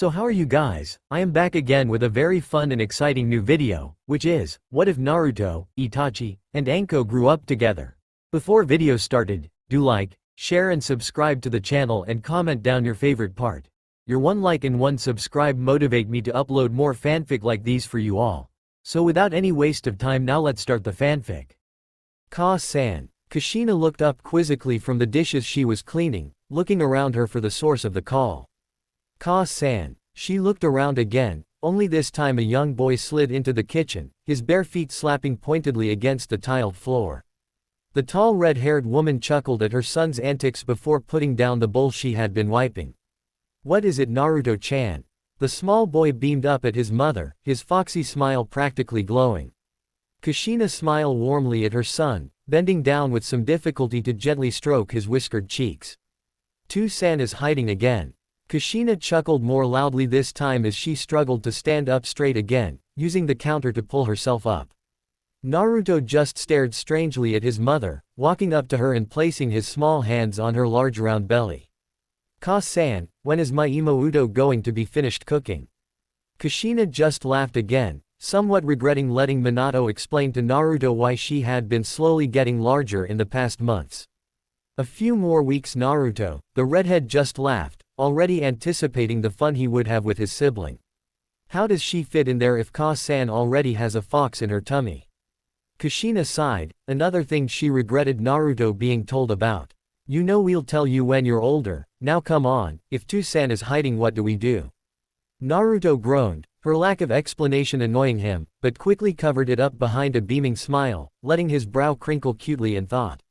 So how are you guys? I am back again with a very fun and exciting new video, which is, what if Naruto, Itachi, and Anko grew up together? Before video started, do like, share and subscribe to the channel and comment down your favorite part. Your one like and one subscribe motivate me to upload more fanfic like these for you all. So without any waste of time, now let's start the fanfic. Ka-san. Kushina looked up quizzically from the dishes she was cleaning, looking around her for the source of the call. Ka-san. She looked around again, only this time a young boy slid into the kitchen, his bare feet slapping pointedly against the tiled floor. The tall red-haired woman chuckled at her son's antics before putting down the bowl she had been wiping. What is it, Naruto-chan? The small boy beamed up at his mother, his foxy smile practically glowing. Kushina smiled warmly at her son, bending down with some difficulty to gently stroke his whiskered cheeks. Tu-san is hiding again. Kushina chuckled more loudly this time as she struggled to stand up straight again, using the counter to pull herself up. Naruto just stared strangely at his mother, walking up to her and placing his small hands on her large round belly. Ka-san, when is my imouto going to be finished cooking? Kushina just laughed again, somewhat regretting letting Minato explain to Naruto why she had been slowly getting larger in the past months. A few more weeks, Naruto, the redhead just laughed, already anticipating the fun he would have with his sibling. How does she fit in there if Ka-san already has a fox in her tummy? Kushina sighed, another thing she regretted Naruto being told about. You know, we'll tell you when you're older, now come on, if Tu-san is hiding, what do we do? Naruto groaned, her lack of explanation annoying him, but quickly covered it up behind a beaming smile, letting his brow crinkle cutely and thought.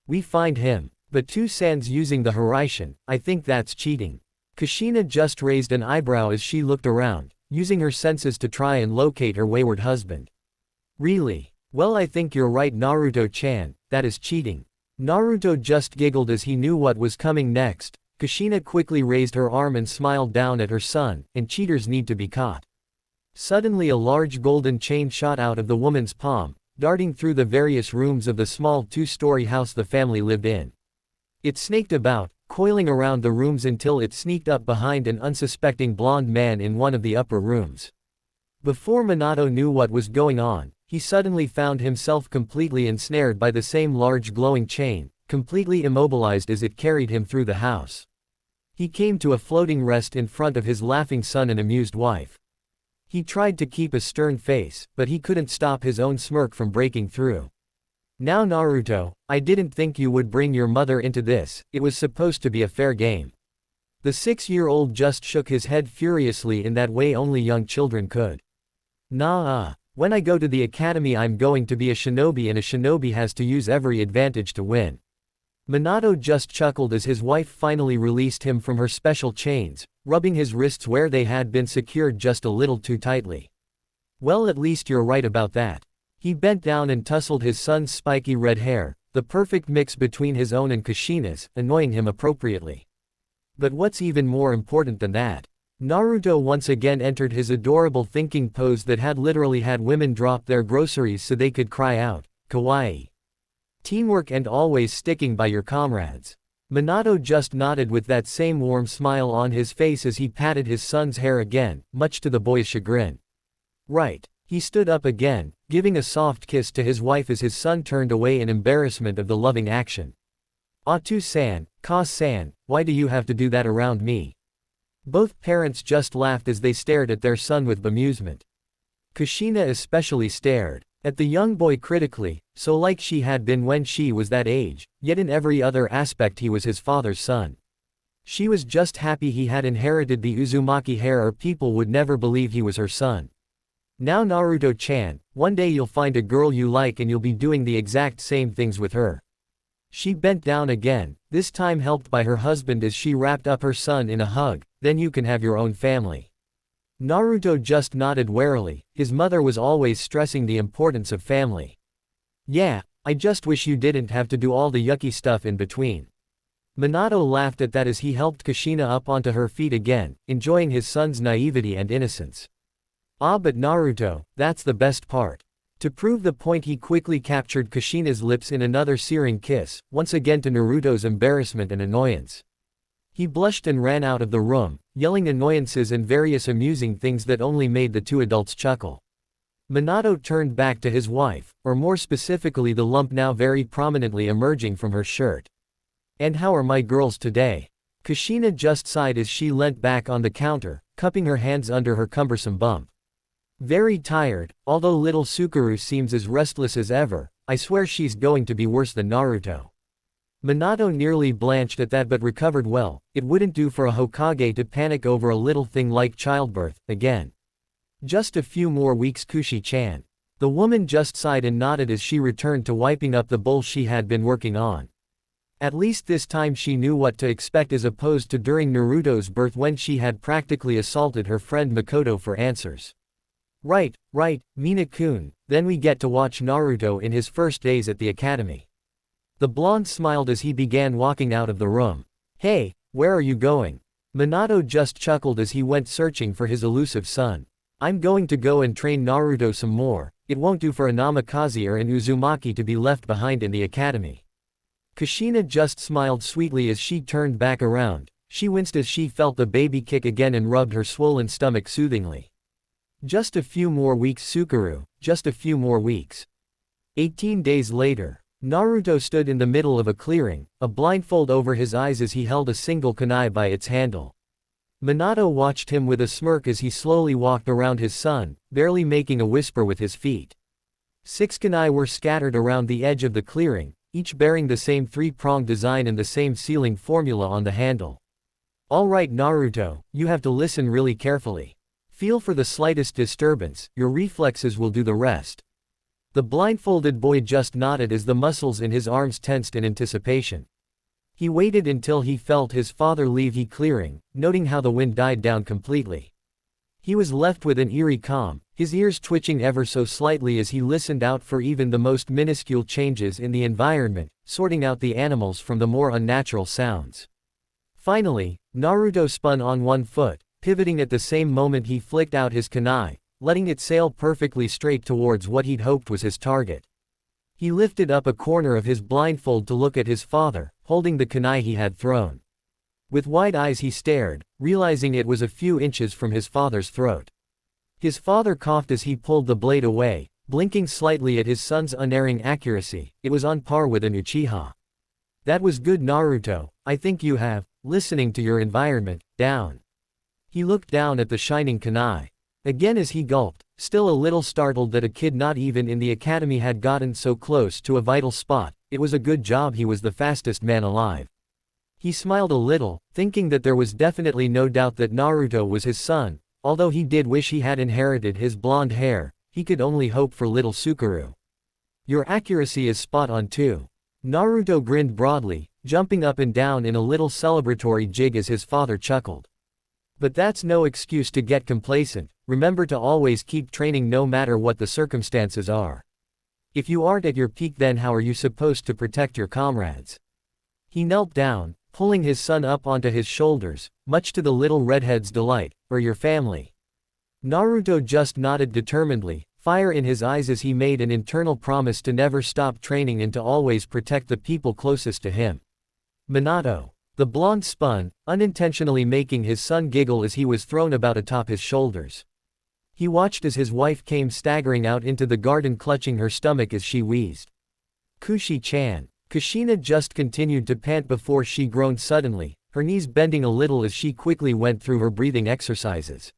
We find him. But Tu-san's using the Hiraishin, I think that's cheating. Kushina just raised an eyebrow as she looked around, using her senses to try and locate her wayward husband. Really? Well, I think you're right, Naruto-chan, that is cheating. Naruto just giggled as he knew what was coming next. Kushina quickly raised her arm and smiled down at her son, and cheaters need to be caught. Suddenly a large golden chain shot out of the woman's palm, darting through the various rooms of the small two-story house the family lived in. It snaked about, coiling around the rooms until it sneaked up behind an unsuspecting blonde man in one of the upper rooms. Before Minato knew what was going on, he suddenly found himself completely ensnared by the same large glowing chain, completely immobilized as it carried him through the house. He came to a floating rest in front of his laughing son and amused wife. He tried to keep a stern face, but he couldn't stop his own smirk from breaking through. Now Naruto, I didn't think you would bring your mother into this, it was supposed to be a fair game. The 6-year-old just shook his head furiously in that way only young children could. Nah, when I go to the academy I'm going to be a shinobi, and a shinobi has to use every advantage to win. Minato just chuckled as his wife finally released him from her special chains, rubbing his wrists where they had been secured just a little too tightly. Well, at least you're right about that. He bent down and tousled his son's spiky red hair, the perfect mix between his own and Kushina's, annoying him appropriately. But what's even more important than that? Naruto once again entered his adorable thinking pose that had literally had women drop their groceries so they could cry out, kawaii. Teamwork and always sticking by your comrades. Minato just nodded with that same warm smile on his face as he patted his son's hair again, much to the boy's chagrin. Right. He stood up again, giving a soft kiss to his wife as his son turned away in embarrassment of the loving action. Tu-san, Ka-san, why do you have to do that around me? Both parents just laughed as they stared at their son with bemusement. Kushina especially stared at the young boy critically, so like she had been when she was that age, yet in every other aspect he was his father's son. She was just happy he had inherited the Uzumaki hair, or people would never believe he was her son. Now Naruto-chan, one day you'll find a girl you like and you'll be doing the exact same things with her. She bent down again, this time helped by her husband as she wrapped up her son in a hug, then you can have your own family. Naruto just nodded warily, his mother was always stressing the importance of family. Yeah, I just wish you didn't have to do all the yucky stuff in between. Minato laughed at that as he helped Kushina up onto her feet again, enjoying his son's naivety and innocence. But Naruto, that's the best part. To prove the point, he quickly captured Kushina's lips in another searing kiss, once again to Naruto's embarrassment and annoyance. He blushed and ran out of the room, yelling annoyances and various amusing things that only made the two adults chuckle. Minato turned back to his wife, or more specifically the lump now very prominently emerging from her shirt. "And how are my girls today?" Kushina just sighed as she leant back on the counter, cupping her hands under her cumbersome bump. "Very tired, although little Sukuru seems as restless as ever. I swear she's going to be worse than Naruto." Minato nearly blanched at that but recovered well. It wouldn't do for a Hokage to panic over a little thing like childbirth, again. "Just a few more weeks, Kushi-chan." The woman just sighed and nodded as she returned to wiping up the bowl she had been working on. At least this time she knew what to expect as opposed to during Naruto's birth when she had practically assaulted her friend Makoto for answers. Right, Mina-kun, then we get to watch Naruto in his first days at the academy." The blonde smiled as he began walking out of the room. "Hey, where are you going?" Minato just chuckled as he went searching for his elusive son. "I'm going to go and train Naruto some more. It won't do for a Namikaze or an Uzumaki to be left behind in the academy." Kushina just smiled sweetly as she turned back around. She winced as she felt the baby kick again and rubbed her swollen stomach soothingly. "Just a few more weeks, Sukuru, just a few more weeks." 18 days later, Naruto stood in the middle of a clearing, a blindfold over his eyes as he held a single kunai by its handle. Minato watched him with a smirk as he slowly walked around his son, barely making a whisper with his feet. 6 kunai were scattered around the edge of the clearing, each bearing the same 3-pronged design and the same sealing formula on the handle. "Alright Naruto, you have to listen really carefully. Feel for the slightest disturbance, your reflexes will do the rest." The blindfolded boy just nodded as the muscles in his arms tensed in anticipation. He waited until he felt his father leave the clearing, noting how the wind died down completely. He was left with an eerie calm, his ears twitching ever so slightly as he listened out for even the most minuscule changes in the environment, sorting out the animals from the more unnatural sounds. Finally, Naruto spun on one foot, pivoting at the same moment he flicked out his kunai, letting it sail perfectly straight towards what he'd hoped was his target. He lifted up a corner of his blindfold to look at his father, holding the kunai he had thrown. With wide eyes he stared, realizing it was a few inches from his father's throat. His father coughed as he pulled the blade away, blinking slightly at his son's unerring accuracy. It was on par with an Uchiha. "That was good Naruto, I think you have, listening to your environment, down." He looked down at the shining kunai. Again as he gulped, still a little startled that a kid not even in the academy had gotten so close to a vital spot. It was a good job he was the fastest man alive. He smiled a little, thinking that there was definitely no doubt that Naruto was his son. Although he did wish he had inherited his blonde hair, he could only hope for little Sukuru. "Your accuracy is spot on too." Naruto grinned broadly, jumping up and down in a little celebratory jig as his father chuckled. "But that's no excuse to get complacent. Remember to always keep training no matter what the circumstances are. If you aren't at your peak, then how are you supposed to protect your comrades?" He knelt down, pulling his son up onto his shoulders, much to the little redhead's delight. "Or your family?" Naruto just nodded determinedly, fire in his eyes as he made an internal promise to never stop training and to always protect the people closest to him. "Minato." The blonde spun, unintentionally making his son giggle as he was thrown about atop his shoulders. He watched as his wife came staggering out into the garden clutching her stomach as she wheezed. "Kushi-chan." Kushina just continued to pant before she groaned suddenly, her knees bending a little as she quickly went through her breathing exercises.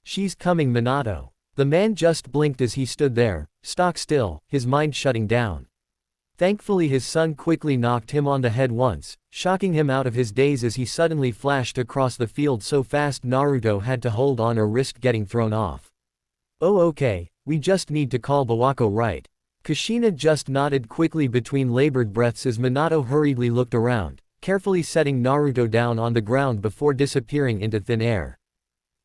"She's coming Minato." The man just blinked as he stood there, stock still, his mind shutting down. Thankfully his son quickly knocked him on the head once, shocking him out of his daze as he suddenly flashed across the field so fast Naruto had to hold on or risk getting thrown off. "Oh okay, we just need to call Bawako right." Kushina just nodded quickly between labored breaths as Minato hurriedly looked around, carefully setting Naruto down on the ground before disappearing into thin air.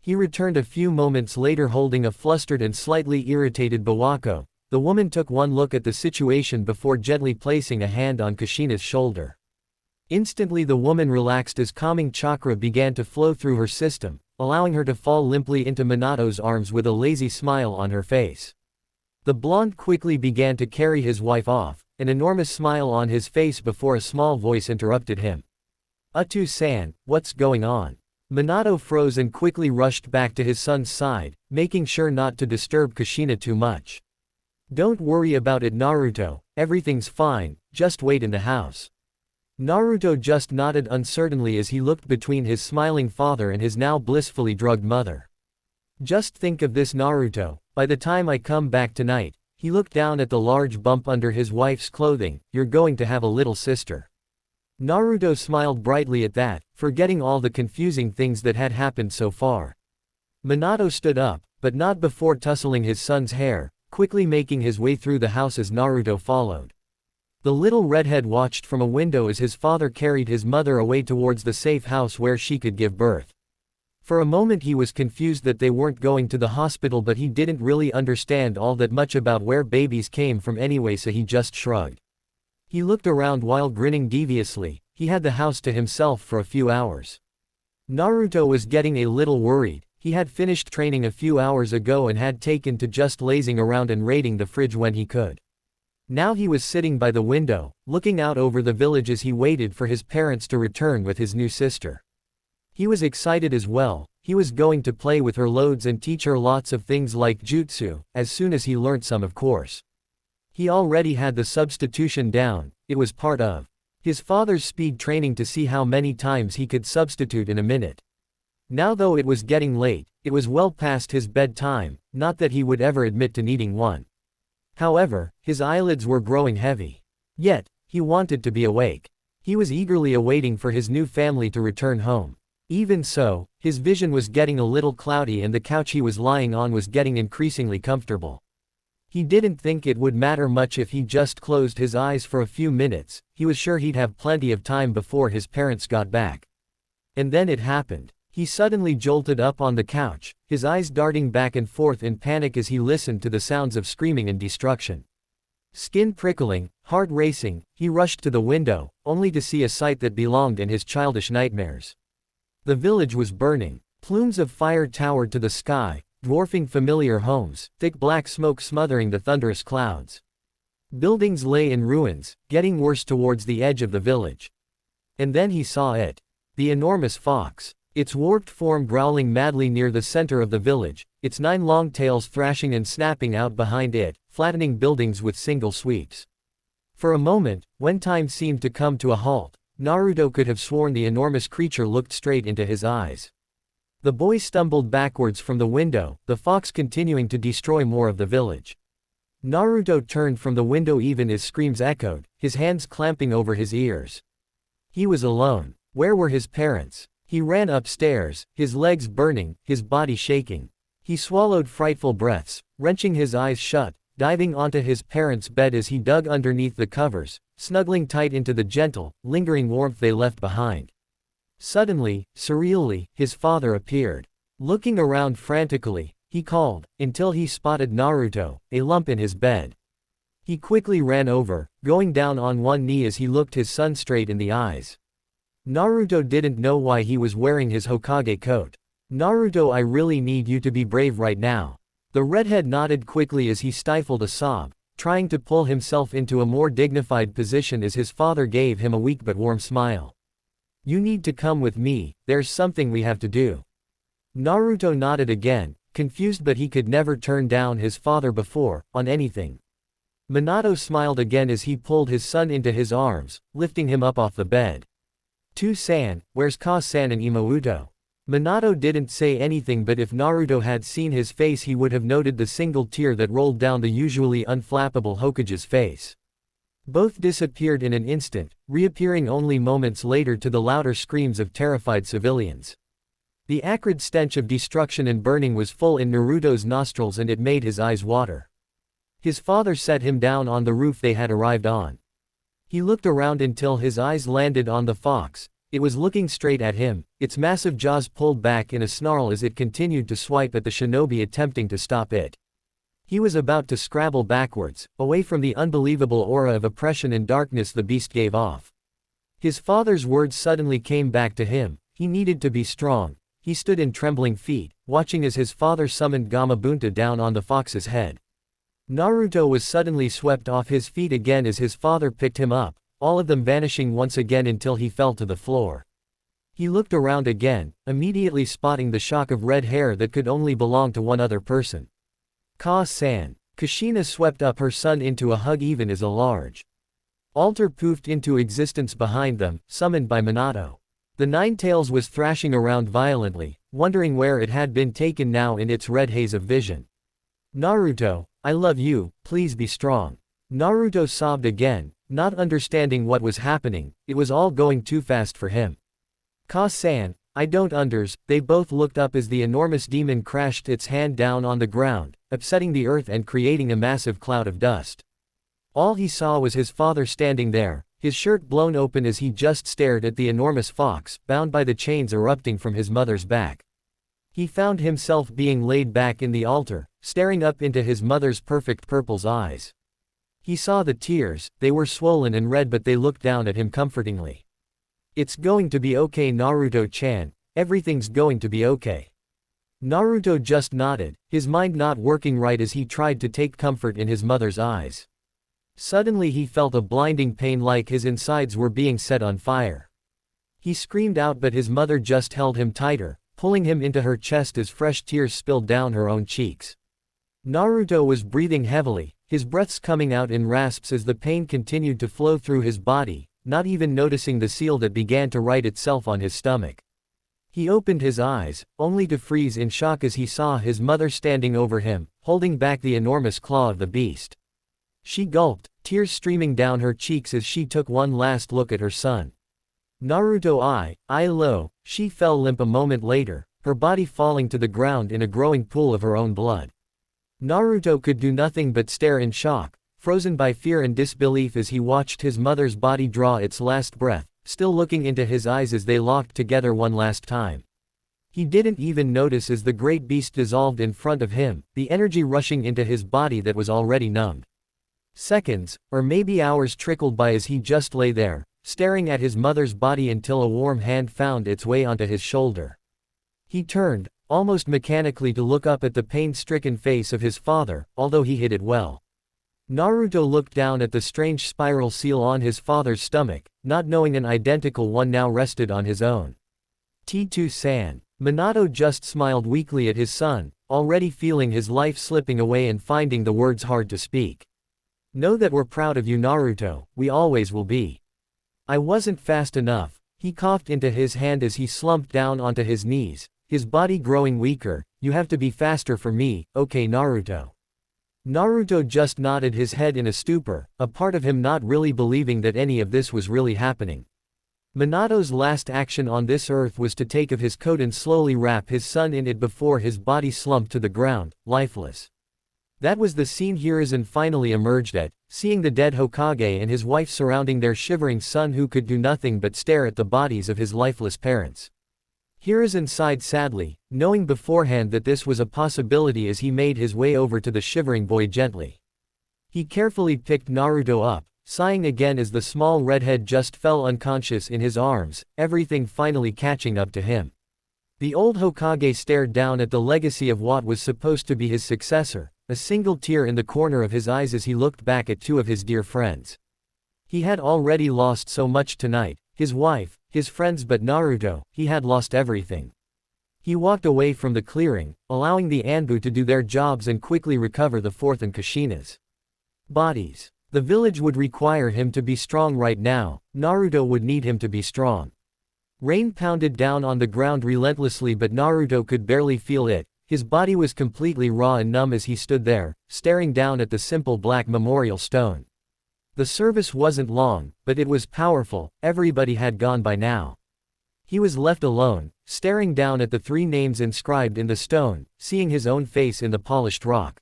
He returned a few moments later holding a flustered and slightly irritated Bawako. The woman took one look at the situation before gently placing a hand on Kushina's shoulder. Instantly the woman relaxed as calming chakra began to flow through her system, allowing her to fall limply into Minato's arms with a lazy smile on her face. The blonde quickly began to carry his wife off, an enormous smile on his face before a small voice interrupted him. Utu-san, what's going on? Minato froze and quickly rushed back to his son's side, making sure not to disturb Kushina too much. Don't worry about it, Naruto, everything's fine, just wait in the house. Naruto just nodded uncertainly as he looked between his smiling father and his now blissfully drugged mother. Just think of this, Naruto, by the time I come back tonight, he looked down at the large bump under his wife's clothing, you're going to have a little sister. Naruto smiled brightly at that, forgetting all the confusing things that had happened so far. Minato stood up, but not before tussling his son's hair, quickly making his way through the house as Naruto followed. The little redhead watched from a window as his father carried his mother away towards the safe house where she could give birth. For a moment he was confused that they weren't going to the hospital, but he didn't really understand all that much about where babies came from anyway, so he just shrugged. He looked around while grinning deviously. He had the house to himself for a few hours. Naruto was getting a little worried. He had finished training a few hours ago and had taken to just lazing around and raiding the fridge when he could. Now he was sitting by the window, looking out over the village as he waited for his parents to return with his new sister. He was excited as well. He was going to play with her loads and teach her lots of things like jutsu, as soon as he learnt some, of course. He already had the substitution down. It was part of his father's speed training to see how many times he could substitute in a minute. Now though it was getting late, it was well past his bedtime, not that he would ever admit to needing one. However, his eyelids were growing heavy. Yet, he wanted to be awake. He was eagerly awaiting for his new family to return home. Even so, his vision was getting a little cloudy and the couch he was lying on was getting increasingly comfortable. He didn't think it would matter much if he just closed his eyes for a few minutes. He was sure he'd have plenty of time before his parents got back. And then it happened. He suddenly jolted up on the couch, his eyes darting back and forth in panic as he listened to the sounds of screaming and destruction. Skin prickling, heart racing, he rushed to the window, only to see a sight that belonged in his childish nightmares. The village was burning. Plumes of fire towered to the sky, dwarfing familiar homes, thick black smoke smothering the thunderous clouds. Buildings lay in ruins, getting worse towards the edge of the village. And then he saw it. The enormous fox. Its warped form growling madly near the center of the village, its 9 long tails thrashing and snapping out behind it, flattening buildings with single sweeps. For a moment, when time seemed to come to a halt, Naruto could have sworn the enormous creature looked straight into his eyes. The boy stumbled backwards from the window, the fox continuing to destroy more of the village. Naruto turned from the window even as screams echoed, his hands clamping over his ears. He was alone. Where were his parents? He ran upstairs, his legs burning, his body shaking. He swallowed frightful breaths, wrenching his eyes shut, diving onto his parents' bed as he dug underneath the covers, snuggling tight into the gentle, lingering warmth they left behind. Suddenly, surreally, his father appeared. Looking around frantically, he called, until he spotted Naruto, a lump in his bed. He quickly ran over, going down on one knee as he looked his son straight in the eyes. Naruto didn't know why he was wearing his Hokage coat. Naruto, I really need you to be brave right now. The redhead nodded quickly as he stifled a sob, trying to pull himself into a more dignified position as his father gave him a weak but warm smile. You need to come with me, there's something we have to do. Naruto nodded again, confused, but he could never turn down his father before, on anything. Minato smiled again as he pulled his son into his arms, lifting him up off the bed. To-san, where's Ka-san and Imouto? Minato didn't say anything, but if Naruto had seen his face he would have noted the single tear that rolled down the usually unflappable Hokage's face. Both disappeared in an instant, reappearing only moments later to the louder screams of terrified civilians. The acrid stench of destruction and burning was full in Naruto's nostrils and it made his eyes water. His father set him down on the roof they had arrived on. He looked around until his eyes landed on the fox. It was looking straight at him, its massive jaws pulled back in a snarl as it continued to swipe at the shinobi, attempting to stop it. He was about to scrabble backwards, away from the unbelievable aura of oppression and darkness the beast gave off. His father's words suddenly came back to him. He needed to be strong. He stood in trembling feet, watching as his father summoned Gamabunta down on the fox's head. Naruto was suddenly swept off his feet again as his father picked him up, all of them vanishing once again until he fell to the floor. He looked around again, immediately spotting the shock of red hair that could only belong to one other person. Ka-san. Kushina swept up her son into a hug even as a large altar poofed into existence behind them, summoned by Minato. The Nine-Tails was thrashing around violently, wondering where it had been taken now in its red haze of vision. Naruto, I love you, please be strong. Naruto sobbed again, not understanding what was happening, it was all going too fast for him. Ka-san, I don't unders. They both looked up as the enormous demon crashed its hand down on the ground, upsetting the earth and creating a massive cloud of dust. All he saw was his father standing there, his shirt blown open as he just stared at the enormous fox, bound by the chains erupting from his mother's back. He found himself being laid back in the altar, staring up into his mother's perfect purple's eyes. He saw the tears, they were swollen and red but they looked down at him comfortingly. It's going to be okay Naruto-chan, everything's going to be okay. Naruto just nodded, his mind not working right as he tried to take comfort in his mother's eyes. Suddenly he felt a blinding pain like his insides were being set on fire. He screamed out but his mother just held him tighter, pulling him into her chest as fresh tears spilled down her own cheeks. Naruto was breathing heavily, his breaths coming out in rasps as the pain continued to flow through his body, not even noticing the seal that began to write itself on his stomach. He opened his eyes, only to freeze in shock as he saw his mother standing over him, holding back the enormous claw of the beast. She gulped, tears streaming down her cheeks as she took one last look at her son. Naruto lo, she fell limp a moment later, her body falling to the ground in a growing pool of her own blood. Naruto could do nothing but stare in shock, frozen by fear and disbelief as he watched his mother's body draw its last breath, still looking into his eyes as they locked together one last time. He didn't even notice as the great beast dissolved in front of him, the energy rushing into his body that was already numbed. Seconds, or maybe hours trickled by as he just lay there, staring at his mother's body until a warm hand found its way onto his shoulder. He turned, almost mechanically to look up at the pain-stricken face of his father, although he hid it well. Naruto looked down at the strange spiral seal on his father's stomach, not knowing an identical one now rested on his own. T2-san. Minato just smiled weakly at his son, already feeling his life slipping away and finding the words hard to speak. Know that we're proud of you Naruto, we always will be. I wasn't fast enough, he coughed into his hand as he slumped down onto his knees, his body growing weaker, you have to be faster for me, okay Naruto. Naruto just nodded his head in a stupor, a part of him not really believing that any of this was really happening. Minato's last action on this earth was to take off his coat and slowly wrap his son in it before his body slumped to the ground, lifeless. That was the scene Hiruzen finally emerged at, seeing the dead Hokage and his wife surrounding their shivering son who could do nothing but stare at the bodies of his lifeless parents. Hiruzen sighed sadly, knowing beforehand that this was a possibility as he made his way over to the shivering boy gently. He carefully picked Naruto up, sighing again as the small redhead just fell unconscious in his arms, everything finally catching up to him. The old Hokage stared down at the legacy of what was supposed to be his successor, a single tear in the corner of his eyes as he looked back at two of his dear friends. He had already lost so much tonight, his wife, his friends, but Naruto, he had lost everything. He walked away from the clearing, allowing the Anbu to do their jobs and quickly recover the fourth and Kushina's bodies. The village would require him to be strong right now, Naruto would need him to be strong. Rain pounded down on the ground relentlessly but Naruto could barely feel it, his body was completely raw and numb as he stood there, staring down at the simple black memorial stone. The service wasn't long, but it was powerful, everybody had gone by now. He was left alone, staring down at the three names inscribed in the stone, seeing his own face in the polished rock.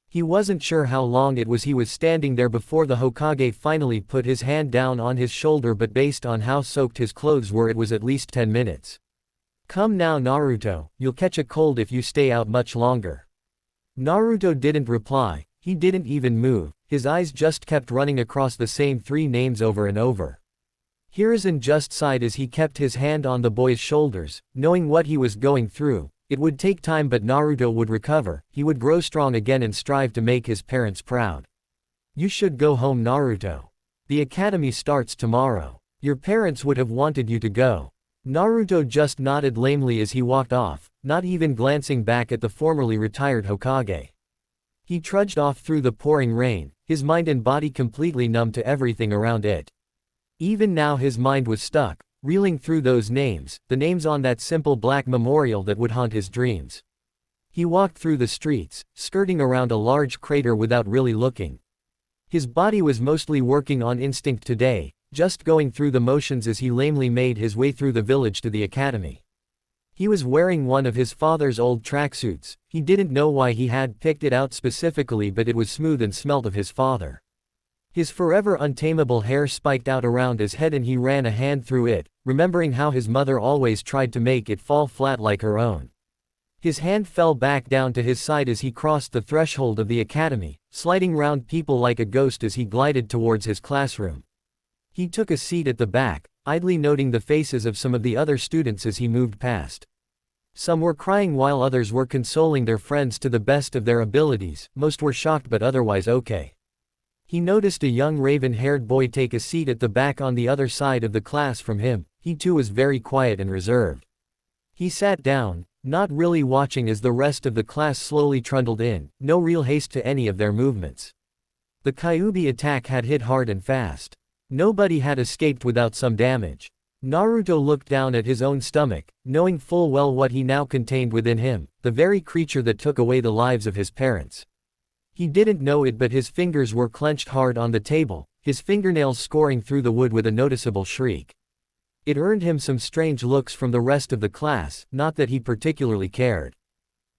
He wasn't sure how long it was he was standing there before the Hokage finally put his hand down on his shoulder, but based on how soaked his clothes were it was at least 10 minutes. Come now Naruto, you'll catch a cold if you stay out much longer. Naruto didn't reply, he didn't even move, his eyes just kept running across the same three names over and over. Hiruzen just sighed as he kept his hand on the boy's shoulders, knowing what he was going through. It would take time but Naruto would recover, he would grow strong again and strive to make his parents proud. You should go home Naruto. The academy starts tomorrow. Your parents would have wanted you to go. Naruto just nodded lamely as he walked off, not even glancing back at the formerly retired Hokage. He trudged off through the pouring rain, his mind and body completely numb to everything around it. Even now his mind was stuck, reeling through those names, the names on that simple black memorial that would haunt his dreams. He walked through the streets, skirting around a large crater without really looking. His body was mostly working on instinct today, just going through the motions as he lamely made his way through the village to the academy. He was wearing one of his father's old tracksuits. He didn't know why he had picked it out specifically, but it was smooth and smelt of his father. His forever untamable hair spiked out around his head and he ran a hand through it, remembering how his mother always tried to make it fall flat like her own. His hand fell back down to his side as he crossed the threshold of the academy, sliding round people like a ghost as he glided towards his classroom. He took a seat at the back, idly noting the faces of some of the other students as he moved past. Some were crying while others were consoling their friends to the best of their abilities, most were shocked but otherwise okay. He noticed a young raven-haired boy take a seat at the back on the other side of the class from him. He too was very quiet and reserved. He sat down, not really watching as the rest of the class slowly trundled in, no real haste to any of their movements. The Kyuubi attack had hit hard and fast. Nobody had escaped without some damage. Naruto looked down at his own stomach, knowing full well what he now contained within him, the very creature that took away the lives of his parents. He didn't know it, but his fingers were clenched hard on the table, his fingernails scoring through the wood with a noticeable shriek. It earned him some strange looks from the rest of the class, not that he particularly cared.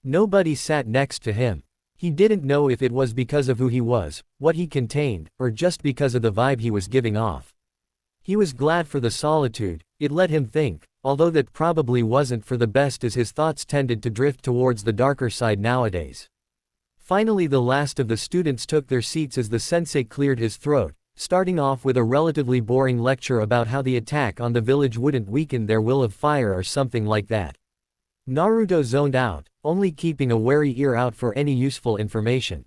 Nobody sat next to him. He didn't know if it was because of who he was, what he contained, or just because of the vibe he was giving off. He was glad for the solitude, it let him think, although that probably wasn't for the best as his thoughts tended to drift towards the darker side nowadays. Finally the last of the students took their seats as the sensei cleared his throat, starting off with a relatively boring lecture about how the attack on the village wouldn't weaken their will of fire or something like that. Naruto zoned out, only keeping a wary ear out for any useful information.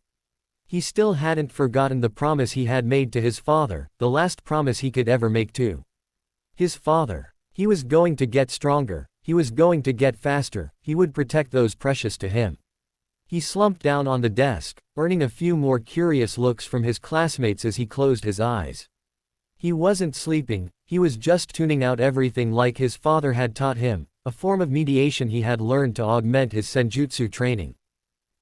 He still hadn't forgotten the promise he had made to his father, the last promise he could ever make to his father. He was going to get stronger, he was going to get faster, he would protect those precious to him. He slumped down on the desk, earning a few more curious looks from his classmates as he closed his eyes. He wasn't sleeping, he was just tuning out everything like his father had taught him, a form of mediation he had learned to augment his senjutsu training.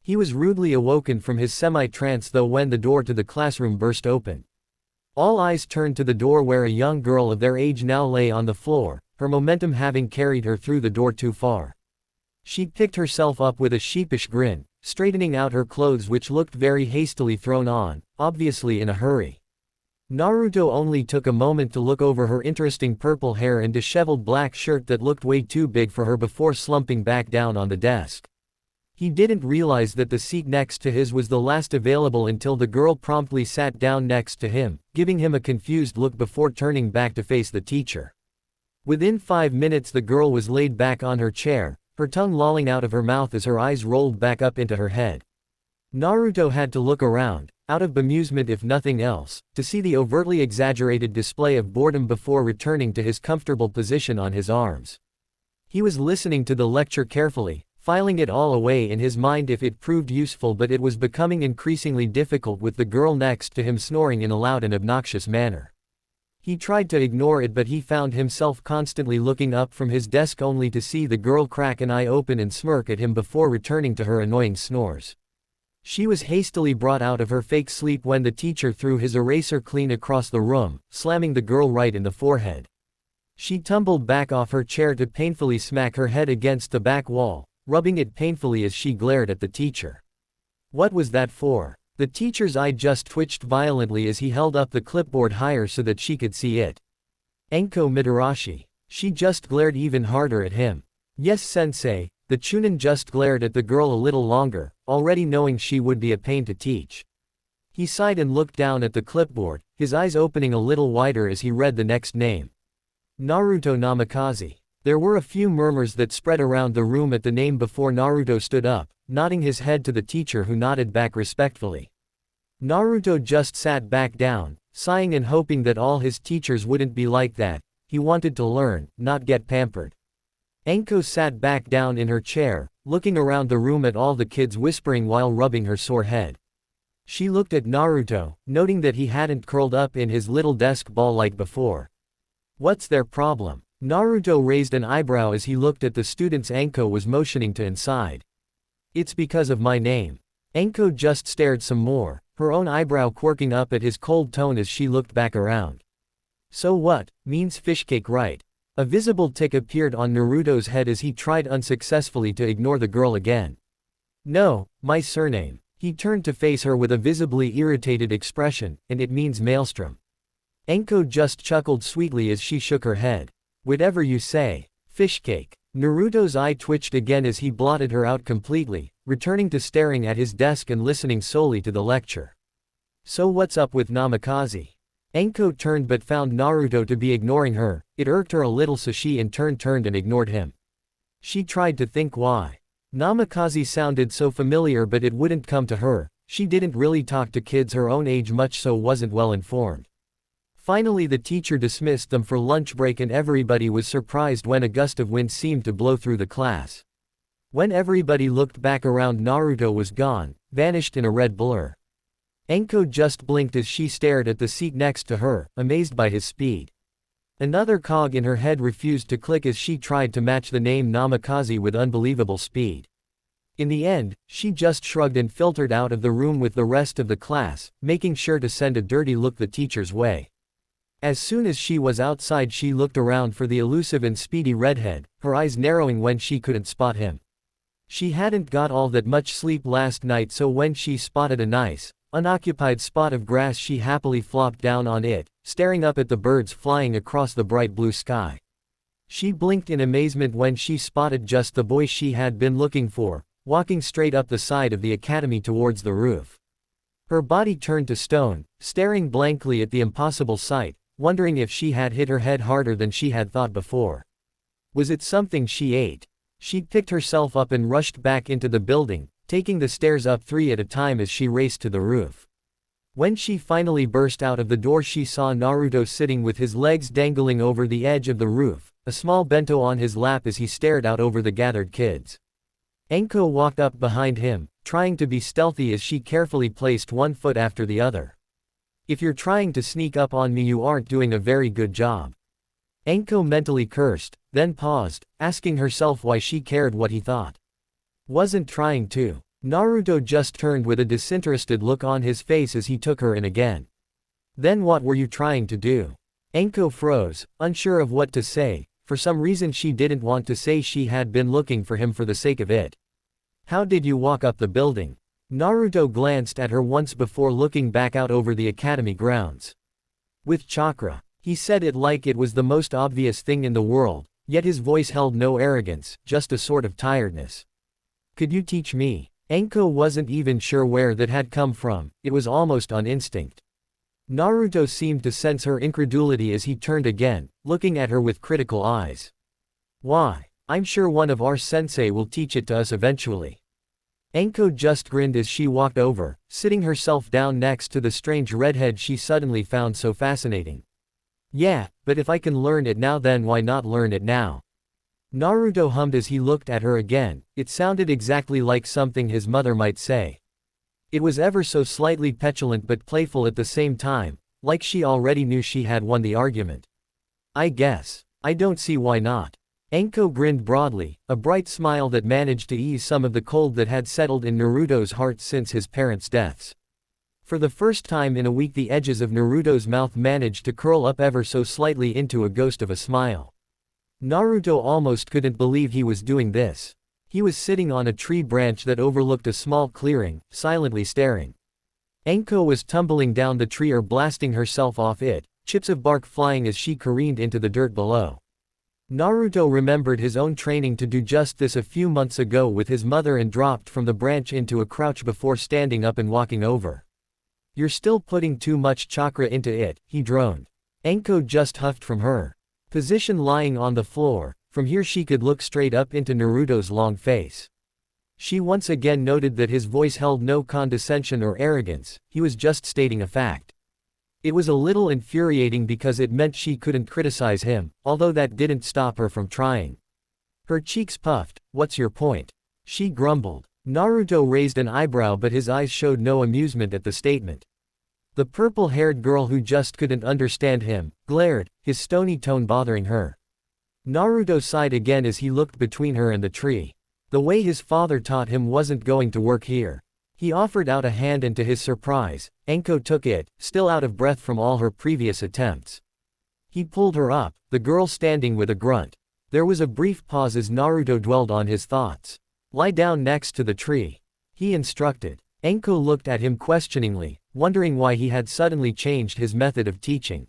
He was rudely awoken from his semi-trance though when the door to the classroom burst open. All eyes turned to the door where a young girl of their age now lay on the floor, her momentum having carried her through the door too far. She picked herself up with a sheepish grin, straightening out her clothes which looked very hastily thrown on, obviously in a hurry. Naruto only took a moment to look over her interesting purple hair and disheveled black shirt that looked way too big for her before slumping back down on the desk. He didn't realize that the seat next to his was the last available until the girl promptly sat down next to him, giving him a confused look before turning back to face the teacher. Within 5 minutes the girl was laid back on her chair, her tongue lolling out of her mouth as her eyes rolled back up into her head. Naruto had to look around, out of bemusement if nothing else, to see the overtly exaggerated display of boredom before returning to his comfortable position on his arms. He was listening to the lecture carefully, filing it all away in his mind if it proved useful, but it was becoming increasingly difficult with the girl next to him snoring in a loud and obnoxious manner. He tried to ignore it, but he found himself constantly looking up from his desk only to see the girl crack an eye open and smirk at him before returning to her annoying snores. She was hastily brought out of her fake sleep when the teacher threw his eraser clean across the room, slamming the girl right in the forehead. She tumbled back off her chair to painfully smack her head against the back wall, rubbing it painfully as she glared at the teacher. What was that for? The teacher's eye just twitched violently as he held up the clipboard higher so that she could see it. Anko Mitarashi. She just glared even harder at him. Yes, sensei. The Chunin just glared at the girl a little longer, already knowing she would be a pain to teach. He sighed and looked down at the clipboard, his eyes opening a little wider as he read the next name. Naruto Namikaze. There were a few murmurs that spread around the room at the name before Naruto stood up, nodding his head to the teacher who nodded back respectfully. Naruto just sat back down, sighing and hoping that all his teachers wouldn't be like that, he wanted to learn, not get pampered. Anko sat back down in her chair, looking around the room at all the kids whispering while rubbing her sore head. She looked at Naruto, noting that he hadn't curled up in his little desk ball like before. What's their problem? Naruto raised an eyebrow as he looked at the students Anko was motioning to inside. It's because of my name. Anko just stared some more, her own eyebrow quirking up at his cold tone as she looked back around. So what, means fishcake right? A visible tick appeared on Naruto's head as he tried unsuccessfully to ignore the girl again. No, my surname. He turned to face her with a visibly irritated expression, and it means maelstrom. Anko just chuckled sweetly as she shook her head. Whatever you say. Fishcake. Naruto's eye twitched again as he blotted her out completely, returning to staring at his desk and listening solely to the lecture. So what's up with Namikaze? Anko turned but found Naruto to be ignoring her. It irked her a little, so she in turn turned and ignored him. She tried to think why. Namikaze sounded so familiar, but it wouldn't come to her. She didn't really talk to kids her own age much, so wasn't well informed. Finally the teacher dismissed them for lunch break and everybody was surprised when a gust of wind seemed to blow through the class. When everybody looked back around, Naruto was gone, vanished in a red blur. Anko just blinked as she stared at the seat next to her, amazed by his speed. Another cog in her head refused to click as she tried to match the name Namikaze with unbelievable speed. In the end, she just shrugged and filtered out of the room with the rest of the class, making sure to send a dirty look the teacher's way. As soon as she was outside, she looked around for the elusive and speedy redhead, her eyes narrowing when she couldn't spot him. She hadn't got all that much sleep last night, so when she spotted a nice, unoccupied spot of grass, she happily flopped down on it, staring up at the birds flying across the bright blue sky. She blinked in amazement when she spotted just the boy she had been looking for, walking straight up the side of the academy towards the roof. Her body turned to stone, staring blankly at the impossible sight, wondering if she had hit her head harder than she had thought before. Was it something she ate? She picked herself up and rushed back into the building, taking the stairs up 3 at a time as she raced to the roof. When she finally burst out of the door, she saw Naruto sitting with his legs dangling over the edge of the roof, a small bento on his lap as he stared out over the gathered kids. Anko walked up behind him, trying to be stealthy as she carefully placed one foot after the other. If you're trying to sneak up on me, you aren't doing a very good job. Anko mentally cursed, then paused, asking herself why she cared what he thought. Wasn't trying to. Naruto just turned with a disinterested look on his face as he took her in again. Then what were you trying to do? Anko froze, unsure of what to say. For some reason she didn't want to say she had been looking for him for the sake of it. How did you walk up the building? Naruto glanced at her once before looking back out over the academy grounds. With chakra. He said it like it was the most obvious thing in the world, yet his voice held no arrogance, just a sort of tiredness. Could you teach me? Anko wasn't even sure where that had come from, it was almost on instinct. Naruto seemed to sense her incredulity as he turned again, looking at her with critical eyes. Why? I'm sure one of our sensei will teach it to us eventually. Anko just grinned as she walked over, sitting herself down next to the strange redhead she suddenly found so fascinating. Yeah, but if I can learn it now, then why not learn it now? Naruto hummed as he looked at her again. It sounded exactly like something his mother might say. It was ever so slightly petulant but playful at the same time, like she already knew she had won the argument. I guess. I don't see why not. Anko grinned broadly, a bright smile that managed to ease some of the cold that had settled in Naruto's heart since his parents' deaths. For the first time in a week, the edges of Naruto's mouth managed to curl up ever so slightly into a ghost of a smile. Naruto almost couldn't believe he was doing this. He was sitting on a tree branch that overlooked a small clearing, silently staring. Anko was tumbling down the tree or blasting herself off it, chips of bark flying as she careened into the dirt below. Naruto remembered his own training to do just this a few months ago with his mother and dropped from the branch into a crouch before standing up and walking over. You're still putting too much chakra into it, he droned. Anko just huffed from her position lying on the floor. From here she could look straight up into Naruto's long face. She once again noted that his voice held no condescension or arrogance, he was just stating a fact. It was a little infuriating because it meant she couldn't criticize him, although that didn't stop her from trying. Her cheeks puffed. "What's your point?" she grumbled. Naruto raised an eyebrow, but his eyes showed no amusement at the statement. The purple-haired girl, who just couldn't understand him, glared, his stony tone bothering her. Naruto sighed again as he looked between her and the tree. The way his father taught him wasn't going to work here. He offered out a hand, and to his surprise, Anko took it, still out of breath from all her previous attempts. He pulled her up, the girl standing with a grunt. There was a brief pause as Naruto dwelled on his thoughts. "Lie down next to the tree," he instructed. Anko looked at him questioningly, wondering why he had suddenly changed his method of teaching.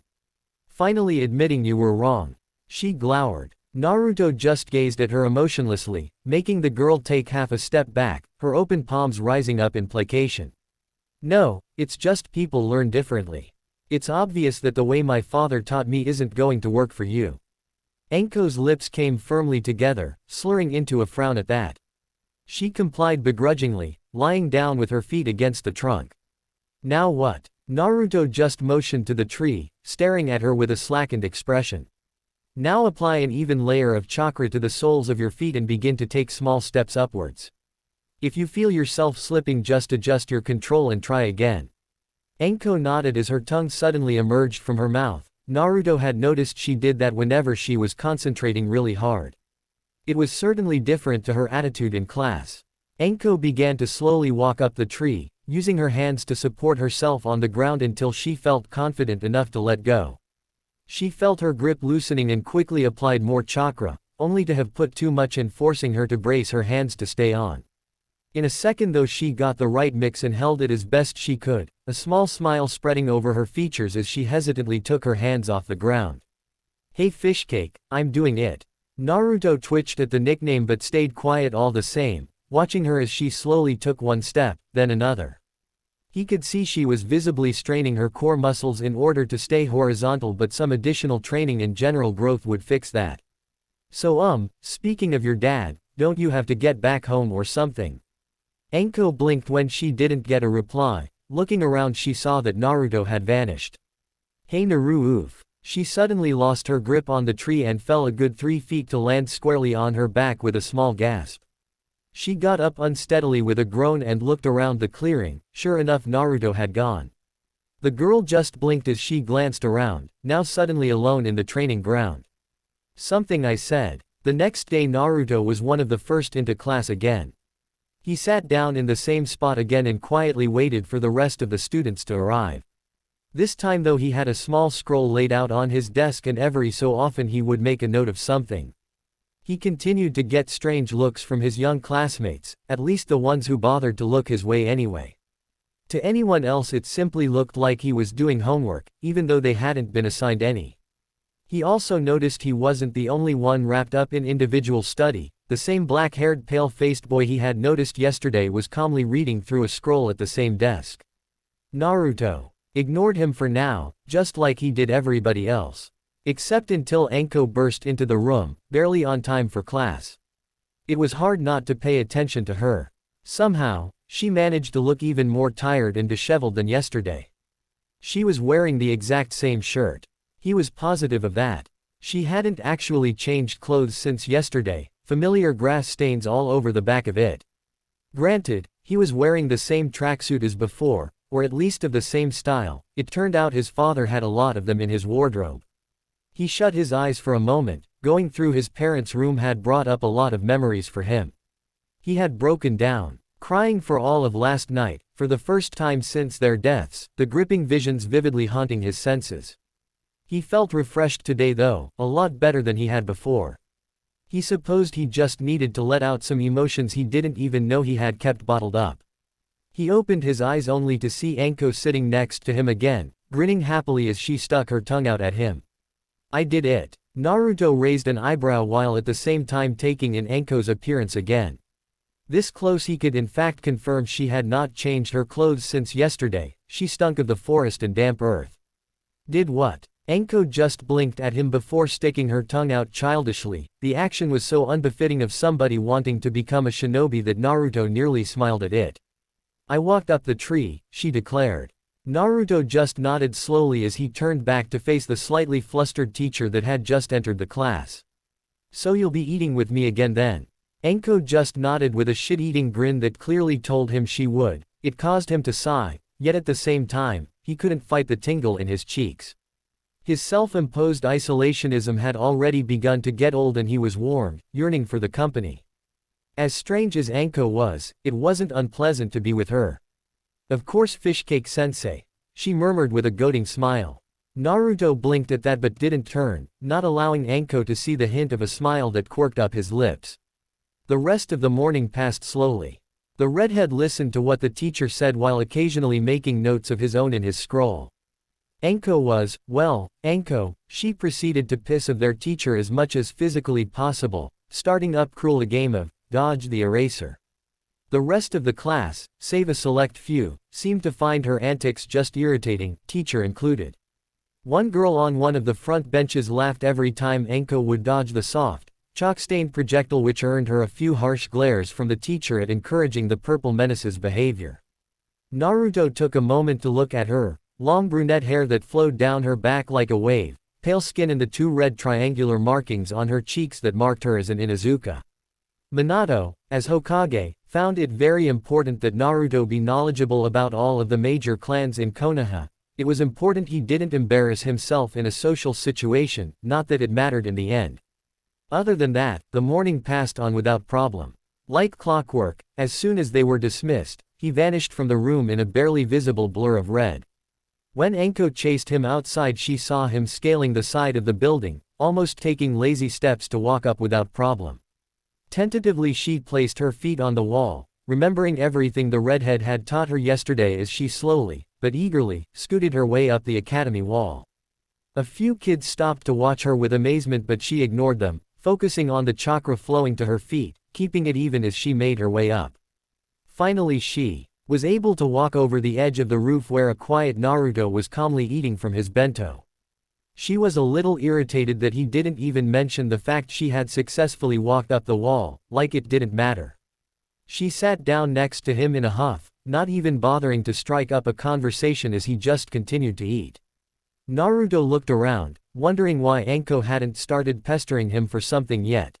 "Finally admitting you were wrong," she glowered. Naruto just gazed at her emotionlessly, making the girl take half a step back, her open palms rising up in placation. "No, it's just people learn differently. It's obvious that the way my father taught me isn't going to work for you." Anko's lips came firmly together, slurring into a frown at that. She complied begrudgingly, lying down with her feet against the trunk. "Now what?" Naruto just motioned to the tree, staring at her with a slackened expression. "Now apply an even layer of chakra to the soles of your feet and begin to take small steps upwards. If you feel yourself slipping, just adjust your control and try again." Anko nodded as her tongue suddenly emerged from her mouth. Naruto had noticed she did that whenever she was concentrating really hard. It was certainly different to her attitude in class. Anko began to slowly walk up the tree, using her hands to support herself on the ground until she felt confident enough to let go. She felt her grip loosening and quickly applied more chakra, only to have put too much in, forcing her to brace her hands to stay on. In a second though, she got the right mix and held it as best she could, a small smile spreading over her features as she hesitantly took her hands off the ground. "Hey Fishcake, I'm doing it." Naruto twitched at the nickname but stayed quiet all the same, watching her as she slowly took one step, then another. He could see she was visibly straining her core muscles in order to stay horizontal, but some additional training and general growth would fix that. "So speaking of your dad, don't you have to get back home or something?" Anko blinked when she didn't get a reply. Looking around, she saw that Naruto had vanished. "Hey Naru, oof." She suddenly lost her grip on the tree and fell a good 3 feet to land squarely on her back with a small gasp. She got up unsteadily with a groan and looked around the clearing. Sure enough, Naruto had gone. The girl just blinked as she glanced around, now suddenly alone in the training ground. "Something," I said. The next day Naruto was one of the first into class again. He sat down in the same spot again and quietly waited for the rest of the students to arrive. This time though, he had a small scroll laid out on his desk, and every so often he would make a note of something. He continued to get strange looks from his young classmates, at least the ones who bothered to look his way anyway. To anyone else it simply looked like he was doing homework, even though they hadn't been assigned any. He also noticed he wasn't the only one wrapped up in individual study. The same black-haired pale-faced boy he had noticed yesterday was calmly reading through a scroll at the same desk. Naruto ignored him for now, just like he did everybody else. Except until Anko burst into the room, barely on time for class. It was hard not to pay attention to her. Somehow, she managed to look even more tired and disheveled than yesterday. She was wearing the exact same shirt. He was positive of that. She hadn't actually changed clothes since yesterday, familiar grass stains all over the back of it. Granted, he was wearing the same tracksuit as before, or at least of the same style. It turned out his father had a lot of them in his wardrobe. He shut his eyes for a moment. Going through his parents' room had brought up a lot of memories for him. He had broken down, crying for all of last night, for the first time since their deaths, the gripping visions vividly haunting his senses. He felt refreshed today though, a lot better than he had before. He supposed he just needed to let out some emotions he didn't even know he had kept bottled up. He opened his eyes only to see Anko sitting next to him again, grinning happily as she stuck her tongue out at him. "I did it." Naruto raised an eyebrow while at the same time taking in Anko's appearance again. This close he could in fact confirm she had not changed her clothes since yesterday. She stunk of the forest and damp earth. "Did what?" Anko just blinked at him before sticking her tongue out childishly. The action was so unbefitting of somebody wanting to become a shinobi that Naruto nearly smiled at it. "I walked up the tree," she declared. Naruto just nodded slowly as he turned back to face the slightly flustered teacher that had just entered the class. So you'll be eating with me again then? Anko just nodded with a shit-eating grin that clearly told him she would. It caused him to sigh, yet at the same time, he couldn't fight the tingle in his cheeks. His self-imposed isolationism had already begun to get old and he was warmed, yearning for the company. As strange as Anko was, it wasn't unpleasant to be with her. Of course Fishcake-sensei, she murmured with a goading smile. Naruto blinked at that but didn't turn, not allowing Anko to see the hint of a smile that quirked up his lips. The rest of the morning passed slowly. The redhead listened to what the teacher said while occasionally making notes of his own in his scroll. Anko was, well, Anko, she proceeded to piss of their teacher as much as physically possible, starting up cruel a game of dodge the eraser. The rest of the class, save a select few, seemed to find her antics just irritating, teacher included. One girl on one of the front benches laughed every time Anko would dodge the soft, chalk-stained projectile which earned her a few harsh glares from the teacher at encouraging the purple menace's behavior. Naruto took a moment to look at her, long brunette hair that flowed down her back like a wave, pale skin and the two red triangular markings on her cheeks that marked her as an Inuzuka. Minato, as Hokage, found it very important that Naruto be knowledgeable about all of the major clans in Konoha. It was important he didn't embarrass himself in a social situation, not that it mattered in the end. Other than that, the morning passed on without problem. Like clockwork, as soon as they were dismissed, he vanished from the room in a barely visible blur of red. When Anko chased him outside, she saw him scaling the side of the building, almost taking lazy steps to walk up without problem. Tentatively she placed her feet on the wall, remembering everything the redhead had taught her yesterday as she slowly, but eagerly, scooted her way up the academy wall. A few kids stopped to watch her with amazement but she ignored them, focusing on the chakra flowing to her feet, keeping it even as she made her way up. Finally she was able to walk over the edge of the roof where a quiet Naruto was calmly eating from his bento. She was a little irritated that he didn't even mention the fact she had successfully walked up the wall, like it didn't matter. She sat down next to him in a huff, not even bothering to strike up a conversation as he just continued to eat. Naruto looked around, wondering why Anko hadn't started pestering him for something yet.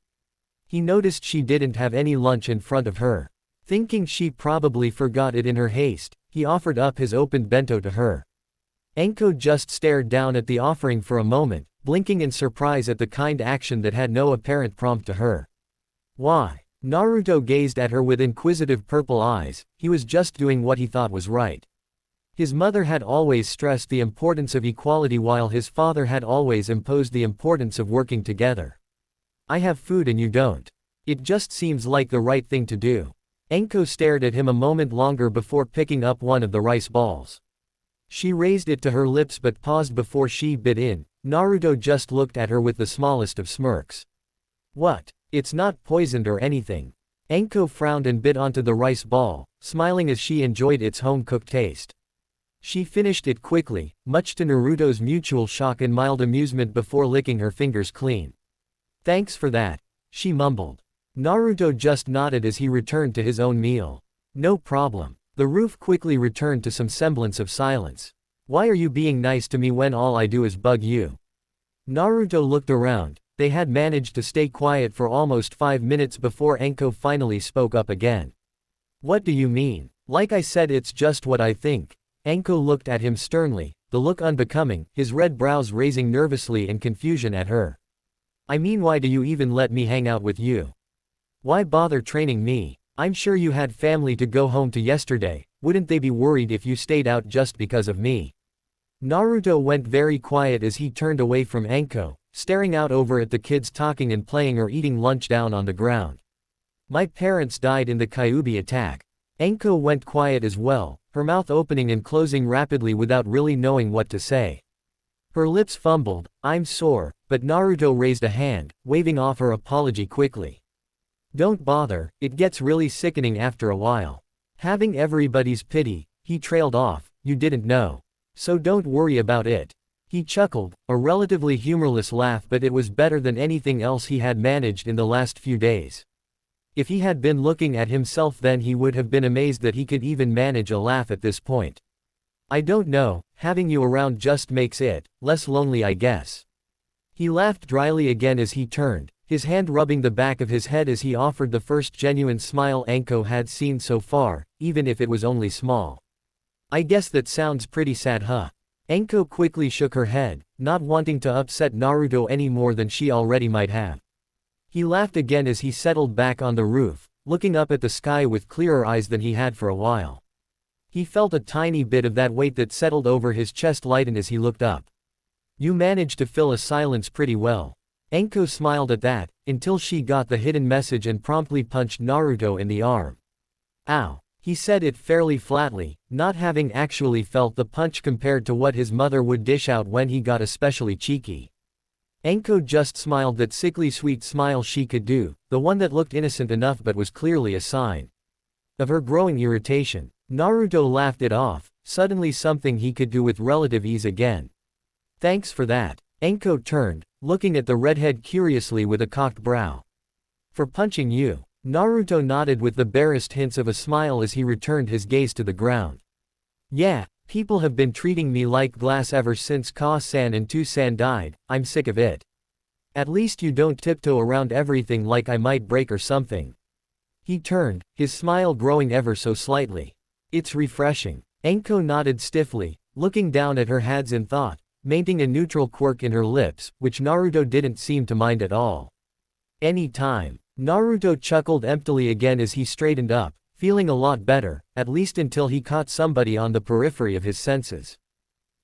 He noticed she didn't have any lunch in front of her. Thinking she probably forgot it in her haste, he offered up his opened bento to her. Anko just stared down at the offering for a moment, blinking in surprise at the kind action that had no apparent prompt to her. Why? Naruto gazed at her with inquisitive purple eyes. He was just doing what he thought was right. His mother had always stressed the importance of equality while his father had always imposed the importance of working together. I have food and you don't. It just seems like the right thing to do. Anko stared at him a moment longer before picking up one of the rice balls. She raised it to her lips but paused before she bit in. Naruto just looked at her with the smallest of smirks. What? It's not poisoned or anything. Anko frowned and bit onto the rice ball, smiling as she enjoyed its home-cooked taste. She finished it quickly, much to Naruto's mutual shock and mild amusement before licking her fingers clean. Thanks for that, she mumbled. Naruto just nodded as he returned to his own meal. No problem. The roof quickly returned to some semblance of silence. Why are you being nice to me when all I do is bug you? Naruto looked around. They had managed to stay quiet for almost 5 minutes before Anko finally spoke up again. What do you mean? Like I said, it's just what I think. Anko looked at him sternly, the look unbecoming, his red brows raising nervously in confusion at her. I mean, why do you even let me hang out with you? Why bother training me? I'm sure you had family to go home to yesterday. Wouldn't they be worried if you stayed out just because of me? Naruto went very quiet as he turned away from Anko, staring out over at the kids talking and playing or eating lunch down on the ground. My parents died in the Kyuubi attack. Anko went quiet as well, her mouth opening and closing rapidly without really knowing what to say. Her lips fumbled. I'm sore, but Naruto raised a hand, waving off her apology quickly. Don't bother, it gets really sickening after a while. Having everybody's pity, he trailed off, you didn't know. So don't worry about it. He chuckled, a relatively humorless laugh, but it was better than anything else he had managed in the last few days. If he had been looking at himself then he would have been amazed that he could even manage a laugh at this point. I don't know, having you around just makes it less lonely, I guess. He laughed dryly again as he turned, his hand rubbing the back of his head as he offered the first genuine smile Anko had seen so far, even if it was only small. I guess that sounds pretty sad, huh? Anko quickly shook her head, not wanting to upset Naruto any more than she already might have. He laughed again as he settled back on the roof, looking up at the sky with clearer eyes than he had for a while. He felt a tiny bit of that weight that settled over his chest lighten as he looked up. You managed to fill a silence pretty well. Anko smiled at that, until she got the hidden message and promptly punched Naruto in the arm. Ow. He said it fairly flatly, not having actually felt the punch compared to what his mother would dish out when he got especially cheeky. Anko just smiled that sickly sweet smile she could do, the one that looked innocent enough but was clearly a sign of her growing irritation. Naruto laughed it off, suddenly something he could do with relative ease again. Thanks for that. Anko turned, looking at the redhead curiously with a cocked brow. For punching you. Naruto nodded with the barest hints of a smile as he returned his gaze to the ground. Yeah, people have been treating me like glass ever since Ka-san and Tu-san died, I'm sick of it. At least you don't tiptoe around everything like I might break or something. He turned, his smile growing ever so slightly. It's refreshing. Anko nodded stiffly, looking down at her hands in thought, maintaining a neutral quirk in her lips, which Naruto didn't seem to mind at all. Any time. Naruto chuckled emptily again as he straightened up, feeling a lot better, at least until he caught somebody on the periphery of his senses.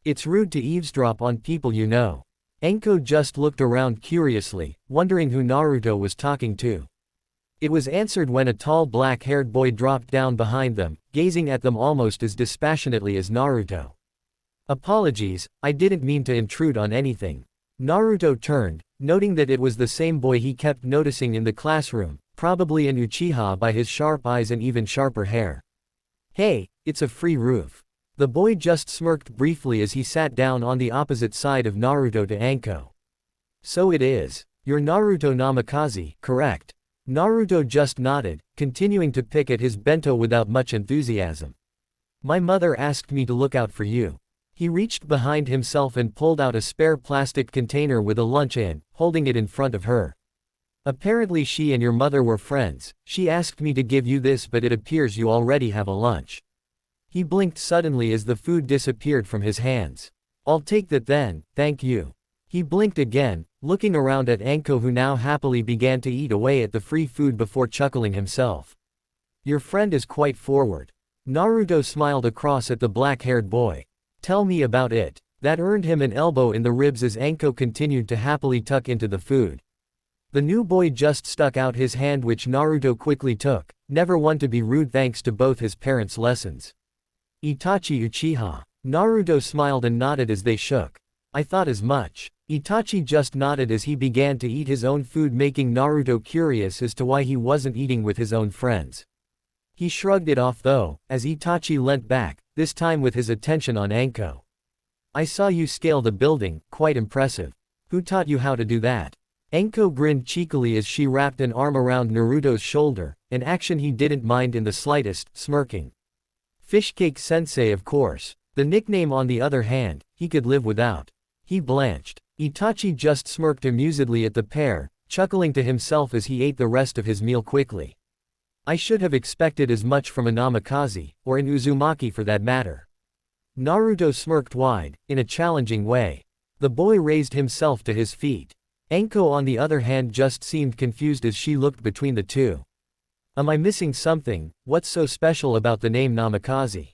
It's rude to eavesdrop on people you know. Anko just looked around curiously, wondering who Naruto was talking to. It was answered when a tall black-haired boy dropped down behind them, gazing at them almost as dispassionately as Naruto. Apologies, I didn't mean to intrude on anything. Naruto turned, noting that it was the same boy he kept noticing in the classroom, probably an Uchiha by his sharp eyes and even sharper hair. Hey, it's a free roof. The boy just smirked briefly as he sat down on the opposite side of Naruto to Anko. So it is. You're Naruto Namikaze, correct? Naruto just nodded, continuing to pick at his bento without much enthusiasm. My mother asked me to look out for you. He reached behind himself and pulled out a spare plastic container with a lunch in, holding it in front of her. Apparently she and your mother were friends. She asked me to give you this, but it appears you already have a lunch. He blinked suddenly as the food disappeared from his hands. I'll take that then, thank you. He blinked again, looking around at Anko who now happily began to eat away at the free food before chuckling himself. Your friend is quite forward. Naruto smiled across at the black-haired boy. Tell me about it. That earned him an elbow in the ribs as Anko continued to happily tuck into the food. The new boy just stuck out his hand, which Naruto quickly took, never one to be rude thanks to both his parents' lessons. Itachi Uchiha. Naruto smiled and nodded as they shook. I thought as much. Itachi just nodded as he began to eat his own food, making Naruto curious as to why he wasn't eating with his own friends. He shrugged it off though, as Itachi leant back, this time with his attention on Anko. I saw you scale the building, quite impressive. Who taught you how to do that? Anko grinned cheekily as she wrapped an arm around Naruto's shoulder, an action he didn't mind in the slightest, smirking. Fishcake Sensei, of course. The nickname, on the other hand, he could live without. He blanched. Itachi just smirked amusedly at the pair, chuckling to himself as he ate the rest of his meal quickly. I should have expected as much from a Namikaze, or an Uzumaki for that matter. Naruto smirked wide, in a challenging way. The boy raised himself to his feet. Anko on the other hand just seemed confused as she looked between the two. Am I missing something? What's so special about the name Namikaze?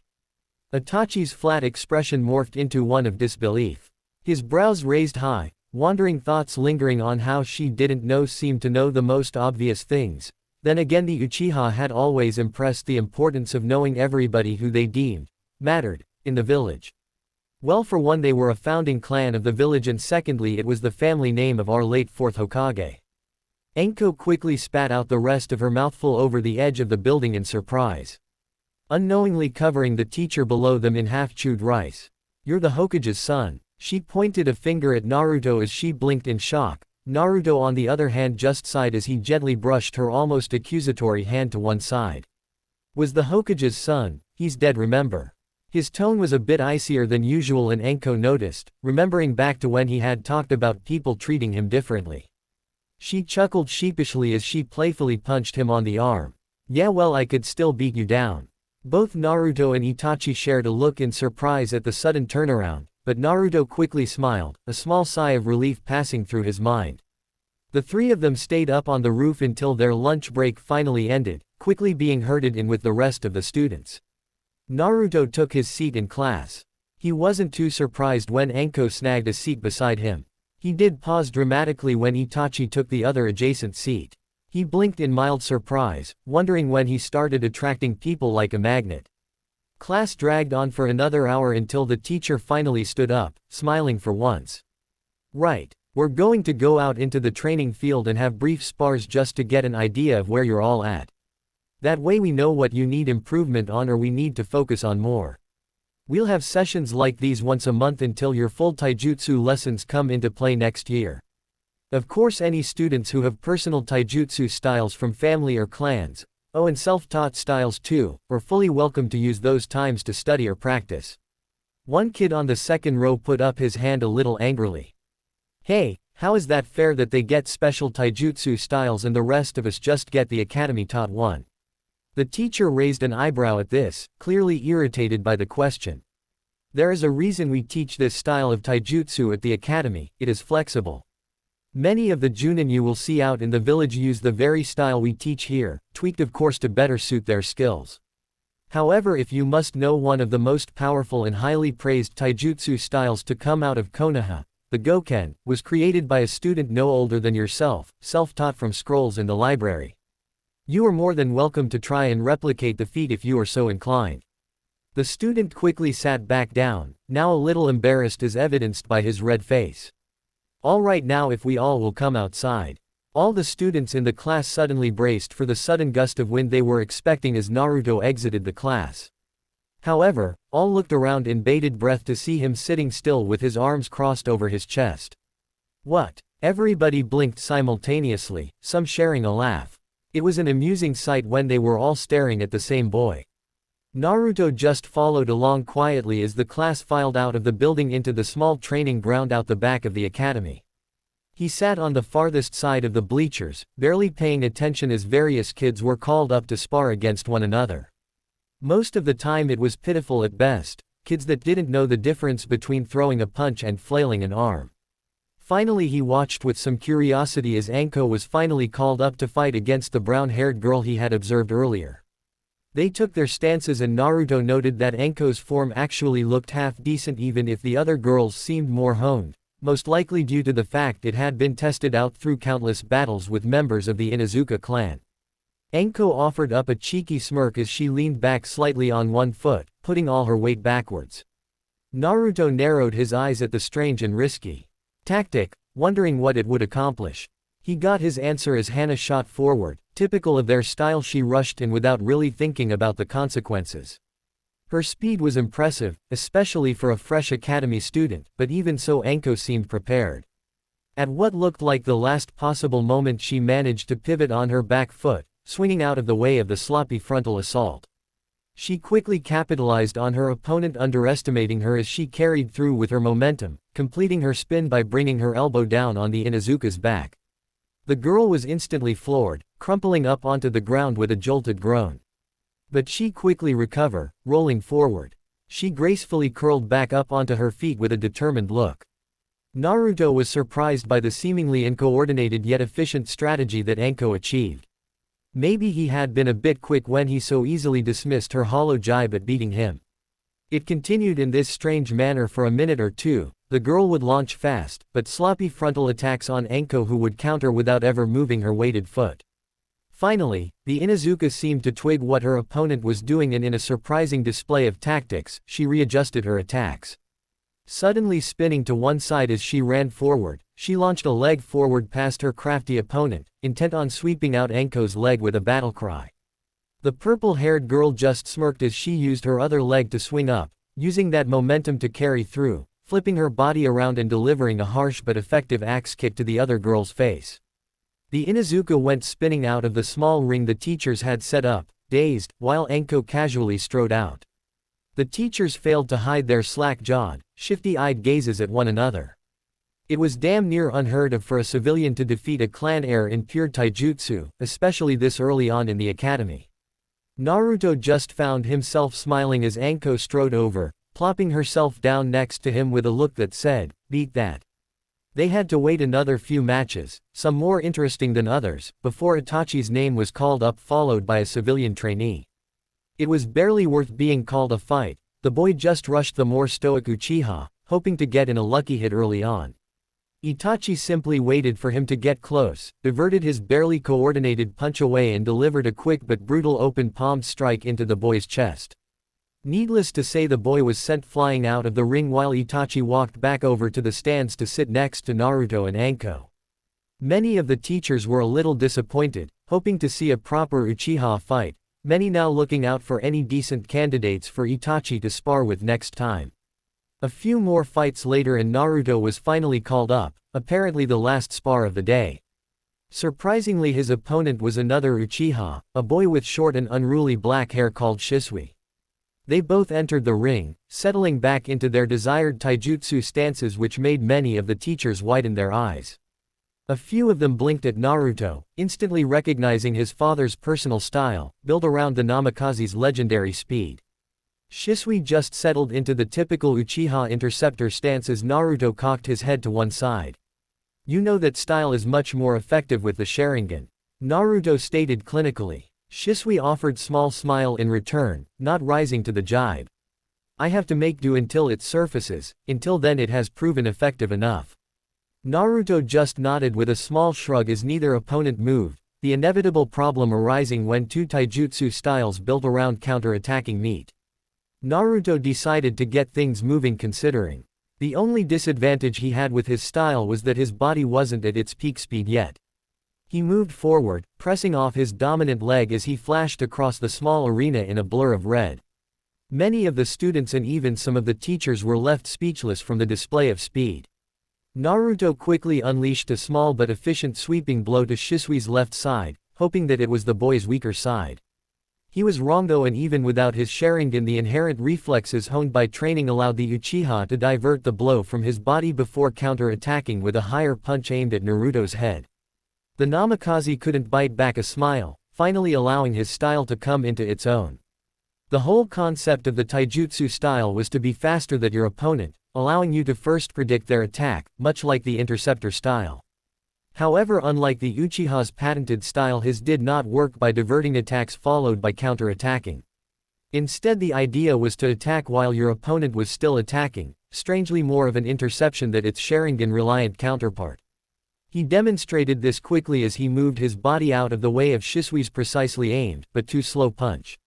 Itachi's flat expression morphed into one of disbelief. His brows raised high, wandering thoughts lingering on how she didn't know seemed to know the most obvious things. Then again, the Uchiha had always impressed the importance of knowing everybody who they deemed mattered in the village. Well, for one, they were a founding clan of the village, and secondly, it was the family name of our late fourth Hokage. Anko quickly spat out the rest of her mouthful over the edge of the building in surprise, unknowingly covering the teacher below them in half-chewed rice. You're the Hokage's son. She pointed a finger at Naruto as she blinked in shock. Naruto on the other hand just sighed as he gently brushed her almost accusatory hand to one side. Was the Hokage's son? He's dead, remember. His tone was a bit icier than usual and Anko noticed, remembering back to when he had talked about people treating him differently. She chuckled sheepishly as she playfully punched him on the arm. Yeah, well, I could still beat you down. Both Naruto and Itachi shared a look in surprise at the sudden turnaround, but Naruto quickly smiled, a small sigh of relief passing through his mind. The three of them stayed up on the roof until their lunch break finally ended, quickly being herded in with the rest of the students. Naruto took his seat in class. He wasn't too surprised when Anko snagged a seat beside him. He did pause dramatically when Itachi took the other adjacent seat. He blinked in mild surprise, wondering when he started attracting people like a magnet. Class dragged on for another hour until the teacher finally stood up, smiling for once. Right, we're going to go out into the training field and have brief spars just to get an idea of where you're all at. That way we know what you need improvement on or we need to focus on more. We'll have sessions like these once a month until your full taijutsu lessons come into play next year. Of course, any students who have personal taijutsu styles from family or clans, and self-taught styles too, are fully welcome to use those times to study or practice. One kid on the second row put up his hand a little angrily. Hey, how is that fair that they get special taijutsu styles and the rest of us just get the academy-taught one? The teacher raised an eyebrow at this, clearly irritated by the question. There is a reason we teach this style of taijutsu at the academy, it is flexible. Many of the Junin you will see out in the village use the very style we teach here, tweaked of course to better suit their skills. However, if you must know one of the most powerful and highly praised taijutsu styles to come out of Konoha, the Goken, was created by a student no older than yourself, self-taught from scrolls in the library. You are more than welcome to try and replicate the feat if you are so inclined. The student quickly sat back down, now a little embarrassed as evidenced by his red face. All right, now if we all will come outside. All the students in the class suddenly braced for the sudden gust of wind they were expecting as Naruto exited the class. However, all looked around in bated breath to see him sitting still with his arms crossed over his chest. What? Everybody blinked simultaneously, some sharing a laugh. It was an amusing sight when they were all staring at the same boy. Naruto just followed along quietly as the class filed out of the building into the small training ground out the back of the academy. He sat on the farthest side of the bleachers, barely paying attention as various kids were called up to spar against one another. Most of the time it was pitiful at best, kids that didn't know the difference between throwing a punch and flailing an arm. Finally he watched with some curiosity as Anko was finally called up to fight against the brown-haired girl he had observed earlier. They took their stances and Naruto noted that Anko's form actually looked half-decent even if the other girls seemed more honed, most likely due to the fact it had been tested out through countless battles with members of the Inuzuka clan. Anko offered up a cheeky smirk as she leaned back slightly on one foot, putting all her weight backwards. Naruto narrowed his eyes at the strange and risky tactic, wondering what it would accomplish. He got his answer as Hana shot forward, typical of their style. She rushed in without really thinking about the consequences. Her speed was impressive, especially for a fresh academy student, but even so Anko seemed prepared. At what looked like the last possible moment she managed to pivot on her back foot, swinging out of the way of the sloppy frontal assault. She quickly capitalized on her opponent underestimating her as she carried through with her momentum, completing her spin by bringing her elbow down on the Inuzuka's back. The girl was instantly floored, crumpling up onto the ground with a jolted groan. But she quickly recovered, rolling forward. She gracefully curled back up onto her feet with a determined look. Naruto was surprised by the seemingly uncoordinated yet efficient strategy that Anko achieved. Maybe he had been a bit quick when he so easily dismissed her hollow jibe at beating him. It continued in this strange manner for a minute or two. The girl would launch fast, but sloppy frontal attacks on Anko who would counter without ever moving her weighted foot. Finally, the Inuzuka seemed to twig what her opponent was doing and in a surprising display of tactics, she readjusted her attacks. Suddenly spinning to one side as she ran forward, she launched a leg forward past her crafty opponent, intent on sweeping out Anko's leg with a battle cry. The purple-haired girl just smirked as she used her other leg to swing up, using that momentum to carry through, flipping her body around and delivering a harsh but effective axe kick to the other girl's face. The Inuzuka went spinning out of the small ring the teachers had set up, dazed, while Anko casually strode out. The teachers failed to hide their slack-jawed, shifty-eyed gazes at one another. It was damn near unheard of for a civilian to defeat a clan heir in pure taijutsu, especially this early on in the academy. Naruto just found himself smiling as Anko strode over, plopping herself down next to him with a look that said, "Beat that." They had to wait another few matches, some more interesting than others, before Itachi's name was called up, followed by a civilian trainee. It was barely worth being called a fight. The boy just rushed the more stoic Uchiha, hoping to get in a lucky hit early on. Itachi simply waited for him to get close, diverted his barely coordinated punch away and delivered a quick but brutal open-palmed strike into the boy's chest. Needless to say, the boy was sent flying out of the ring while Itachi walked back over to the stands to sit next to Naruto and Anko. Many of the teachers were a little disappointed, hoping to see a proper Uchiha fight, many now looking out for any decent candidates for Itachi to spar with next time. A few more fights later and Naruto was finally called up, apparently the last spar of the day. Surprisingly, his opponent was another Uchiha, a boy with short and unruly black hair called Shisui. They both entered the ring, settling back into their desired taijutsu stances, which made many of the teachers widen their eyes. A few of them blinked at Naruto, instantly recognizing his father's personal style, built around the Namikaze's legendary speed. Shisui just settled into the typical Uchiha interceptor stance as Naruto cocked his head to one side. "You know that style is much more effective with the Sharingan," Naruto stated clinically. Shisui offered small smile in return, not rising to the jibe. "I have to make do until it surfaces, until then it has proven effective enough." Naruto just nodded with a small shrug as neither opponent moved, the inevitable problem arising when two taijutsu styles built around counter-attacking meet. Naruto decided to get things moving, considering the only disadvantage he had with his style was that his body wasn't at its peak speed yet. He moved forward, pressing off his dominant leg as he flashed across the small arena in a blur of red. Many of the students and even some of the teachers were left speechless from the display of speed. Naruto quickly unleashed a small but efficient sweeping blow to Shisui's left side, hoping that it was the boy's weaker side. He was wrong though, and even without his Sharingan, the inherent reflexes honed by training allowed the Uchiha to divert the blow from his body before counter-attacking with a higher punch aimed at Naruto's head. The Namikaze couldn't bite back a smile, finally allowing his style to come into its own. The whole concept of the taijutsu style was to be faster than your opponent, allowing you to first predict their attack, much like the interceptor style. However, unlike the Uchiha's patented style, his did not work by diverting attacks followed by counter-attacking. Instead, the idea was to attack while your opponent was still attacking, strangely more of an interception than its Sharingan-reliant counterpart. He demonstrated this quickly as he moved his body out of the way of Shisui's precisely aimed, but too slow punch.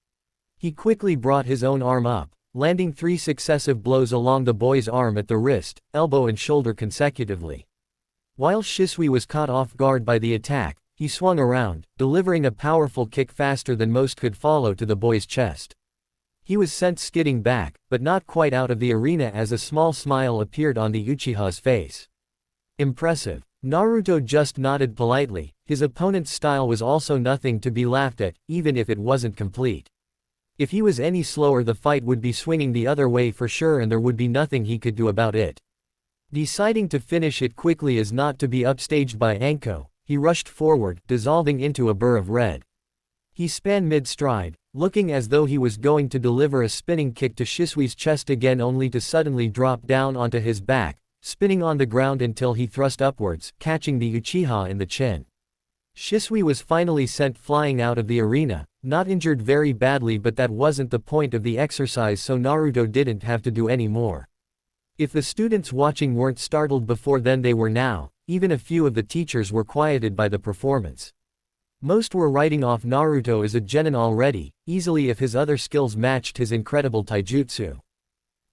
He quickly brought his own arm up, landing 3 successive blows along the boy's arm at the wrist, elbow and shoulder consecutively. While Shisui was caught off guard by the attack, he swung around, delivering a powerful kick faster than most could follow to the boy's chest. He was sent skidding back, but not quite out of the arena as a small smile appeared on the Uchiha's face. Impressive. Naruto just nodded politely. His opponent's style was also nothing to be laughed at, even if it wasn't complete. If he was any slower, the fight would be swinging the other way for sure, and there would be nothing he could do about it. Deciding to finish it quickly as not to be upstaged by Anko, he rushed forward, dissolving into a burr of red. He span mid-stride, looking as though he was going to deliver a spinning kick to Shisui's chest again, only to suddenly drop down onto his back, spinning on the ground until he thrust upwards, catching the Uchiha in the chin. Shisui was finally sent flying out of the arena, not injured very badly, but that wasn't the point of the exercise, so Naruto didn't have to do any more. If the students watching weren't startled before then, they were now. Even a few of the teachers were quieted by the performance. Most were writing off Naruto as a genin already, easily, if his other skills matched his incredible taijutsu.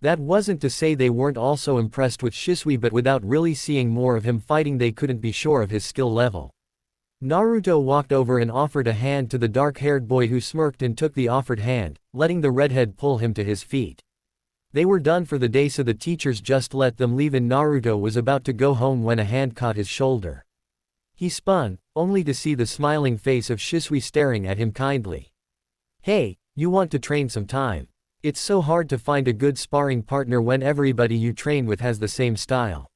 That wasn't to say they weren't also impressed with Shisui, but without really seeing more of him fighting, they couldn't be sure of his skill level. Naruto walked over and offered a hand to the dark-haired boy, who smirked and took the offered hand, letting the redhead pull him to his feet. They were done for the day, so the teachers just let them leave, and Naruto was about to go home when a hand caught his shoulder. He spun, only to see the smiling face of Shisui staring at him kindly. "Hey, you want to train some time?" It's so hard to find a good sparring partner when everybody you train with has the same style.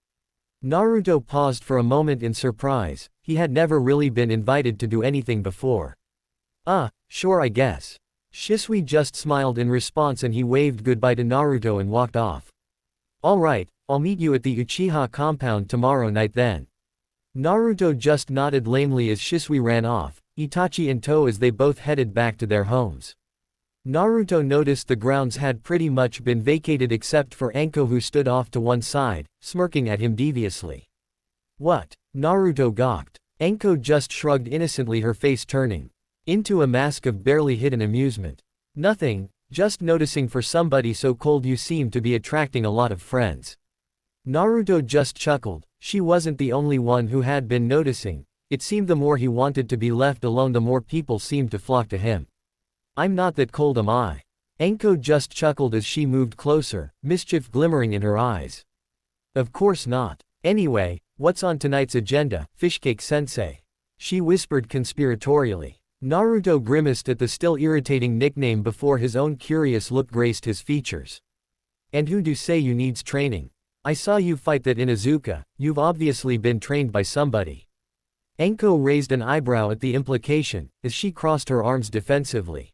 Naruto paused for a moment in surprise, he had never really been invited to do anything before. Sure I guess. Shisui just smiled in response and he waved goodbye to Naruto and walked off. Alright, I'll meet you at the Uchiha compound tomorrow night then. Naruto just nodded lamely as Shisui ran off, Itachi in tow as they both headed back to their homes. Naruto noticed the grounds had pretty much been vacated except for Anko who stood off to one side, smirking at him deviously. What? Naruto gawked. Anko just shrugged innocently, her face turning into a mask of barely hidden amusement. Nothing, just noticing for somebody so cold you seem to be attracting a lot of friends. Naruto just chuckled, she wasn't the only one who had been noticing, it seemed the more he wanted to be left alone the more people seemed to flock to him. I'm not that cold, am I? Anko just chuckled as she moved closer, mischief glimmering in her eyes. Of course not. Anyway, what's on tonight's agenda, Fishcake Sensei? She whispered conspiratorially. Naruto grimaced at the still irritating nickname before his own curious look graced his features. And who do say you needs training? I saw you fight that Inuzuka, you've obviously been trained by somebody. Anko raised an eyebrow at the implication, as she crossed her arms defensively.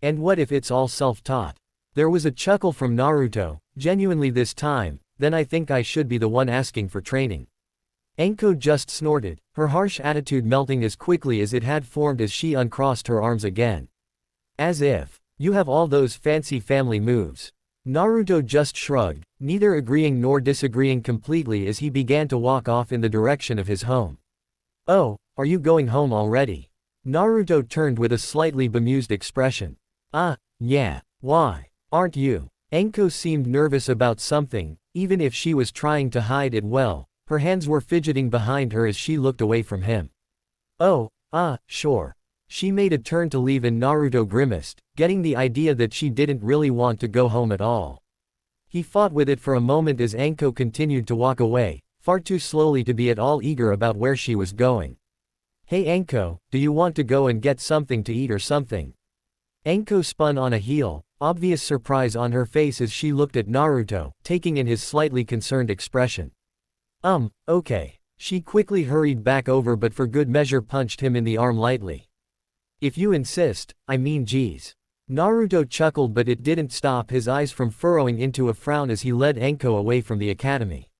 And what if it's all self-taught? There was a chuckle from Naruto, genuinely this time, then I think I should be the one asking for training. Anko just snorted, her harsh attitude melting as quickly as it had formed as she uncrossed her arms again. As if, you have all those fancy family moves. Naruto just shrugged, neither agreeing nor disagreeing completely as he began to walk off in the direction of his home. Oh, are you going home already? Naruto turned with a slightly bemused expression. Yeah, why? Aren't you? Anko seemed nervous about something, even if she was trying to hide it well, her hands were fidgeting behind her as she looked away from him. Oh, sure. She made a turn to leave and Naruto grimaced, getting the idea that she didn't really want to go home at all. He fought with it for a moment as Anko continued to walk away, far too slowly to be at all eager about where she was going. Hey Anko, do you want to go and get something to eat or something? Anko spun on a heel, obvious surprise on her face as she looked at Naruto, taking in his slightly concerned expression. Okay. She quickly hurried back over but for good measure punched him in the arm lightly. If you insist, I mean geez. Naruto chuckled but it didn't stop his eyes from furrowing into a frown as he led Anko away from the academy.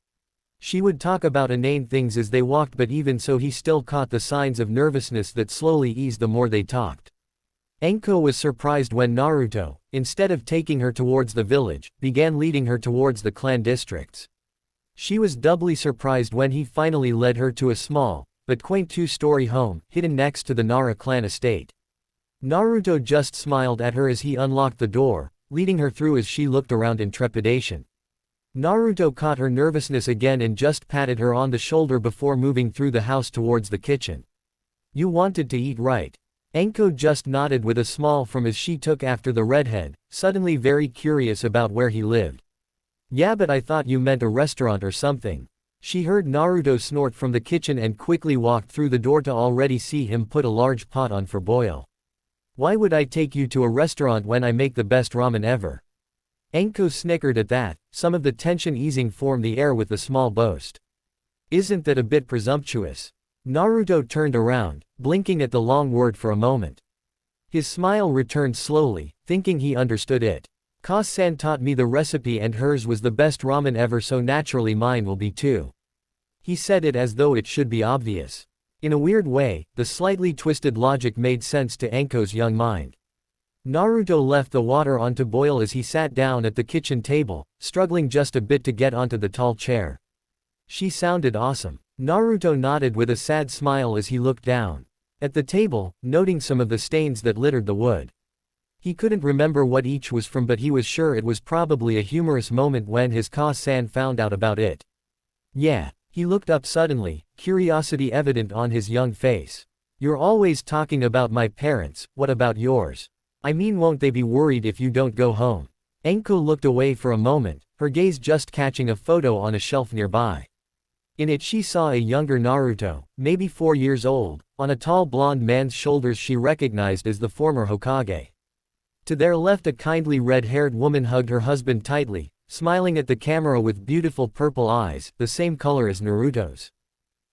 She would talk about inane things as they walked but even so he still caught the signs of nervousness that slowly eased the more they talked. Anko was surprised when Naruto, instead of taking her towards the village, began leading her towards the clan districts. She was doubly surprised when he finally led her to a small, but quaint two-story home, hidden next to the Nara clan estate. Naruto just smiled at her as he unlocked the door, leading her through as she looked around in trepidation. Naruto caught her nervousness again and just patted her on the shoulder before moving through the house towards the kitchen. You wanted to eat, right? Anko just nodded with a smile from as she took after the redhead, suddenly very curious about where he lived. Yeah, but I thought you meant a restaurant or something. She heard Naruto snort from the kitchen and quickly walked through the door to already see him put a large pot on for boil. Why would I take you to a restaurant when I make the best ramen ever? Anko snickered at that, some of the tension easing from the air with a small boast. Isn't that a bit presumptuous? Naruto turned around, blinking at the long word for a moment. His smile returned slowly, thinking he understood it. Ka-san taught me the recipe and hers was the best ramen ever, so naturally mine will be too. He said it as though it should be obvious. In a weird way, the slightly twisted logic made sense to Anko's young mind. Naruto left the water on to boil as he sat down at the kitchen table, struggling just a bit to get onto the tall chair. She sounded awesome. Naruto nodded with a sad smile as he looked down at the table, noting some of the stains that littered the wood. He couldn't remember what each was from, but he was sure it was probably a humorous moment when his Ka-san found out about it. Yeah. He looked up suddenly, curiosity evident on his young face. You're always talking about my parents, what about yours? I mean, won't they be worried if you don't go home? Anko looked away for a moment, her gaze just catching a photo on a shelf nearby. In it she saw a younger Naruto, maybe 4 years old, on a tall blonde man's shoulders she recognized as the former Hokage. To their left, a kindly red-haired woman hugged her husband tightly, smiling at the camera with beautiful purple eyes, the same color as Naruto's.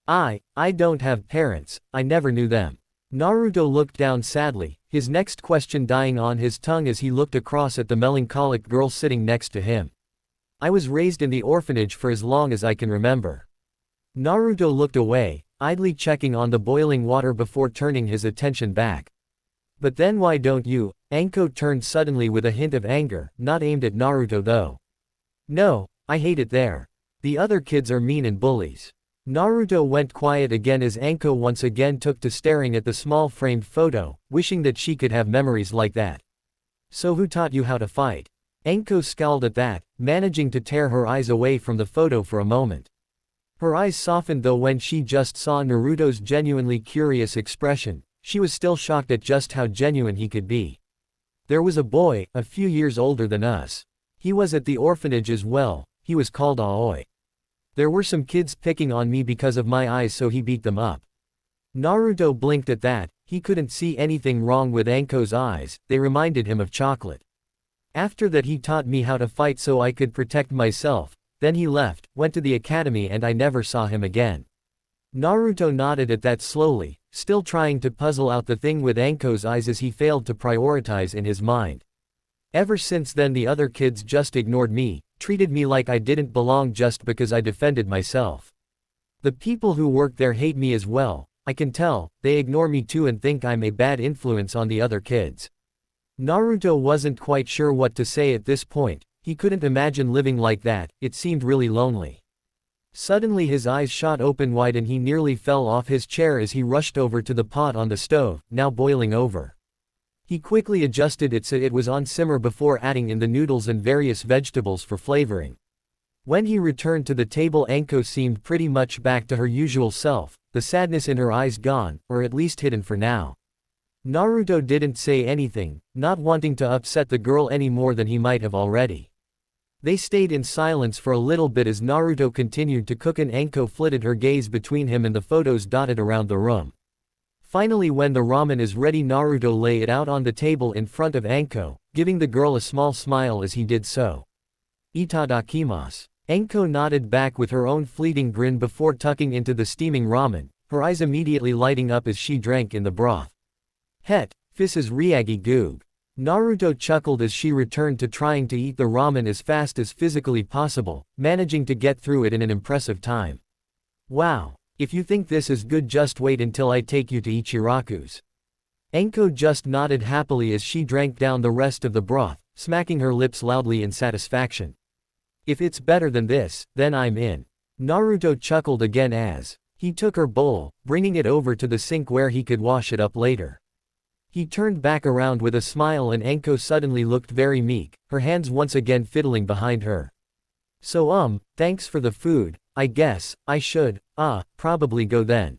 I don't have parents, I never knew them. Naruto looked down sadly, his next question dying on his tongue as he looked across at the melancholic girl sitting next to him. I was raised in the orphanage for as long as I can remember. Naruto looked away, idly checking on the boiling water before turning his attention back. But then why don't you? Anko turned suddenly with a hint of anger, not aimed at Naruto though. No, I hate it there. The other kids are mean and bullies. Naruto went quiet again as Anko once again took to staring at the small framed photo, wishing that she could have memories like that. So who taught you how to fight? Anko scowled at that, managing to tear her eyes away from the photo for a moment. Her eyes softened though when she just saw Naruto's genuinely curious expression. She was still shocked at just how genuine he could be. There was a boy, a few years older than us. He was at the orphanage as well, he was called Aoi. There were some kids picking on me because of my eyes, so he beat them up. Naruto blinked at that, he couldn't see anything wrong with Anko's eyes, they reminded him of chocolate. After that he taught me how to fight so I could protect myself, then he left, went to the academy and I never saw him again. Naruto nodded at that slowly, still trying to puzzle out the thing with Anko's eyes as he failed to prioritize in his mind. Ever since then the other kids just ignored me, treated me like I didn't belong just because I defended myself. The people who work there hate me as well, I can tell, they ignore me too and think I'm a bad influence on the other kids. Naruto wasn't quite sure what to say at this point, he couldn't imagine living like that, it seemed really lonely. Suddenly his eyes shot open wide and he nearly fell off his chair as he rushed over to the pot on the stove, now boiling over. He quickly adjusted it so it was on simmer before adding in the noodles and various vegetables for flavoring. When he returned to the table, Anko seemed pretty much back to her usual self, the sadness in her eyes gone, or at least hidden for now. Naruto didn't say anything, not wanting to upset the girl any more than he might have already. They stayed in silence for a little bit as Naruto continued to cook and Anko flitted her gaze between him and the photos dotted around the room. Finally, when the ramen is ready, Naruto lay it out on the table in front of Anko, giving the girl a small smile as he did so. Itadakimasu. Anko nodded back with her own fleeting grin before tucking into the steaming ramen, her eyes immediately lighting up as she drank in the broth. Het, fisses reagi goog. Naruto chuckled as she returned to trying to eat the ramen as fast as physically possible, managing to get through it in an impressive time. Wow. If you think this is good, just wait until I take you to Ichiraku's. Anko just nodded happily as she drank down the rest of the broth, smacking her lips loudly in satisfaction. If it's better than this, then I'm in. Naruto chuckled again as he took her bowl, bringing it over to the sink where he could wash it up later. He turned back around with a smile and Anko suddenly looked very meek, her hands once again fiddling behind her. So thanks for the food, I guess, I should, probably go then.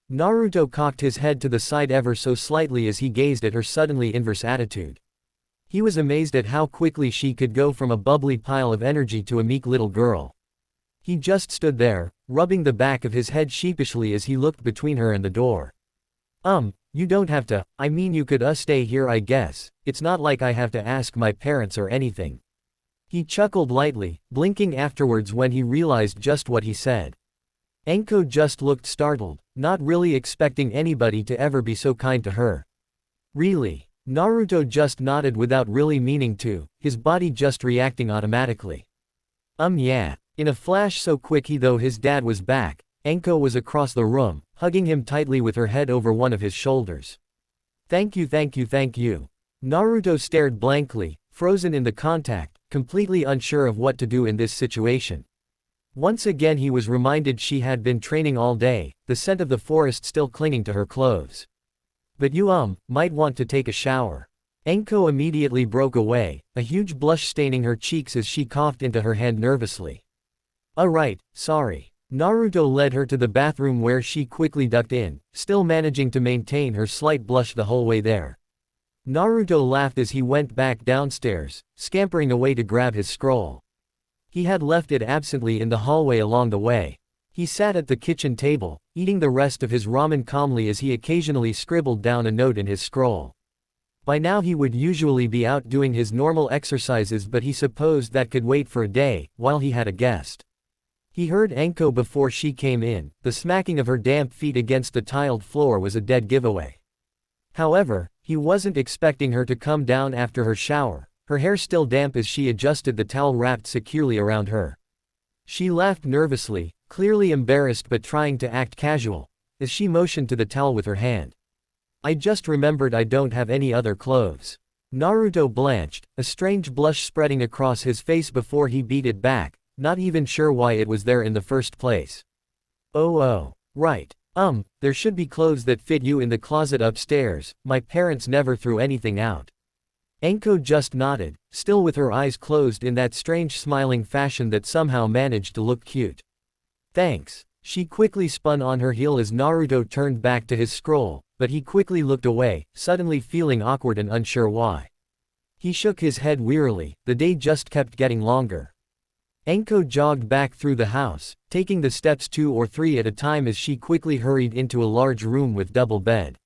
Naruto cocked his head to the side ever so slightly as he gazed at her suddenly inverse attitude. He was amazed at how quickly she could go from a bubbly pile of energy to a meek little girl. He just stood there, rubbing the back of his head sheepishly as he looked between her and the door. You don't have to, I mean you could stay here I guess, it's not like I have to ask my parents or anything. He chuckled lightly, blinking afterwards when he realized just what he said. Anko just looked startled, not really expecting anybody to ever be so kind to her. Really? Naruto just nodded without really meaning to, his body just reacting automatically. Yeah. In a flash so quick though his dad was back, Anko was across the room, hugging him tightly with her head over one of his shoulders. Thank you. Naruto stared blankly, frozen in the contact, completely unsure of what to do in this situation. Once again he was reminded she had been training all day, the scent of the forest still clinging to her clothes. But you might want to take a shower. Anko immediately broke away, a huge blush staining her cheeks as she coughed into her hand nervously. Right, sorry. Naruto led her to the bathroom where she quickly ducked in, still managing to maintain her slight blush the whole way there. Naruto laughed as he went back downstairs, scampering away to grab his scroll. He had left it absently in the hallway along the way. He sat at the kitchen table, eating the rest of his ramen calmly as he occasionally scribbled down a note in his scroll. By now he would usually be out doing his normal exercises, but he supposed that could wait for a day, while he had a guest. He heard Anko before she came in. The smacking of her damp feet against the tiled floor was a dead giveaway. However, he wasn't expecting her to come down after her shower, her hair still damp as she adjusted the towel wrapped securely around her. She laughed nervously, clearly embarrassed but trying to act casual, as she motioned to the towel with her hand. "I just remembered I don't have any other clothes." Naruto blanched, a strange blush spreading across his face before he beat it back, not even sure why it was there in the first place. Oh, right. There should be clothes that fit you in the closet upstairs. My parents never threw anything out. Anko just nodded, still with her eyes closed in that strange smiling fashion that somehow managed to look cute. Thanks. She quickly spun on her heel as Naruto turned back to his scroll, but he quickly looked away, suddenly feeling awkward and unsure why. He shook his head wearily, the day just kept getting longer. Anko jogged back through the house, taking the steps 2 or 3 at a time as she quickly hurried into a large room with double bed.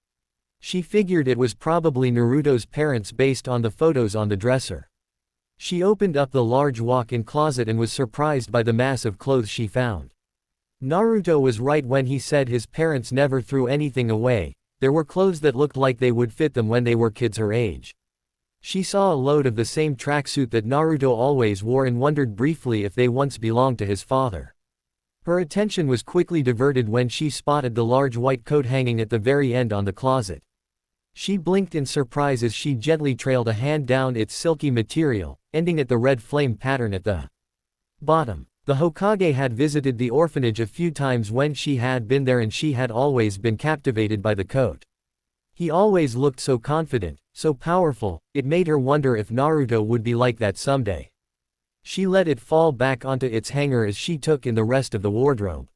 She figured it was probably Naruto's parents based on the photos on the dresser. She opened up the large walk-in closet and was surprised by the mass of clothes she found. Naruto was right when he said his parents never threw anything away. There were clothes that looked like they would fit them when they were kids her age. She saw a load of the same tracksuit that Naruto always wore and wondered briefly if they once belonged to his father. Her attention was quickly diverted when she spotted the large white coat hanging at the very end on the closet. She blinked in surprise as she gently trailed a hand down its silky material, ending at the red flame pattern at the bottom. The Hokage had visited the orphanage a few times when she had been there and she had always been captivated by the coat. He always looked so confident, so powerful, it made her wonder if Naruto would be like that someday. She let it fall back onto its hanger as she took in the rest of the wardrobe.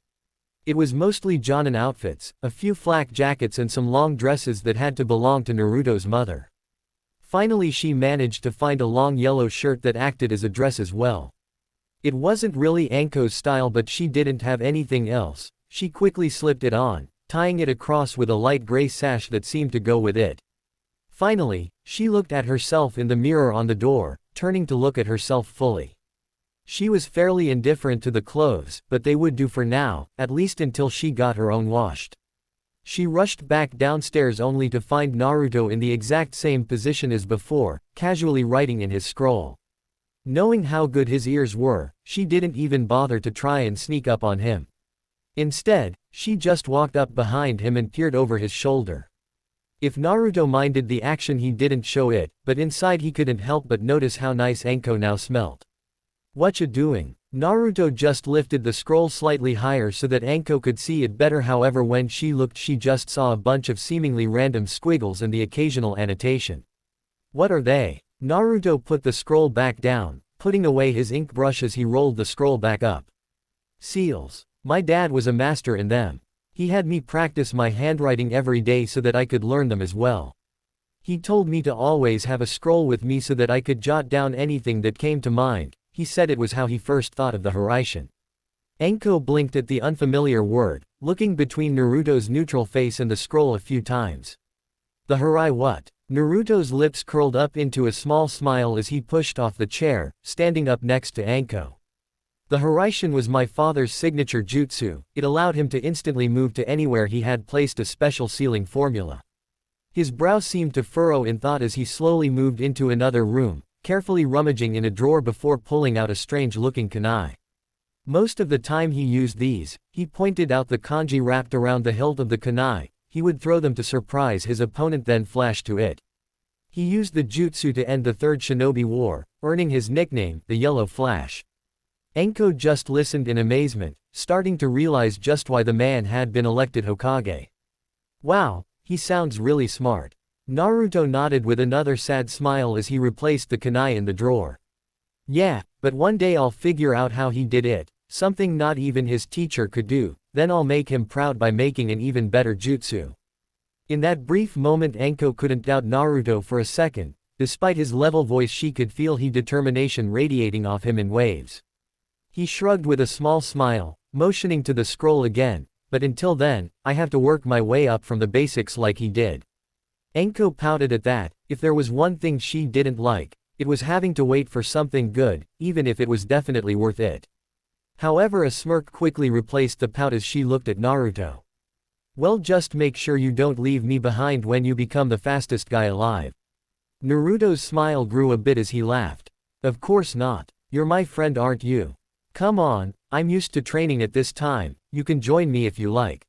It was mostly Jonin outfits, a few flak jackets and some long dresses that had to belong to Naruto's mother. Finally she managed to find a long yellow shirt that acted as a dress as well. It wasn't really Anko's style but she didn't have anything else. She quickly slipped it on, tying it across with a light gray sash that seemed to go with it. Finally, she looked at herself in the mirror on the door, turning to look at herself fully. She was fairly indifferent to the clothes, but they would do for now, at least until she got her own washed. She rushed back downstairs only to find Naruto in the exact same position as before, casually writing in his scroll. Knowing how good his ears were, she didn't even bother to try and sneak up on him. Instead, she just walked up behind him and peered over his shoulder. If Naruto minded the action he didn't show it, but inside he couldn't help but notice how nice Anko now smelt. "Whatcha doing?" Naruto just lifted the scroll slightly higher so that Anko could see it better, however when she looked she just saw a bunch of seemingly random squiggles and the occasional annotation. "What are they?" Naruto put the scroll back down, putting away his ink brush as he rolled the scroll back up. "Seals. My dad was a master in them. He had me practice my handwriting every day so that I could learn them as well. He told me to always have a scroll with me so that I could jot down anything that came to mind. He said it was how he first thought of the Hiraishin." Anko blinked at the unfamiliar word, looking between Naruto's neutral face and the scroll a few times. "The Hirai what?" Naruto's lips curled up into a small smile as he pushed off the chair, standing up next to Anko. "The Hiraishin was my father's signature jutsu. It allowed him to instantly move to anywhere he had placed a special sealing formula." His brow seemed to furrow in thought as he slowly moved into another room, carefully rummaging in a drawer before pulling out a strange-looking kunai. Most of the time he used these, he pointed out the kanji wrapped around the hilt of the kunai. He would throw them to surprise his opponent then flash to it. He used the jutsu to end the Third Shinobi War, earning his nickname, the Yellow Flash. Anko just listened in amazement, starting to realize just why the man had been elected Hokage. "Wow, he sounds really smart." Naruto nodded with another sad smile as he replaced the kunai in the drawer. "Yeah, but one day I'll figure out how he did it, something not even his teacher could do, then I'll make him proud by making an even better jutsu." In that brief moment Anko couldn't doubt Naruto for a second. Despite his level voice she could feel his determination radiating off him in waves. He shrugged with a small smile, motioning to the scroll again, "But until then, I have to work my way up from the basics like he did." Anko pouted at that. If there was one thing she didn't like, it was having to wait for something good, even if it was definitely worth it. However, a smirk quickly replaced the pout as she looked at Naruto. Well, just make sure you don't leave me behind when you become the fastest guy alive. Naruto's smile grew a bit as he laughed. Of course not. You're my friend, aren't you? Come on, I'm used to training at this time, you can join me if you like.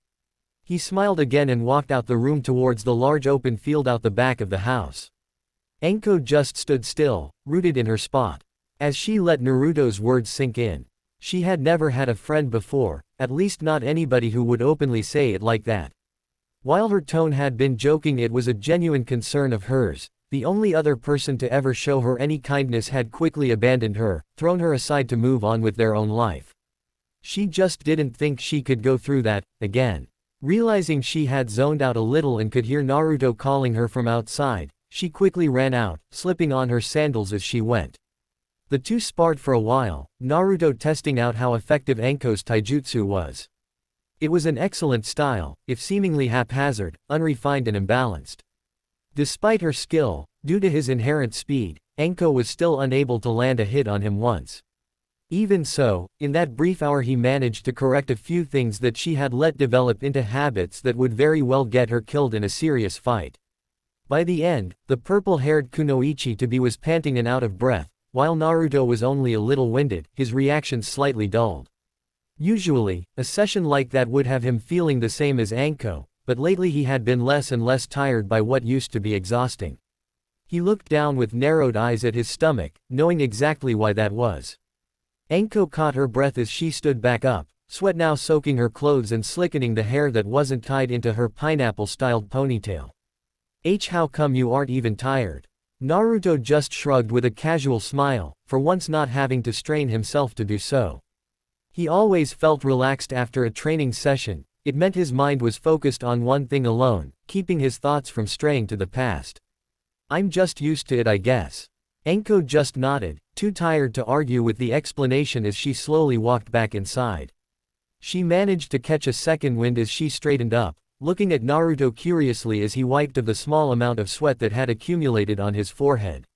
He smiled again and walked out the room towards the large open field out the back of the house. Anko just stood still, rooted in her spot. As she let Naruto's words sink in. She had never had a friend before, at least not anybody who would openly say it like that. While her tone had been joking, it was a genuine concern of hers. The only other person to ever show her any kindness had quickly abandoned her, thrown her aside to move on with their own life. She just didn't think she could go through that again. Realizing she had zoned out a little and could hear Naruto calling her from outside, she quickly ran out, slipping on her sandals as she went. The two sparred for a while, Naruto testing out how effective Anko's taijutsu was. It was an excellent style, if seemingly haphazard, unrefined and imbalanced. Despite her skill, due to his inherent speed, Anko was still unable to land a hit on him once. Even so, in that brief hour he managed to correct a few things that she had let develop into habits that would very well get her killed in a serious fight. By the end, the purple-haired kunoichi to be was panting and out of breath, while Naruto was only a little winded, his reactions slightly dulled. Usually, a session like that would have him feeling the same as Anko, but lately he had been less and less tired by what used to be exhausting. He looked down with narrowed eyes at his stomach, knowing exactly why that was. Anko caught her breath as she stood back up, sweat now soaking her clothes and slickening the hair that wasn't tied into her pineapple-styled ponytail. How come you aren't even tired? Naruto just shrugged with a casual smile, for once not having to strain himself to do so. He always felt relaxed after a training session. It meant his mind was focused on one thing alone, keeping his thoughts from straying to the past. I'm just used to it, I guess. Anko just nodded, too tired to argue with the explanation as she slowly walked back inside. She managed to catch a second wind as she straightened up, looking at Naruto curiously as he wiped off the small amount of sweat that had accumulated on his forehead.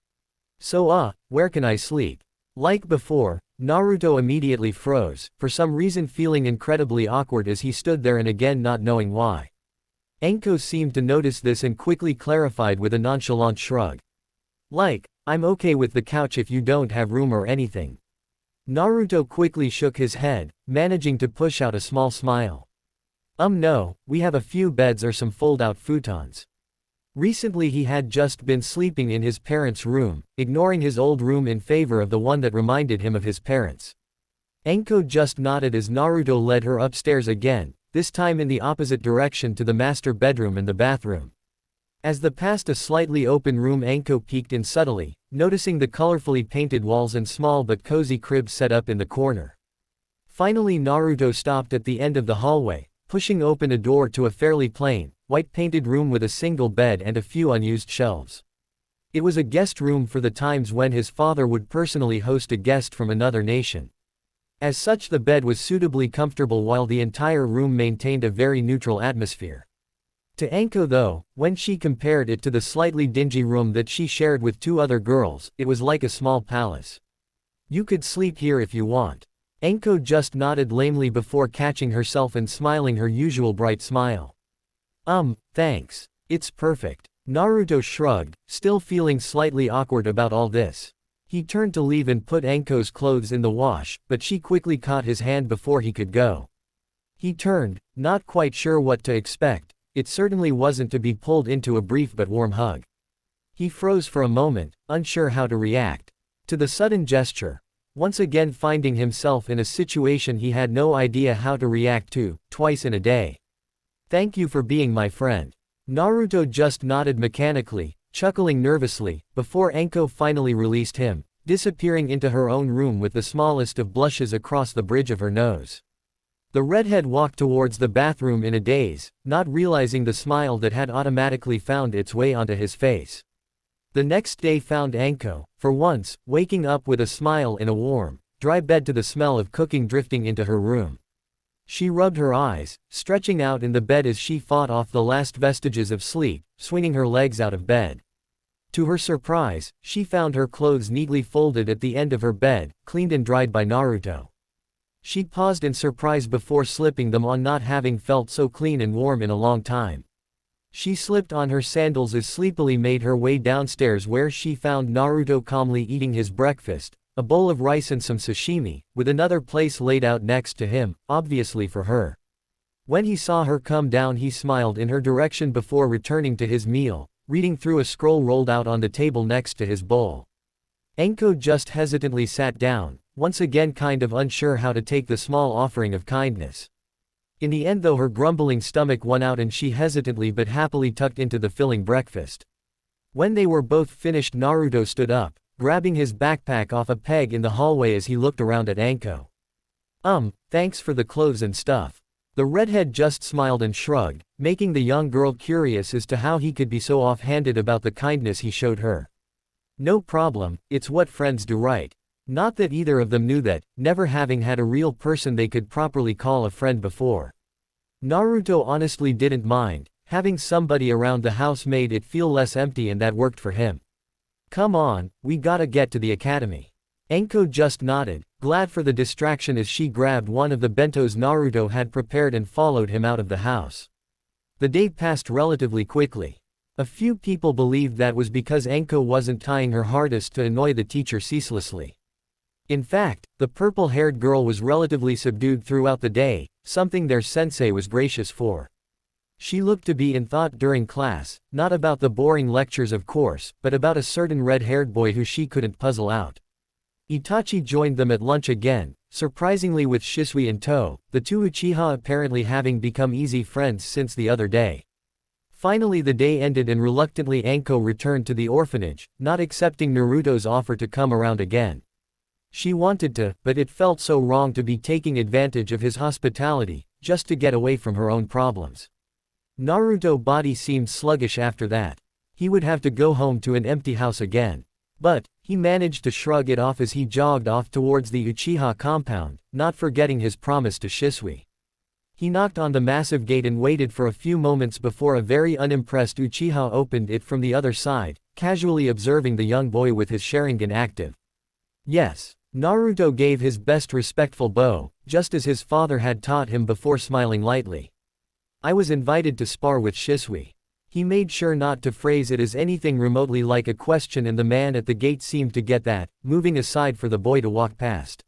So where can I sleep? Like before, Naruto immediately froze, for some reason feeling incredibly awkward as he stood there and again not knowing why. Anko seemed to notice this and quickly clarified with a nonchalant shrug. I'm okay with the couch if you don't have room or anything. Naruto quickly shook his head, managing to push out a small smile. No, we have a few beds or some fold-out futons. Recently he had just been sleeping in his parents' room, ignoring his old room in favor of the one that reminded him of his parents. Anko just nodded as Naruto led her upstairs again, this time in the opposite direction to the master bedroom and the bathroom. As they passed a slightly open room, Anko peeked in subtly, noticing the colorfully painted walls and small but cozy crib set up in the corner. Finally Naruto stopped at the end of the hallway, pushing open a door to a fairly plain, white-painted room with a single bed and a few unused shelves. It was a guest room for the times when his father would personally host a guest from another nation. As such, the bed was suitably comfortable while the entire room maintained a very neutral atmosphere. To Anko though, when she compared it to the slightly dingy room that she shared with two other girls, it was like a small palace. You could sleep here if you want. Anko just nodded lamely before catching herself and smiling her usual bright smile. Thanks. It's perfect. Naruto shrugged, still feeling slightly awkward about all this. He turned to leave and put Anko's clothes in the wash, but she quickly caught his hand before he could go. He turned, not quite sure what to expect. It certainly wasn't to be pulled into a brief but warm hug. He froze for a moment, unsure how to react to the sudden gesture. Once again finding himself in a situation he had no idea how to react to, twice in a day. Thank you for being my friend. Naruto just nodded mechanically, chuckling nervously, before Anko finally released him, disappearing into her own room with the smallest of blushes across the bridge of her nose. The redhead walked towards the bathroom in a daze, not realizing the smile that had automatically found its way onto his face. The next day found Anko, for once, waking up with a smile in a warm, dry bed to the smell of cooking drifting into her room. She rubbed her eyes, stretching out in the bed as she fought off the last vestiges of sleep, swinging her legs out of bed. To her surprise, she found her clothes neatly folded at the end of her bed, cleaned and dried by Naruto. She paused in surprise before slipping them on, not having felt so clean and warm in a long time. She slipped on her sandals as sleepily made her way downstairs, where she found Naruto calmly eating his breakfast, a bowl of rice and some sashimi, with another place laid out next to him, obviously for her. When he saw her come down, he smiled in her direction before returning to his meal, reading through a scroll rolled out on the table next to his bowl. Anko just hesitantly sat down, once again kind of unsure how to take the small offering of kindness. In the end though, her grumbling stomach won out and she hesitantly but happily tucked into the filling breakfast. When they were both finished, Naruto stood up, grabbing his backpack off a peg in the hallway as he looked around at Anko. Thanks for the clothes and stuff." The redhead just smiled and shrugged, making the young girl curious as to how he could be so off-handed about the kindness he showed her. "No problem, it's what friends do, right?" Not that either of them knew that, never having had a real person they could properly call a friend before. Naruto honestly didn't mind, having somebody around the house made it feel less empty, and that worked for him. "Come on, we gotta get to the academy." Anko just nodded, glad for the distraction as she grabbed one of the bentos Naruto had prepared and followed him out of the house. The day passed relatively quickly. A few people believed that was because Anko wasn't trying her hardest to annoy the teacher ceaselessly. In fact, the purple-haired girl was relatively subdued throughout the day, something their sensei was gracious for. She looked to be in thought during class, not about the boring lectures of course, but about a certain red-haired boy who she couldn't puzzle out. Itachi joined them at lunch again, surprisingly with Shisui in tow, the two Uchiha apparently having become easy friends since the other day. Finally the day ended and reluctantly Anko returned to the orphanage, not accepting Naruto's offer to come around again. She wanted to, but it felt so wrong to be taking advantage of his hospitality, just to get away from her own problems. Naruto's body seemed sluggish after that. He would have to go home to an empty house again. But he managed to shrug it off as he jogged off towards the Uchiha compound, not forgetting his promise to Shisui. He knocked on the massive gate and waited for a few moments before a very unimpressed Uchiha opened it from the other side, casually observing the young boy with his Sharingan active. "Yes." Naruto gave his best respectful bow, just as his father had taught him before, smiling lightly. "I was invited to spar with Shisui." He made sure not to phrase it as anything remotely like a question, and the man at the gate seemed to get that, moving aside for the boy to walk past.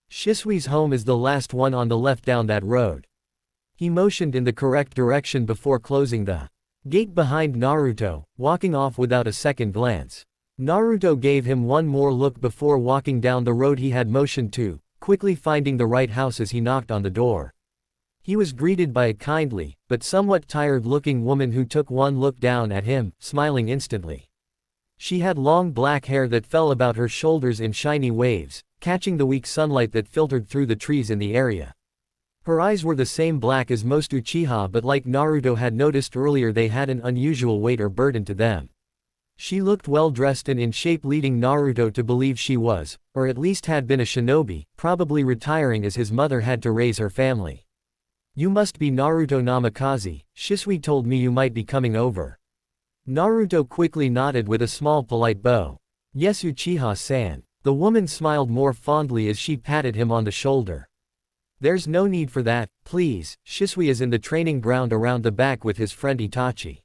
"Shisui's home is the last one on the left down that road." He motioned in the correct direction before closing the gate behind Naruto, walking off without a second glance. Naruto gave him one more look before walking down the road he had motioned to, quickly finding the right house as he knocked on the door. He was greeted by a kindly, but somewhat tired-looking woman who took one look down at him, smiling instantly. She had long black hair that fell about her shoulders in shiny waves, catching the weak sunlight that filtered through the trees in the area. Her eyes were the same black as most Uchiha, but like Naruto had noticed earlier, they had an unusual weight or burden to them. She looked well-dressed and in shape, leading Naruto to believe she was, or at least had been, a shinobi, probably retiring as his mother had to raise her family. "You must be Naruto Namikaze, Shisui told me you might be coming over." Naruto quickly nodded with a small polite bow. "Yes, Uchiha-san." The woman smiled more fondly as she patted him on the shoulder. "There's no need for that, please, Shisui is in the training ground around the back with his friend Itachi."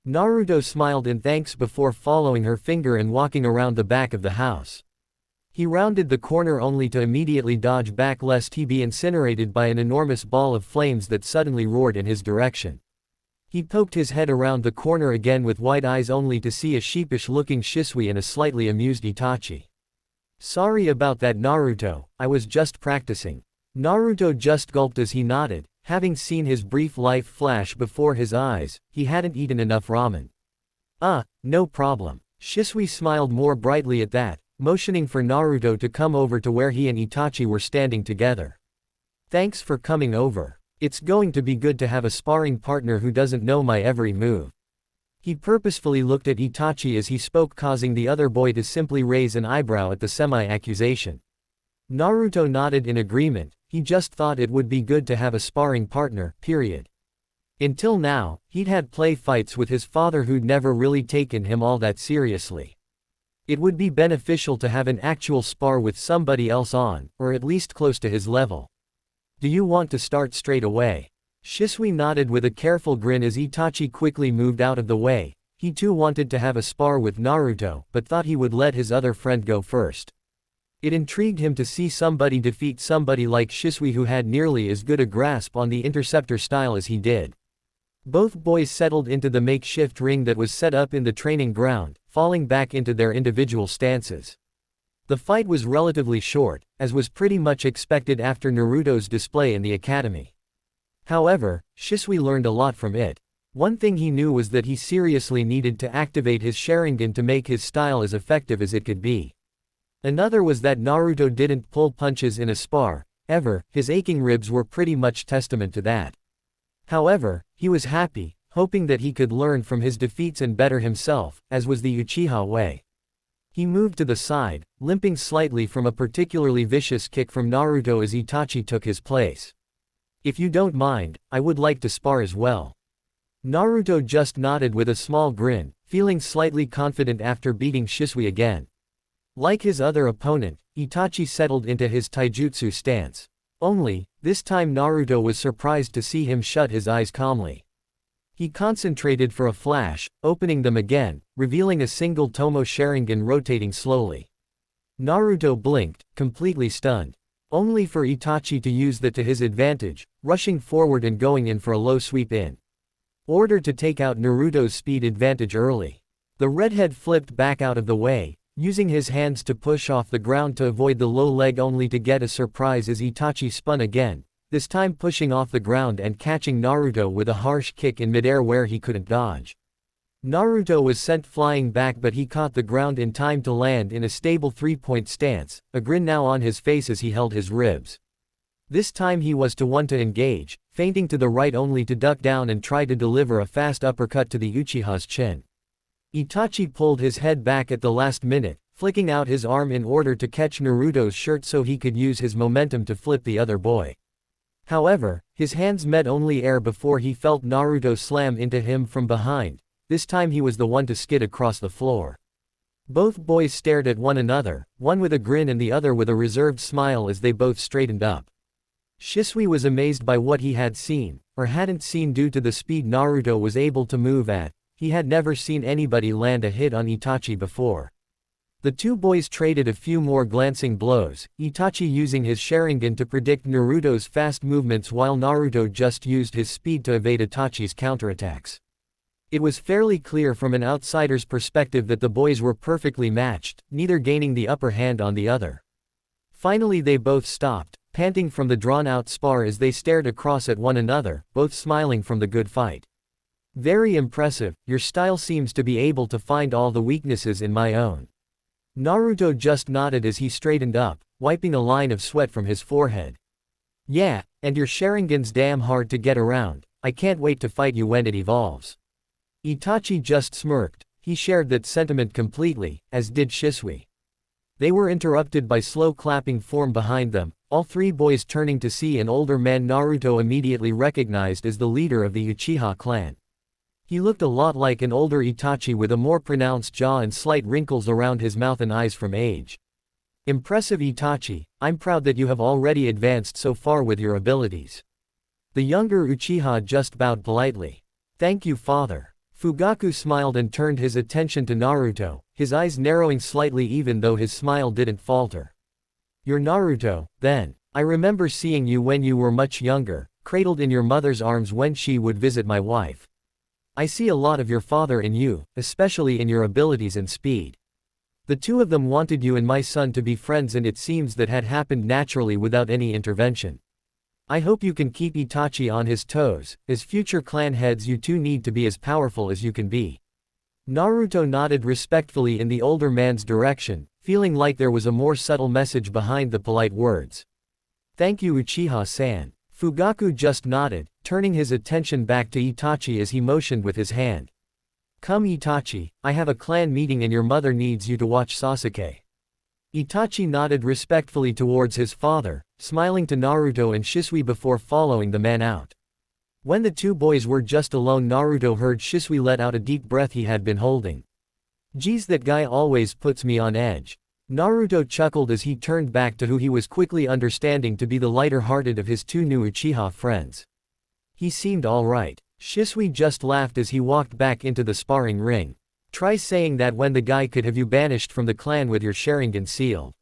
Naruto smiled in thanks before following her finger and walking around the back of the house. He rounded the corner only to immediately dodge back lest he be incinerated by an enormous ball of flames that suddenly roared in his direction. He poked his head around the corner again with wide eyes only to see a sheepish-looking Shisui and a slightly amused Itachi. "Sorry about that, Naruto, I was just practicing." Naruto just gulped as he nodded, having seen his brief life flash before his eyes. He hadn't eaten enough ramen. No problem." Shisui smiled more brightly at that, motioning for Naruto to come over to where he and Itachi were standing together. "Thanks for coming over. It's going to be good to have a sparring partner who doesn't know my every move." He purposefully looked at Itachi as he spoke, causing the other boy to simply raise an eyebrow at the semi-accusation. Naruto nodded in agreement. He just thought it would be good to have a sparring partner, period. Until now, he'd had play fights with his father who'd never really taken him all that seriously. It would be beneficial to have an actual spar with somebody else on, or at least close to his level. Do you want to start straight away? Shisui nodded with a careful grin as Itachi quickly moved out of the way. He too wanted to have a spar with Naruto, but thought he would let his other friend go first. It intrigued him to see somebody defeat somebody like Shisui who had nearly as good a grasp on the interceptor style as he did. Both boys settled into the makeshift ring that was set up in the training ground, falling back into their individual stances. The fight was relatively short, as was pretty much expected after Naruto's display in the academy. However, Shisui learned a lot from it. One thing he knew was that he seriously needed to activate his Sharingan to make his style as effective as it could be. Another was that Naruto didn't pull punches in a spar, ever. His aching ribs were pretty much testament to that. However, he was happy, hoping that he could learn from his defeats and better himself, as was the Uchiha way. He moved to the side, limping slightly from a particularly vicious kick from Naruto as Itachi took his place. If you don't mind, I would like to spar as well. Naruto just nodded with a small grin, feeling slightly confident after beating Shisui again. Like his other opponent, Itachi settled into his taijutsu stance. Only, this time Naruto was surprised to see him shut his eyes calmly. He concentrated for a flash, opening them again, revealing a single Tomo Sharingan rotating slowly. Naruto blinked, completely stunned. Only for Itachi to use that to his advantage, rushing forward and going in for a low sweep in order to take out Naruto's speed advantage early. The redhead flipped back out of the way, using his hands to push off the ground to avoid the low leg only to get a surprise as Itachi spun again, this time pushing off the ground and catching Naruto with a harsh kick in midair where he couldn't dodge. Naruto was sent flying back but he caught the ground in time to land in a stable three-point stance, a grin now on his face as he held his ribs. This time he was to one to engage, feinting to the right only to duck down and try to deliver a fast uppercut to the Uchiha's chin. Itachi pulled his head back at the last minute, flicking out his arm in order to catch Naruto's shirt so he could use his momentum to flip the other boy. However, his hands met only air before he felt Naruto slam into him from behind. This time he was the one to skid across the floor. Both boys stared at one another, one with a grin and the other with a reserved smile as they both straightened up. Shisui was amazed by what he had seen, or hadn't seen due to the speed Naruto was able to move at. He had never seen anybody land a hit on Itachi before. The two boys traded a few more glancing blows, Itachi using his Sharingan to predict Naruto's fast movements while Naruto just used his speed to evade Itachi's counterattacks. It was fairly clear from an outsider's perspective that the boys were perfectly matched, neither gaining the upper hand on the other. Finally they both stopped, panting from the drawn-out spar as they stared across at one another, both smiling from the good fight. Very impressive, your style seems to be able to find all the weaknesses in my own. Naruto just nodded as he straightened up, wiping a line of sweat from his forehead. Yeah, and your Sharingan's damn hard to get around, I can't wait to fight you when it evolves. Itachi just smirked, he shared that sentiment completely, as did Shisui. They were interrupted by slow clapping form behind them, all three boys turning to see an older man Naruto immediately recognized as the leader of the Uchiha clan. He looked a lot like an older Itachi with a more pronounced jaw and slight wrinkles around his mouth and eyes from age. Impressive Itachi, I'm proud that you have already advanced so far with your abilities. The younger Uchiha just bowed politely. Thank you, father. Fugaku smiled and turned his attention to Naruto, his eyes narrowing slightly even though his smile didn't falter. You're Naruto, then. I remember seeing you when you were much younger, cradled in your mother's arms when she would visit my wife. I see a lot of your father in you, especially in your abilities and speed. The two of them wanted you and my son to be friends and it seems that had happened naturally without any intervention. I hope you can keep Itachi on his toes, as future clan heads you two need to be as powerful as you can be. Naruto nodded respectfully in the older man's direction, feeling like there was a more subtle message behind the polite words. Thank you Uchiha-san. Fugaku just nodded, turning his attention back to Itachi as he motioned with his hand. Come Itachi, I have a clan meeting and your mother needs you to watch Sasuke. Itachi nodded respectfully towards his father, smiling to Naruto and Shisui before following the man out. When the two boys were just alone, Naruto heard Shisui let out a deep breath he had been holding. "Geez, that guy always puts me on edge." Naruto chuckled as he turned back to who he was quickly understanding to be the lighter-hearted of his two new Uchiha friends. He seemed alright. Shisui just laughed as he walked back into the sparring ring. "Try saying that when the guy could have you banished from the clan with your Sharingan sealed."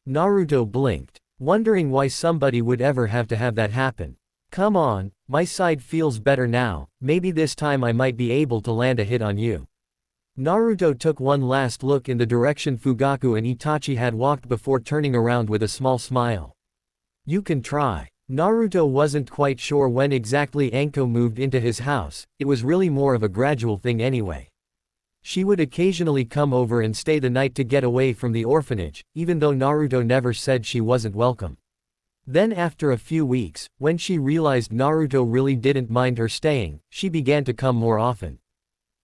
Naruto blinked, wondering why somebody would ever have to have that happen. "Come on, my side feels better now, maybe this time I might be able to land a hit on you." Naruto took one last look in the direction Fugaku and Itachi had walked before turning around with a small smile. "You can try." Naruto wasn't quite sure when exactly Anko moved into his house, it was really more of a gradual thing anyway. She would occasionally come over and stay the night to get away from the orphanage, even though Naruto never said she wasn't welcome. Then after a few weeks, when she realized Naruto really didn't mind her staying, she began to come more often.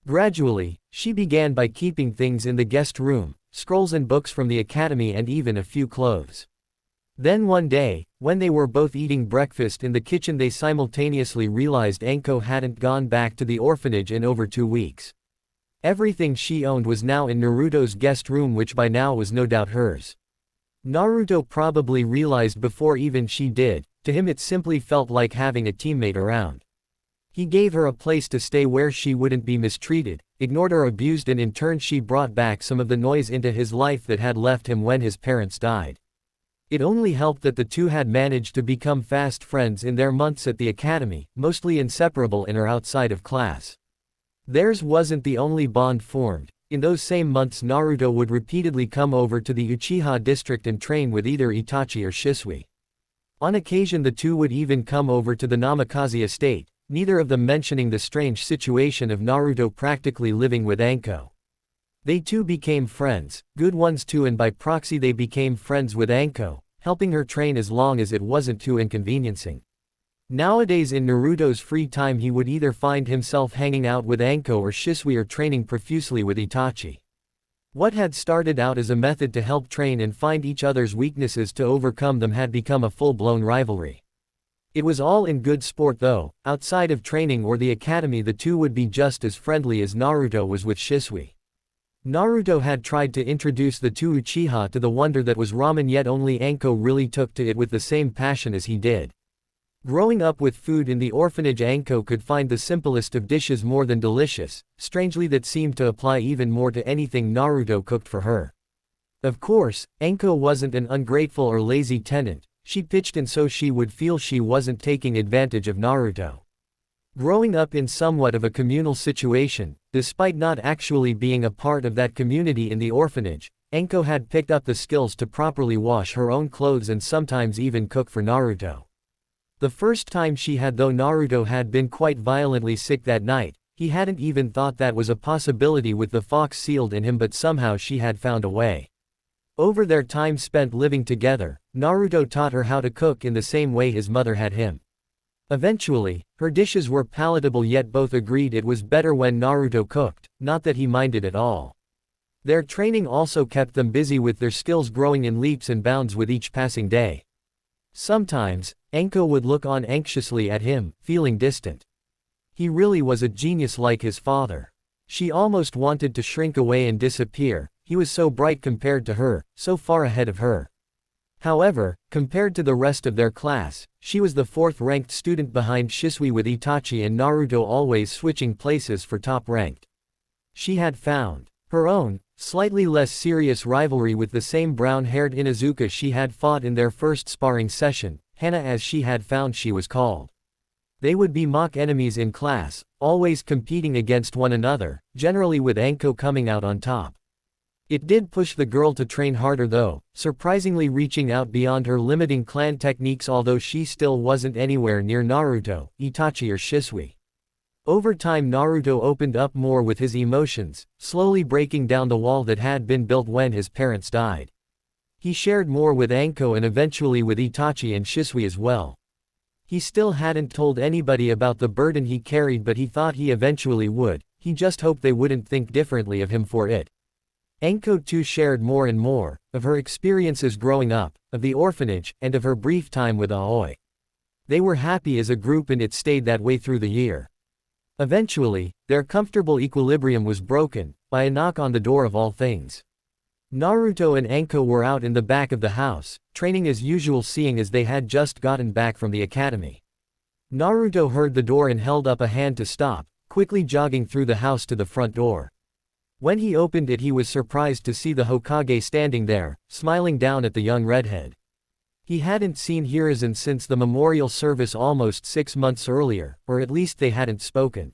Gradually, she began by keeping things in the guest room, scrolls and books from the academy and even a few clothes. Then one day, when they were both eating breakfast in the kitchen, they simultaneously realized Anko hadn't gone back to the orphanage in over 2 weeks. Everything she owned was now in Naruto's guest room, which by now was no doubt hers. Naruto probably realized before even she did, to him it simply felt like having a teammate around. He gave her a place to stay where she wouldn't be mistreated, ignored or abused, and in turn she brought back some of the noise into his life that had left him when his parents died. It only helped that the two had managed to become fast friends in their months at the academy, mostly inseparable in or outside of class. Theirs wasn't the only bond formed. In those same months, Naruto would repeatedly come over to the Uchiha district and train with either Itachi or Shisui. On occasion the two would even come over to the Namikaze estate, neither of them mentioning the strange situation of Naruto practically living with Anko. They too became friends, good ones too, and by proxy they became friends with Anko, helping her train as long as it wasn't too inconveniencing. Nowadays in Naruto's free time he would either find himself hanging out with Anko or Shisui or training profusely with Itachi. What had started out as a method to help train and find each other's weaknesses to overcome them had become a full-blown rivalry. It was all in good sport though. Outside of training or the academy the two would be just as friendly as Naruto was with Shisui. Naruto had tried to introduce the two Uchiha to the wonder that was ramen, yet only Anko really took to it with the same passion as he did. Growing up with food in the orphanage, Anko could find the simplest of dishes more than delicious, strangely that seemed to apply even more to anything Naruto cooked for her. Of course, Anko wasn't an ungrateful or lazy tenant, she pitched in so she would feel she wasn't taking advantage of Naruto. Growing up in somewhat of a communal situation, despite not actually being a part of that community in the orphanage, Anko had picked up the skills to properly wash her own clothes and sometimes even cook for Naruto. The first time she had, though Naruto had been quite violently sick that night, he hadn't even thought that was a possibility with the fox sealed in him, but somehow she had found a way. Over their time spent living together, Naruto taught her how to cook in the same way his mother had him. Eventually, her dishes were palatable, yet both agreed it was better when Naruto cooked, not that he minded at all. Their training also kept them busy, with their skills growing in leaps and bounds with each passing day. Sometimes, Anko would look on anxiously at him, feeling distant. He really was a genius like his father. She almost wanted to shrink away and disappear, he was so bright compared to her, so far ahead of her. However, compared to the rest of their class, she was the 4th-ranked student behind Shisui, with Itachi and Naruto always switching places for top-ranked. She had found her own, slightly less serious rivalry with the same brown-haired Inuzuka she had fought in their first sparring session, Hana as she had found she was called. They would be mock enemies in class, always competing against one another, generally with Anko coming out on top. It did push the girl to train harder though, surprisingly reaching out beyond her limiting clan techniques, although she still wasn't anywhere near Naruto, Itachi or Shisui. Over time Naruto opened up more with his emotions, slowly breaking down the wall that had been built when his parents died. He shared more with Anko and eventually with Itachi and Shisui as well. He still hadn't told anybody about the burden he carried, but he thought he eventually would, he just hoped they wouldn't think differently of him for it. Anko too shared more and more, of her experiences growing up, of the orphanage, and of her brief time with Aoi. They were happy as a group and it stayed that way through the year. Eventually, their comfortable equilibrium was broken by a knock on the door of all things. Naruto and Anko were out in the back of the house, training as usual seeing as they had just gotten back from the academy. Naruto heard the door and held up a hand to stop, quickly jogging through the house to the front door. When he opened it he was surprised to see the Hokage standing there, smiling down at the young redhead. He hadn't seen Hiruzen since the memorial service almost 6 months earlier, or at least they hadn't spoken.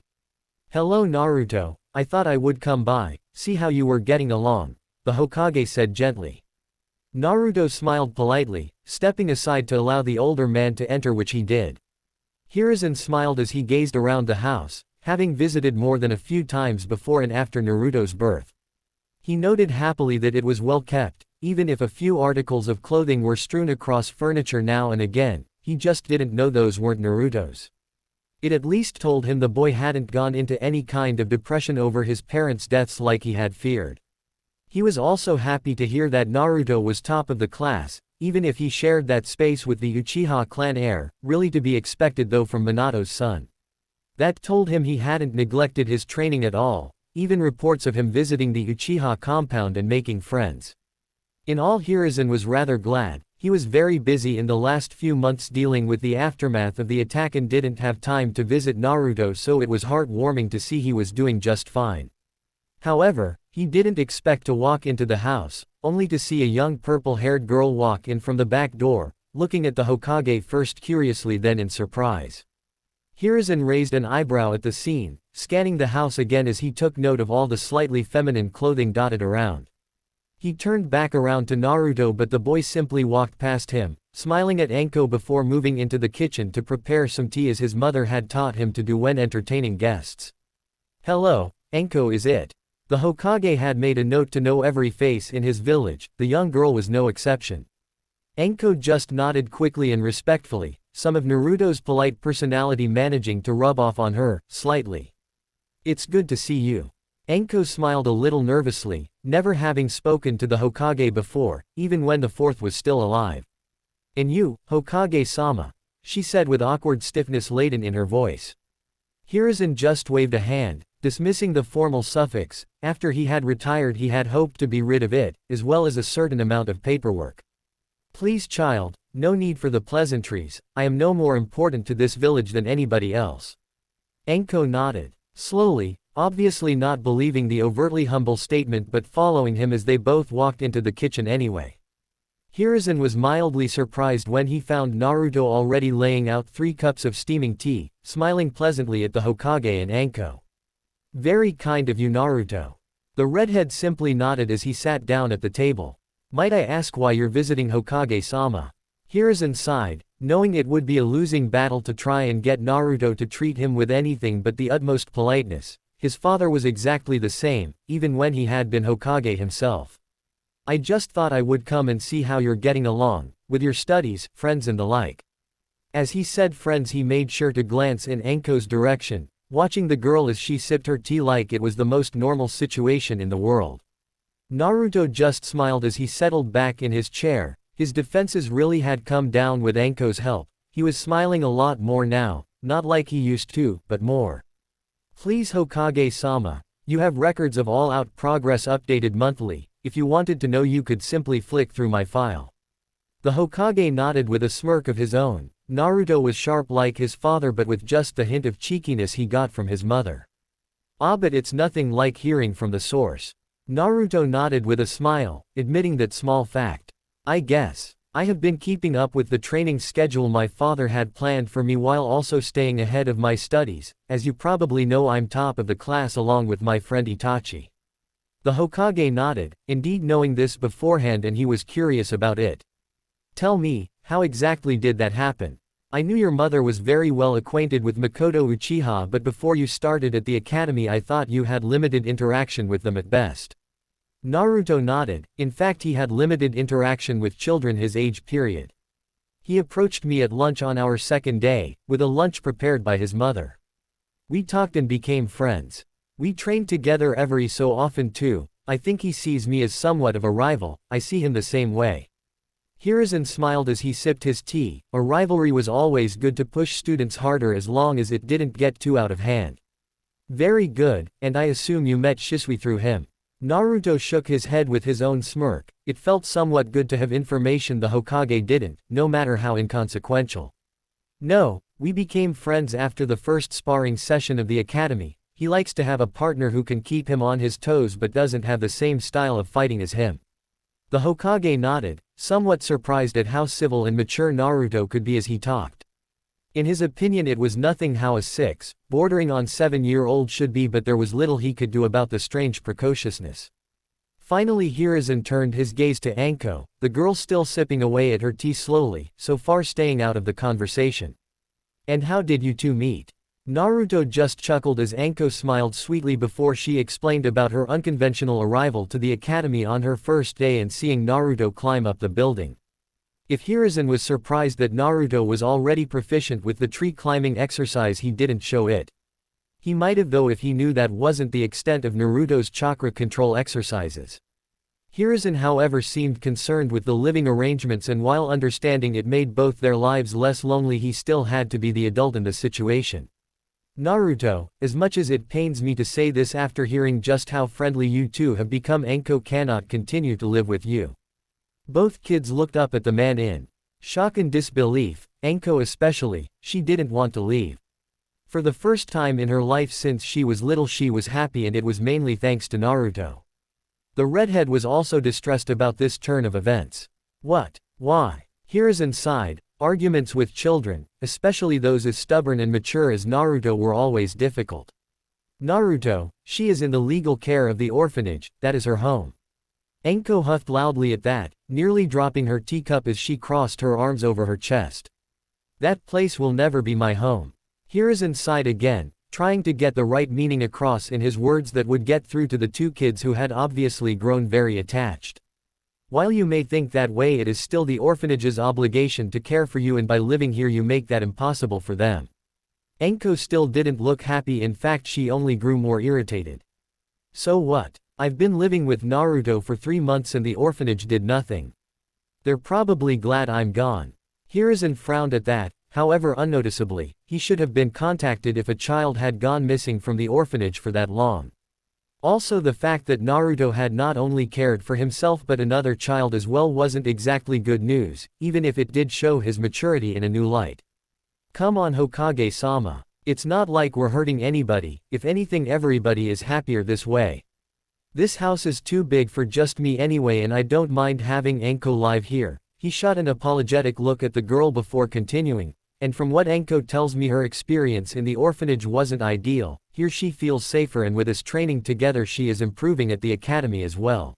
"Hello Naruto, I thought I would come by, see how you were getting along," the Hokage said gently. Naruto smiled politely, stepping aside to allow the older man to enter, which he did. Hiruzen smiled as he gazed around the house, having visited more than a few times before and after Naruto's birth. He noted happily that it was well kept, even if a few articles of clothing were strewn across furniture now and again, he just didn't know those weren't Naruto's. It at least told him the boy hadn't gone into any kind of depression over his parents' deaths like he had feared. He was also happy to hear that Naruto was top of the class, even if he shared that space with the Uchiha clan heir, really to be expected though from Minato's son. That told him he hadn't neglected his training at all, even reports of him visiting the Uchiha compound and making friends. In all, Hiruzen was rather glad. He was very busy in the last few months dealing with the aftermath of the attack and didn't have time to visit Naruto, so it was heartwarming to see he was doing just fine. However, he didn't expect to walk into the house, only to see a young purple-haired girl walk in from the back door, looking at the Hokage first curiously then in surprise. Hiruzen raised an eyebrow at the scene, scanning the house again as he took note of all the slightly feminine clothing dotted around. He turned back around to Naruto, but the boy simply walked past him, smiling at Anko before moving into the kitchen to prepare some tea as his mother had taught him to do when entertaining guests. "Hello, Anko, is it?" The Hokage had made a note to know every face in his village, the young girl was no exception. Anko just nodded quickly and respectfully, some of Naruto's polite personality managing to rub off on her, slightly. "It's good to see you." Anko smiled a little nervously, never having spoken to the Hokage before, even when the fourth was still alive. "And you, Hokage-sama," she said with awkward stiffness laden in her voice. Hiruzen just waved a hand, dismissing the formal suffix. After he had retired he had hoped to be rid of it, as well as a certain amount of paperwork. "Please child, no need for the pleasantries, I am no more important to this village than anybody else." Anko nodded. Slowly, obviously not believing the overtly humble statement but following him as they both walked into the kitchen anyway. Hiruzen was mildly surprised when he found Naruto already laying out 3 cups of steaming tea, smiling pleasantly at the Hokage and Anko. "Very kind of you, Naruto." The redhead simply nodded as he sat down at the table. "Might I ask why you're visiting Hokage-sama?" Hiruzen sighed, knowing it would be a losing battle to try and get Naruto to treat him with anything but the utmost politeness. His father was exactly the same, even when he had been Hokage himself. "I just thought I would come and see how you're getting along, with your studies, friends and the like." As he said friends he made sure to glance in Anko's direction, watching the girl as she sipped her tea like it was the most normal situation in the world. Naruto just smiled as he settled back in his chair. His defenses really had come down with Anko's help. He was smiling a lot more now, not like he used to, but more. "Please Hokage-sama, you have records of all-out progress updated monthly. If you wanted to know you could simply flick through my file." The Hokage nodded with a smirk of his own. Naruto was sharp like his father but with just the hint of cheekiness he got from his mother. "Ah, but it's nothing like hearing from the source." Naruto nodded with a smile, admitting that small fact. "I guess. I have been keeping up with the training schedule my father had planned for me while also staying ahead of my studies. As you probably know, I'm top of the class along with my friend Itachi." The Hokage nodded, indeed knowing this beforehand, and he was curious about it. "Tell me, how exactly did that happen? I knew your mother was very well acquainted with Makoto Uchiha, but before you started at the academy I thought you had limited interaction with them at best." Naruto nodded. In fact, he had limited interaction with children his age period. "He approached me at lunch on our second day, with a lunch prepared by his mother. We talked and became friends. We trained together every so often too. I think he sees me as somewhat of a rival, I see him the same way." Hiruzen smiled as he sipped his tea. A rivalry was always good to push students harder as long as it didn't get too out of hand. Very good, and I assume you met Shisui through him. Naruto shook his head with his own smirk. It felt somewhat good to have information the Hokage didn't, no matter how inconsequential. No, we became friends after the first sparring session of the academy. He likes to have a partner who can keep him on his toes but doesn't have the same style of fighting as him. The Hokage nodded, somewhat surprised at how civil and mature Naruto could be as he talked. In his opinion it was nothing how a 6, bordering on 7-year-old should be, but there was little he could do about the strange precociousness. Finally Hiruzen turned his gaze to Anko, the girl still sipping away at her tea slowly, so far staying out of the conversation. And how did you two meet? Naruto just chuckled as Anko smiled sweetly before she explained about her unconventional arrival to the academy on her first day and seeing Naruto climb up the building. If Hiruzen was surprised that Naruto was already proficient with the tree climbing exercise, he didn't show it. He might have though if he knew that wasn't the extent of Naruto's chakra control exercises. Hiruzen however seemed concerned with the living arrangements, and while understanding it made both their lives less lonely, he still had to be the adult in the situation. Naruto, as much as it pains me to say this after hearing just how friendly you two have become, Anko cannot continue to live with you. Both kids looked up at the man in shock and disbelief, Anko especially. She didn't want to leave. For the first time in her life since she was little she was happy, and it was mainly thanks to Naruto. The redhead was also distressed about this turn of events. What? Why? Hiruzen sighed. Arguments with children, especially those as stubborn and mature as Naruto, were always difficult. Naruto, she is in the legal care of the orphanage, that is her home. Anko huffed loudly at that, nearly dropping her teacup as she crossed her arms over her chest. That place will never be my home. Hiruzen sighed again, trying to get the right meaning across in his words that would get through to the two kids who had obviously grown very attached. While you may think that way, it is still the orphanage's obligation to care for you, and by living here you make that impossible for them. Anko still didn't look happy, in fact she only grew more irritated. So what? I've been living with Naruto for 3 months and the orphanage did nothing. They're probably glad I'm gone. Hiruzen frowned at that, however unnoticeably. He should have been contacted if a child had gone missing from the orphanage for that long. Also, the fact that Naruto had not only cared for himself but another child as well wasn't exactly good news, even if it did show his maturity in a new light. Come on Hokage-sama. It's not like we're hurting anybody, if anything everybody is happier this way. This house is too big for just me anyway, and I don't mind having Anko live here. He shot an apologetic look at the girl before continuing, and from what Anko tells me her experience in the orphanage wasn't ideal. Here she feels safer, and with us training together she is improving at the academy as well.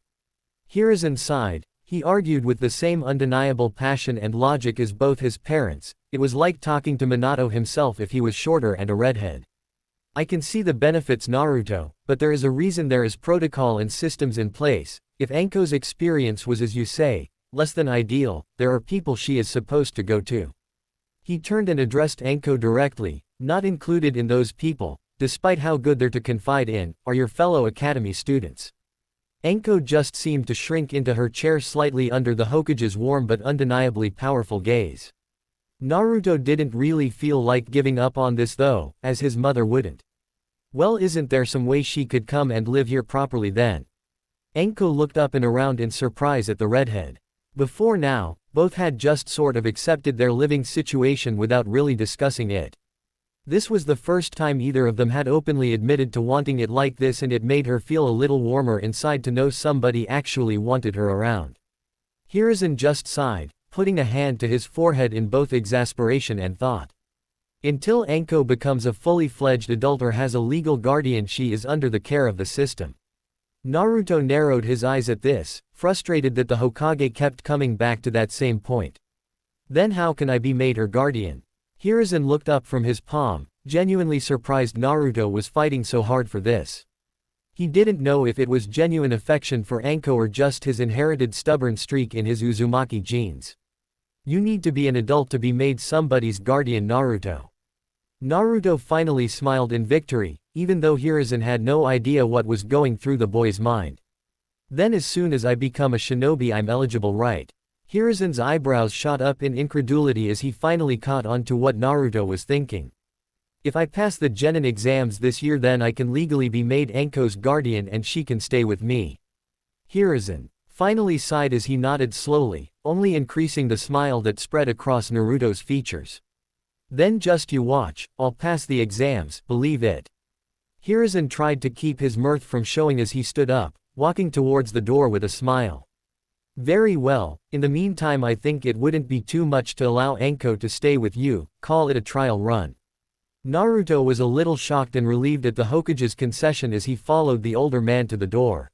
Hiruzen sighed. He argued with the same undeniable passion and logic as both his parents. It was like talking to Minato himself if he was shorter and a redhead. I can see the benefits, Naruto, but there is a reason there is protocol and systems in place. If Anko's experience was as you say, less than ideal, there are people she is supposed to go to. He turned and addressed Anko directly. Not included in those people, despite how good they're to confide in, are your fellow academy students. Anko just seemed to shrink into her chair slightly under the Hokage's warm but undeniably powerful gaze. Naruto didn't really feel like giving up on this though, as his mother wouldn't. Well, isn't there some way she could come and live here properly then? Anko looked up and around in surprise at the redhead. Before now, both had just sort of accepted their living situation without really discussing it. This was the first time either of them had openly admitted to wanting it like this, and it made her feel a little warmer inside to know somebody actually wanted her around. Hiruzen just sighed, putting a hand to his forehead in both exasperation and thought. Until Anko becomes a fully fledged adult or has a legal guardian, she is under the care of the system. Naruto narrowed his eyes at this, frustrated that the Hokage kept coming back to that same point. Then how can I be made her guardian? Hiruzen looked up from his palm, genuinely surprised Naruto was fighting so hard for this. He didn't know if it was genuine affection for Anko or just his inherited stubborn streak in his Uzumaki genes. You need to be an adult to be made somebody's guardian, Naruto. Naruto finally smiled in victory, even though Hiruzen had no idea what was going through the boy's mind. Then as soon as I become a shinobi I'm eligible, right? Hiruzen's eyebrows shot up in incredulity as he finally caught on to what Naruto was thinking. If I pass the genin exams this year, then I can legally be made Anko's guardian and she can stay with me. Hiruzen finally sighed as he nodded slowly, only increasing the smile that spread across Naruto's features. Then just you watch, I'll pass the exams, believe it. Hiruzen tried to keep his mirth from showing as he stood up, walking towards the door with a smile. Very well, in the meantime I think it wouldn't be too much to allow Anko to stay with you, call it a trial run. Naruto was a little shocked and relieved at the Hokage's concession as he followed the older man to the door.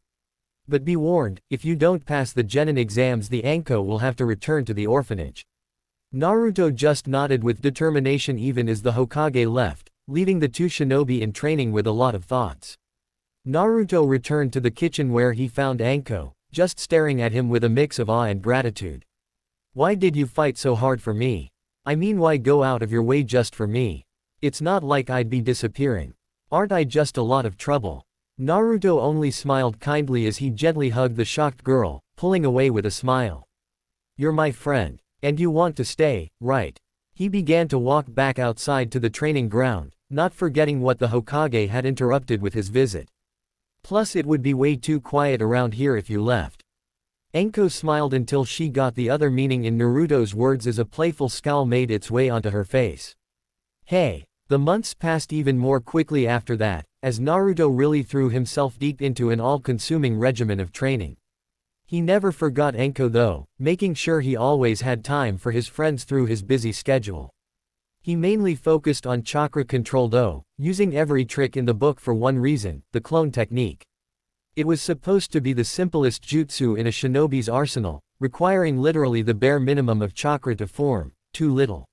But be warned, if you don't pass the genin exams, the Anko will have to return to the orphanage. Naruto just nodded with determination even as the Hokage left, leaving the two shinobi in training with a lot of thoughts. Naruto returned to the kitchen where he found Anko, just staring at him with a mix of awe and gratitude. Why did you fight so hard for me? I mean, why go out of your way just for me? It's not like I'd be disappearing. Aren't I just a lot of trouble? Naruto only smiled kindly as he gently hugged the shocked girl, pulling away with a smile. You're my friend. And you want to stay, right? He began to walk back outside to the training ground, not forgetting what the Hokage had interrupted with his visit. Plus it would be way too quiet around here if you left. Anko smiled until she got the other meaning in Naruto's words as a playful scowl made its way onto her face. Hey. The months passed even more quickly after that, as Naruto really threw himself deep into an all-consuming regimen of training. He never forgot Anko though, making sure he always had time for his friends through his busy schedule. He mainly focused on chakra control though, using every trick in the book for one reason, the clone technique. It was supposed to be the simplest jutsu in a shinobi's arsenal, requiring literally the bare minimum of chakra to form, too little.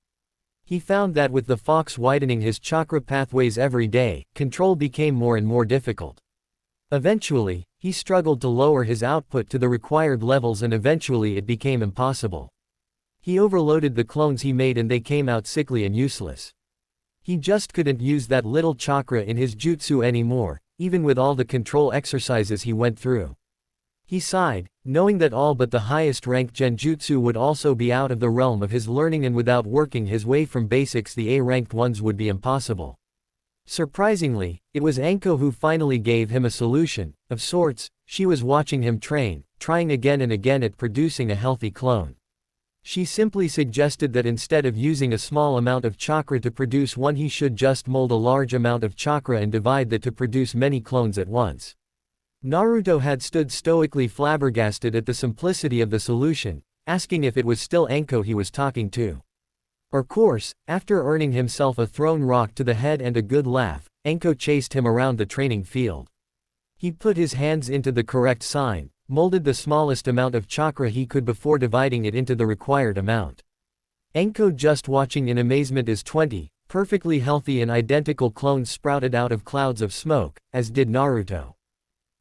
He found that with the fox widening his chakra pathways every day, control became more and more difficult. Eventually, he struggled to lower his output to the required levels and eventually it became impossible. He overloaded the clones he made and they came out sickly and useless. He just couldn't use that little chakra in his jutsu anymore, even with all the control exercises he went through. He sighed, knowing that all but the highest ranked genjutsu would also be out of the realm of his learning and without working his way from basics the A-ranked ones would be impossible. Surprisingly, it was Anko who finally gave him a solution, of sorts. She was watching him train, trying again and again at producing a healthy clone. She simply suggested that instead of using a small amount of chakra to produce one, he should just mold a large amount of chakra and divide that to produce many clones at once. Naruto had stood stoically flabbergasted at the simplicity of the solution, asking if it was still Anko he was talking to. Of course, after earning himself a thrown rock to the head and a good laugh, Anko chased him around the training field. He put his hands into the correct sign, molded the smallest amount of chakra he could before dividing it into the required amount. Anko just watching in amazement as 20, perfectly healthy and identical clones sprouted out of clouds of smoke, as did Naruto.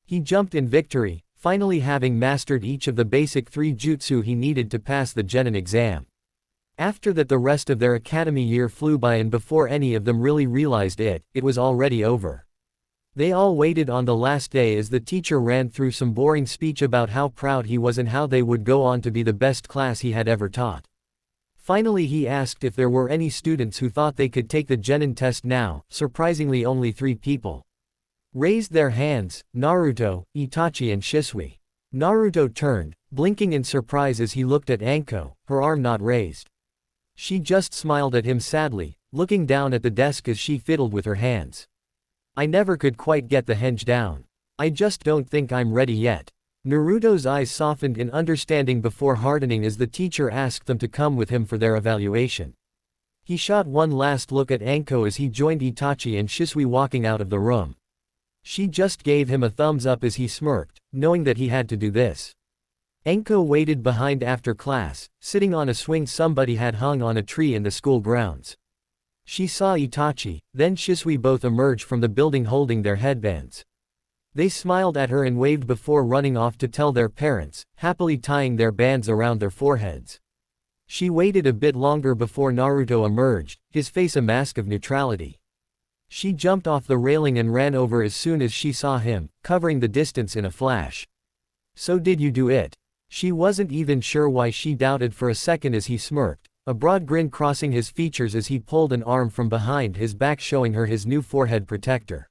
He jumped in victory, finally having mastered each of the basic 3 jutsu he needed to pass the genin exam. After that the rest of their academy year flew by and before any of them really realized it, it was already over. They all waited on the last day as the teacher ran through some boring speech about how proud he was and how they would go on to be the best class he had ever taught. Finally he asked if there were any students who thought they could take the genin test now. Surprisingly only 3 people raised their hands: Naruto, Itachi and Shisui. Naruto turned, blinking in surprise as he looked at Anko, her arm not raised. She just smiled at him sadly, looking down at the desk as she fiddled with her hands. I never could quite get the henge down. I just don't think I'm ready yet. Naruto's eyes softened in understanding before hardening as the teacher asked them to come with him for their evaluation. He shot one last look at Anko as he joined Itachi and Shisui walking out of the room. She just gave him a thumbs up as he smirked, knowing that he had to do this. Anko waited behind after class, sitting on a swing somebody had hung on a tree in the school grounds. She saw Itachi, then Shisui both emerge from the building holding their headbands. They smiled at her and waved before running off to tell their parents, happily tying their bands around their foreheads. She waited a bit longer before Naruto emerged, his face a mask of neutrality. She jumped off the railing and ran over as soon as she saw him, covering the distance in a flash. So did you do it? She wasn't even sure why she doubted for a second as he smirked, a broad grin crossing his features as he pulled an arm from behind his back showing her his new forehead protector.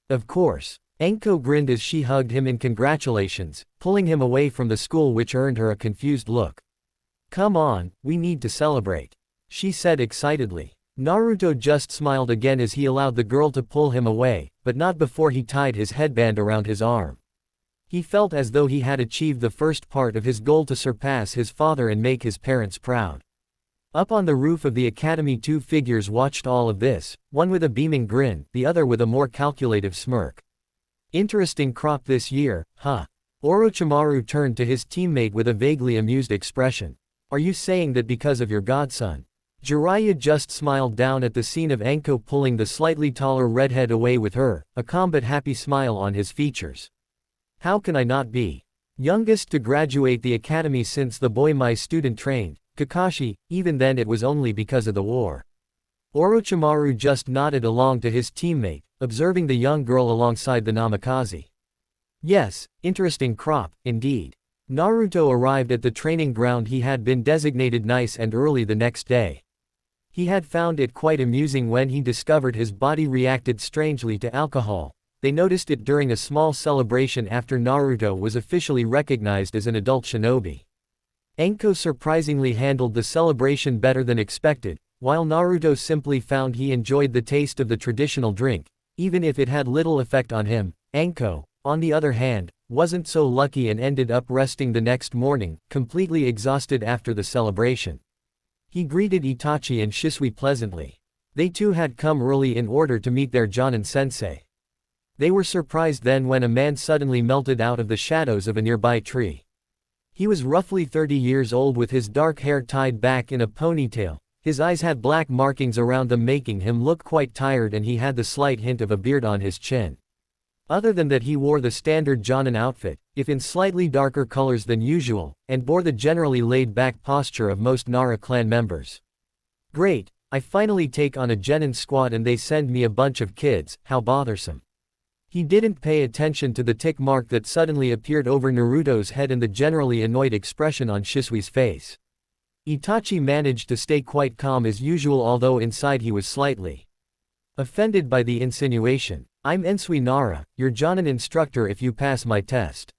Of course. Anko grinned as she hugged him in congratulations, pulling him away from the school which earned her a confused look. Come on, we need to celebrate, she said excitedly. Naruto just smiled again as he allowed the girl to pull him away, but not before he tied his headband around his arm. He felt as though he had achieved the first part of his goal to surpass his father and make his parents proud. Up on the roof of the academy, two figures watched all of this, one with a beaming grin, the other with a more calculative smirk. Interesting crop this year, huh? Orochimaru turned to his teammate with a vaguely amused expression. Are you saying that because of your godson? Jiraiya just smiled down at the scene of Anko pulling the slightly taller redhead away with her, a combat-happy smile on his features. How can I not be? Youngest to graduate the academy since the boy my student trained, Kakashi, even then it was only because of the war. Orochimaru just nodded along to his teammate, observing the young girl alongside the Namikaze. Yes, interesting crop, indeed. Naruto arrived at the training ground. He had been designated nice and early the next day. He had found it quite amusing when he discovered his body reacted strangely to alcohol. They noticed it during a small celebration after Naruto was officially recognized as an adult shinobi. Anko surprisingly handled the celebration better than expected, while Naruto simply found he enjoyed the taste of the traditional drink, even if it had little effect on him. Anko, on the other hand, wasn't so lucky and ended up resting the next morning, completely exhausted after the celebration. He greeted Itachi and Shisui pleasantly. They too had come early in order to meet their Jonin sensei. They were surprised then when a man suddenly melted out of the shadows of a nearby tree. He was roughly 30 years old with his dark hair tied back in a ponytail. His eyes had black markings around them making him look quite tired, and he had the slight hint of a beard on his chin. Other than that, he wore the standard Jonin outfit, if in slightly darker colors than usual, and bore the generally laid-back posture of most Nara clan members. Great, I finally take on a Genin squad and they send me a bunch of kids, how bothersome. He didn't pay attention to the tick mark that suddenly appeared over Naruto's head and the generally annoyed expression on Shisui's face. Itachi managed to stay quite calm as usual, although inside he was slightly offended by the insinuation. I'm Ensui Nara, your Jonin instructor if you pass my test.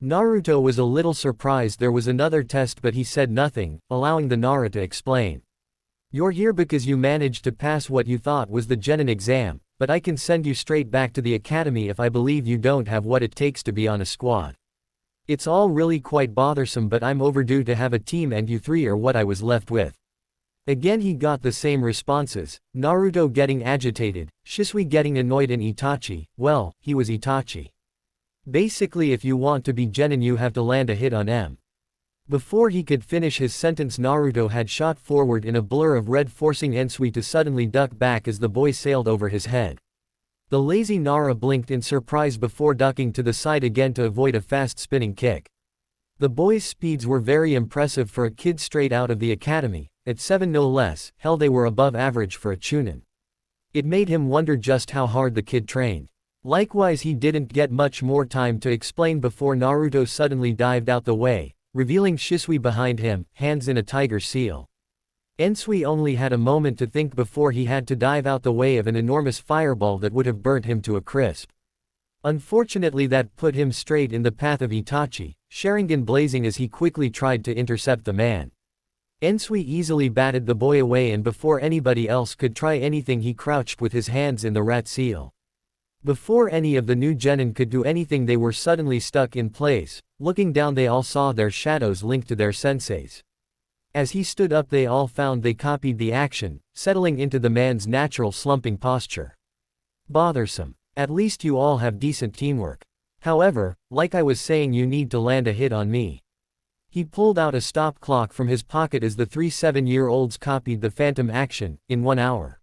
Naruto was a little surprised there was another test, but he said nothing, allowing the Nara to explain. You're here because you managed to pass what you thought was the Genin exam, but I can send you straight back to the academy if I believe you don't have what it takes to be on a squad. It's all really quite bothersome, but I'm overdue to have a team and you three are what I was left with. Again he got the same responses, Naruto getting agitated, Shisui getting annoyed, and Itachi, well, he was Itachi. Basically, if you want to be Genin you have to land a hit on M. Before he could finish his sentence, Naruto had shot forward in a blur of red, forcing Ensui to suddenly duck back as the boy sailed over his head. The lazy Nara blinked in surprise before ducking to the side again to avoid a fast spinning kick. The boy's speeds were very impressive for a kid straight out of the academy, at 7 no less. Hell, they were above average for a Chunin. It made him wonder just how hard the kid trained. Likewise, he didn't get much more time to explain before Naruto suddenly dived out the way, revealing Shisui behind him, hands in a tiger seal. Ensui only had a moment to think before he had to dive out the way of an enormous fireball that would have burnt him to a crisp. Unfortunately, that put him straight in the path of Itachi, Sharingan blazing as he quickly tried to intercept the man. Ensui easily batted the boy away, and before anybody else could try anything he crouched with his hands in the rat seal. Before any of the new Genin could do anything, they were suddenly stuck in place. Looking down, they all saw their shadows linked to their senseis. As he stood up, they all found they copied the action, settling into the man's natural slumping posture. Bothersome. At least you all have decent teamwork. However, like I was saying, you need to land a hit on me. He pulled out a stop clock from his pocket as the 3 7-year-olds copied the phantom action, in 1 hour.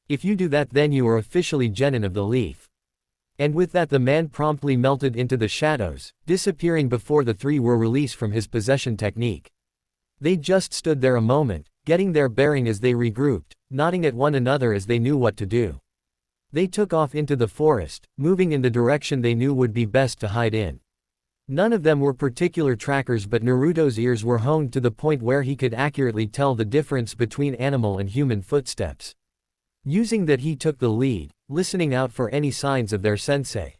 If you do that, then you are officially Genin of the Leaf. And with that, the man promptly melted into the shadows, disappearing before the three were released from his possession technique. They just stood there a moment, getting their bearing as they regrouped, nodding at one another as they knew what to do. They took off into the forest, moving in the direction they knew would be best to hide in. None of them were particular trackers, but Naruto's ears were honed to the point where he could accurately tell the difference between animal and human footsteps. Using that, he took the lead, listening out for any signs of their sensei.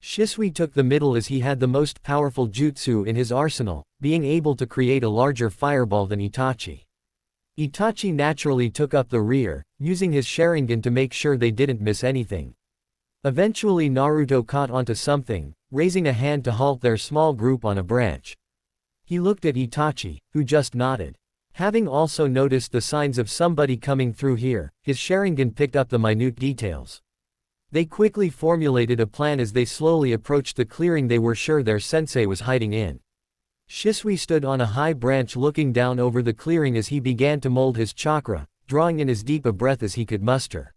Shisui took the middle as he had the most powerful jutsu in his arsenal, being able to create a larger fireball than Itachi. Itachi naturally took up the rear, using his Sharingan to make sure they didn't miss anything. Eventually Naruto caught onto something, raising a hand to halt their small group on a branch. He looked at Itachi, who just nodded. Having also noticed the signs of somebody coming through here, his Sharingan picked up the minute details. They quickly formulated a plan as they slowly approached the clearing they were sure their sensei was hiding in. Shisui stood on a high branch looking down over the clearing as he began to mold his chakra, drawing in as deep a breath as he could muster.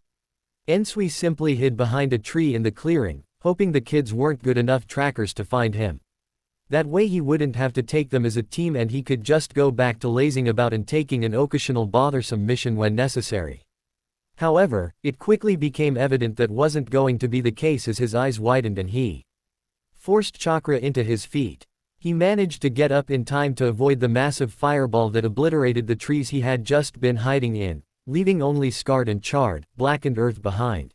Ensui simply hid behind a tree in the clearing, hoping the kids weren't good enough trackers to find him. That way he wouldn't have to take them as a team and he could just go back to lazing about and taking an occasional bothersome mission when necessary. However, it quickly became evident that wasn't going to be the case as his eyes widened and he forced chakra into his feet. He managed to get up in time to avoid the massive fireball that obliterated the trees he had just been hiding in, leaving only scarred and charred, blackened earth behind.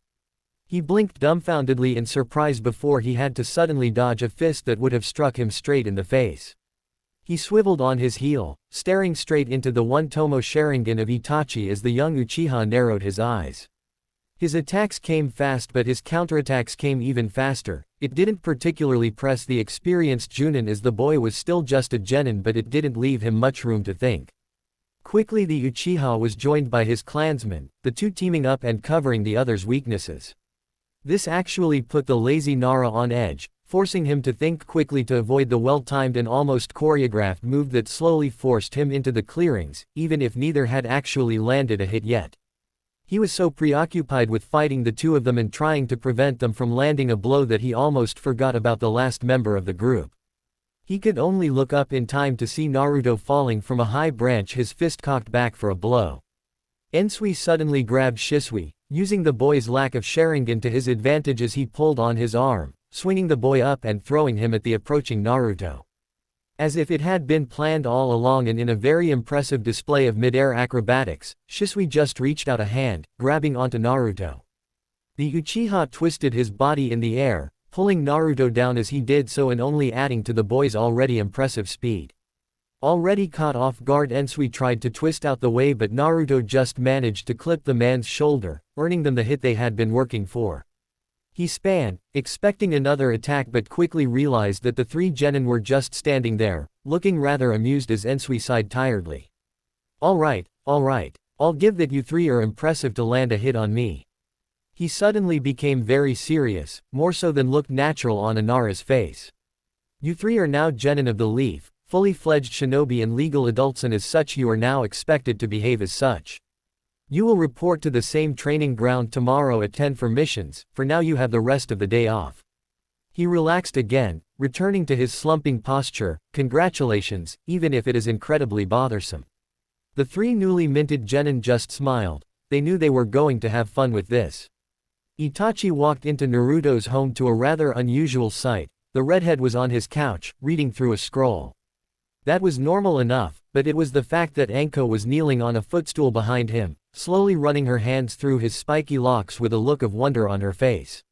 He blinked dumbfoundedly in surprise before he had to suddenly dodge a fist that would have struck him straight in the face. He swiveled on his heel, staring straight into the one-tomo Sharingan of Itachi as the young Uchiha narrowed his eyes. His attacks came fast, but his counterattacks came even faster. It didn't particularly press the experienced Junin as the boy was still just a genin, but it didn't leave him much room to think. Quickly the Uchiha was joined by his clansmen, the two teaming up and covering the other's weaknesses. This actually put the lazy Nara on edge, forcing him to think quickly to avoid the well-timed and almost choreographed move that slowly forced him into the clearings, even if neither had actually landed a hit yet. He was so preoccupied with fighting the two of them and trying to prevent them from landing a blow that he almost forgot about the last member of the group. He could only look up in time to see Naruto falling from a high branch, his fist cocked back for a blow. Ensui suddenly grabbed Shisui, using the boy's lack of Sharingan to his advantage as he pulled on his arm, swinging the boy up and throwing him at the approaching Naruto. As if it had been planned all along, and in a very impressive display of mid-air acrobatics, Shisui just reached out a hand, grabbing onto Naruto. The Uchiha twisted his body in the air, pulling Naruto down as he did so and only adding to the boy's already impressive speed. Already caught off guard, Ensui tried to twist out the way, but Naruto just managed to clip the man's shoulder, earning them the hit they had been working for. He span, expecting another attack, but quickly realized that the three genin were just standing there, looking rather amused as Ensui sighed tiredly. Alright, I'll give that you three are impressive to land a hit on me. He suddenly became very serious, more so than looked natural on Inara's face. You three are now genin of the Leaf, fully fledged shinobi and legal adults, and as such you are now expected to behave as such. You will report to the same training ground tomorrow at 10 for missions. For now you have the rest of the day off. He relaxed again, returning to his slumping posture. Congratulations, even if it is incredibly bothersome. The three newly minted genin just smiled. They knew they were going to have fun with this. Itachi walked into Naruto's home to a rather unusual sight. The redhead was on his couch, reading through a scroll. That was normal enough, but it was the fact that Anko was kneeling on a footstool behind him, slowly running her hands through his spiky locks with a look of wonder on her face.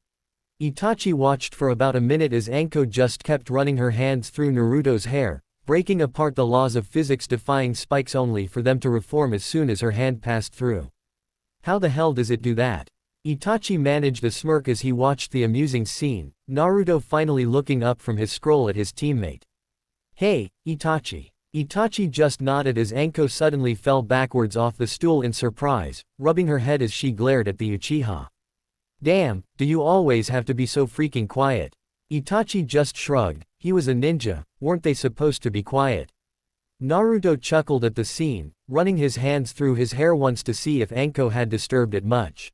Itachi watched for about a minute as Anko just kept running her hands through Naruto's hair, breaking apart the laws of physics, defying spikes only for them to reform as soon as her hand passed through. How the hell does it do that? Itachi managed a smirk as he watched the amusing scene, Naruto finally looking up from his scroll at his teammate. Hey, Itachi. Itachi just nodded as Anko suddenly fell backwards off the stool in surprise, rubbing her head as she glared at the Uchiha. Damn, do you always have to be so freaking quiet? Itachi just shrugged. He was a ninja, weren't they supposed to be quiet? Naruto chuckled at the scene, running his hands through his hair once to see if Anko had disturbed it much.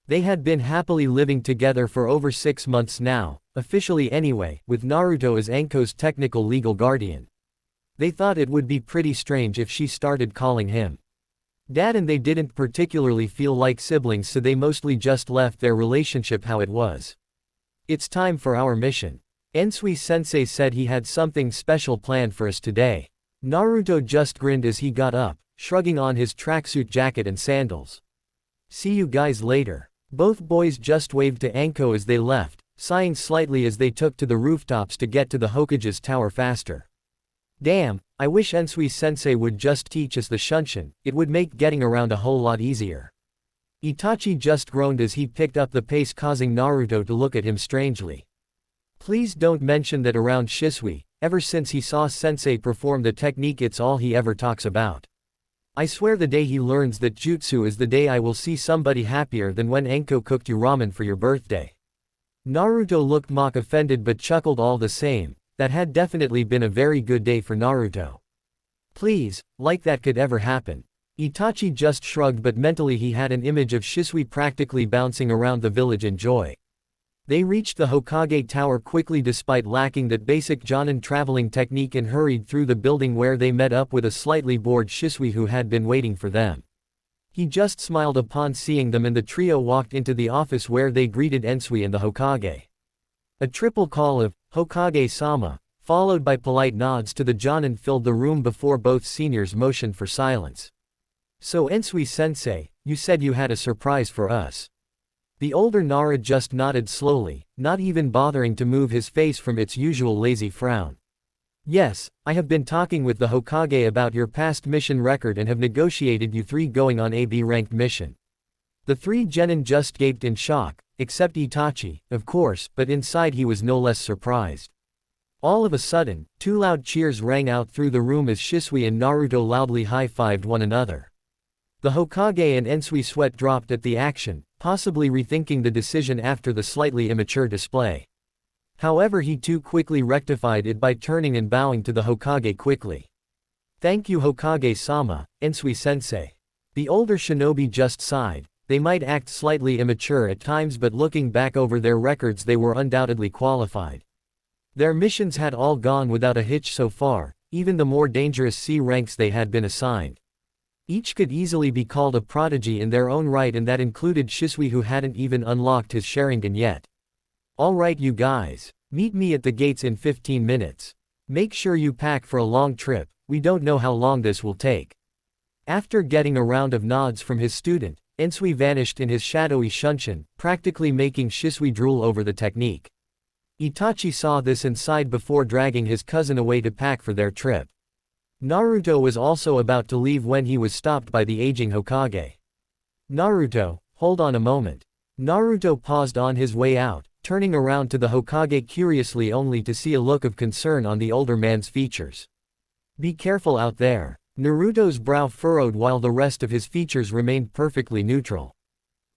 They had been happily living together for over 6 months now, officially anyway, with Naruto as Anko's technical legal guardian. They thought it would be pretty strange if she started calling him Dad, and they didn't particularly feel like siblings, so they mostly just left their relationship how it was. It's time for our mission. Ensui-sensei said he had something special planned for us today. Naruto just grinned as he got up, shrugging on his tracksuit jacket and sandals. See you guys later. Both boys just waved to Anko as they left, sighing slightly as they took to the rooftops to get to the Hokage's tower faster. Damn, I wish Ensui-sensei would just teach us the Shunshin, it would make getting around a whole lot easier. Itachi just groaned as he picked up the pace, causing Naruto to look at him strangely. Please don't mention that around Shisui, ever since he saw sensei perform the technique it's all he ever talks about. I swear the day he learns that jutsu is the day I will see somebody happier than when Anko cooked you ramen for your birthday. Naruto looked mock offended but chuckled all the same. That had definitely been a very good day for Naruto. Please, like that could ever happen. Itachi just shrugged, but mentally he had an image of Shisui practically bouncing around the village in joy. They reached the Hokage tower quickly despite lacking that basic Jonin traveling technique and hurried through the building where they met up with a slightly bored Shisui who had been waiting for them. He just smiled upon seeing them and the trio walked into the office where they greeted Ensui and the Hokage. A triple call of Hokage-sama, followed by polite nods to the Jonin, filled the room before both seniors motioned for silence. So Ensui-sensei, you said you had a surprise for us. The older Nara just nodded slowly, not even bothering to move his face from its usual lazy frown. Yes, I have been talking with the Hokage about your past mission record and have negotiated you three going on a B-ranked mission. The three genin just gaped in shock, except Itachi, of course, but inside he was no less surprised. All of a sudden, two loud cheers rang out through the room as Shisui and Naruto loudly high-fived one another. The Hokage and Ensui sweat dropped at the action, possibly rethinking the decision after the slightly immature display. However, he too quickly rectified it by turning and bowing to the Hokage quickly. Thank you Hokage-sama, Ensui-sensei. The older shinobi just sighed. They might act slightly immature at times, but looking back over their records they were undoubtedly qualified. Their missions had all gone without a hitch so far, even the more dangerous C ranks they had been assigned. Each could easily be called a prodigy in their own right, and that included Shisui, who hadn't even unlocked his Sharingan yet. Alright you guys, meet me at the gates in 15 minutes. Make sure you pack for a long trip, we don't know how long this will take. After getting a round of nods from his student, Ensui vanished in his shadowy Shunshin, practically making Shisui drool over the technique. Itachi saw this and sighed before dragging his cousin away to pack for their trip. Naruto was also about to leave when he was stopped by the aging Hokage. Naruto, hold on a moment. Naruto paused on his way out, turning around to the Hokage curiously only to see a look of concern on the older man's features. Be careful out there. Naruto's brow furrowed while the rest of his features remained perfectly neutral.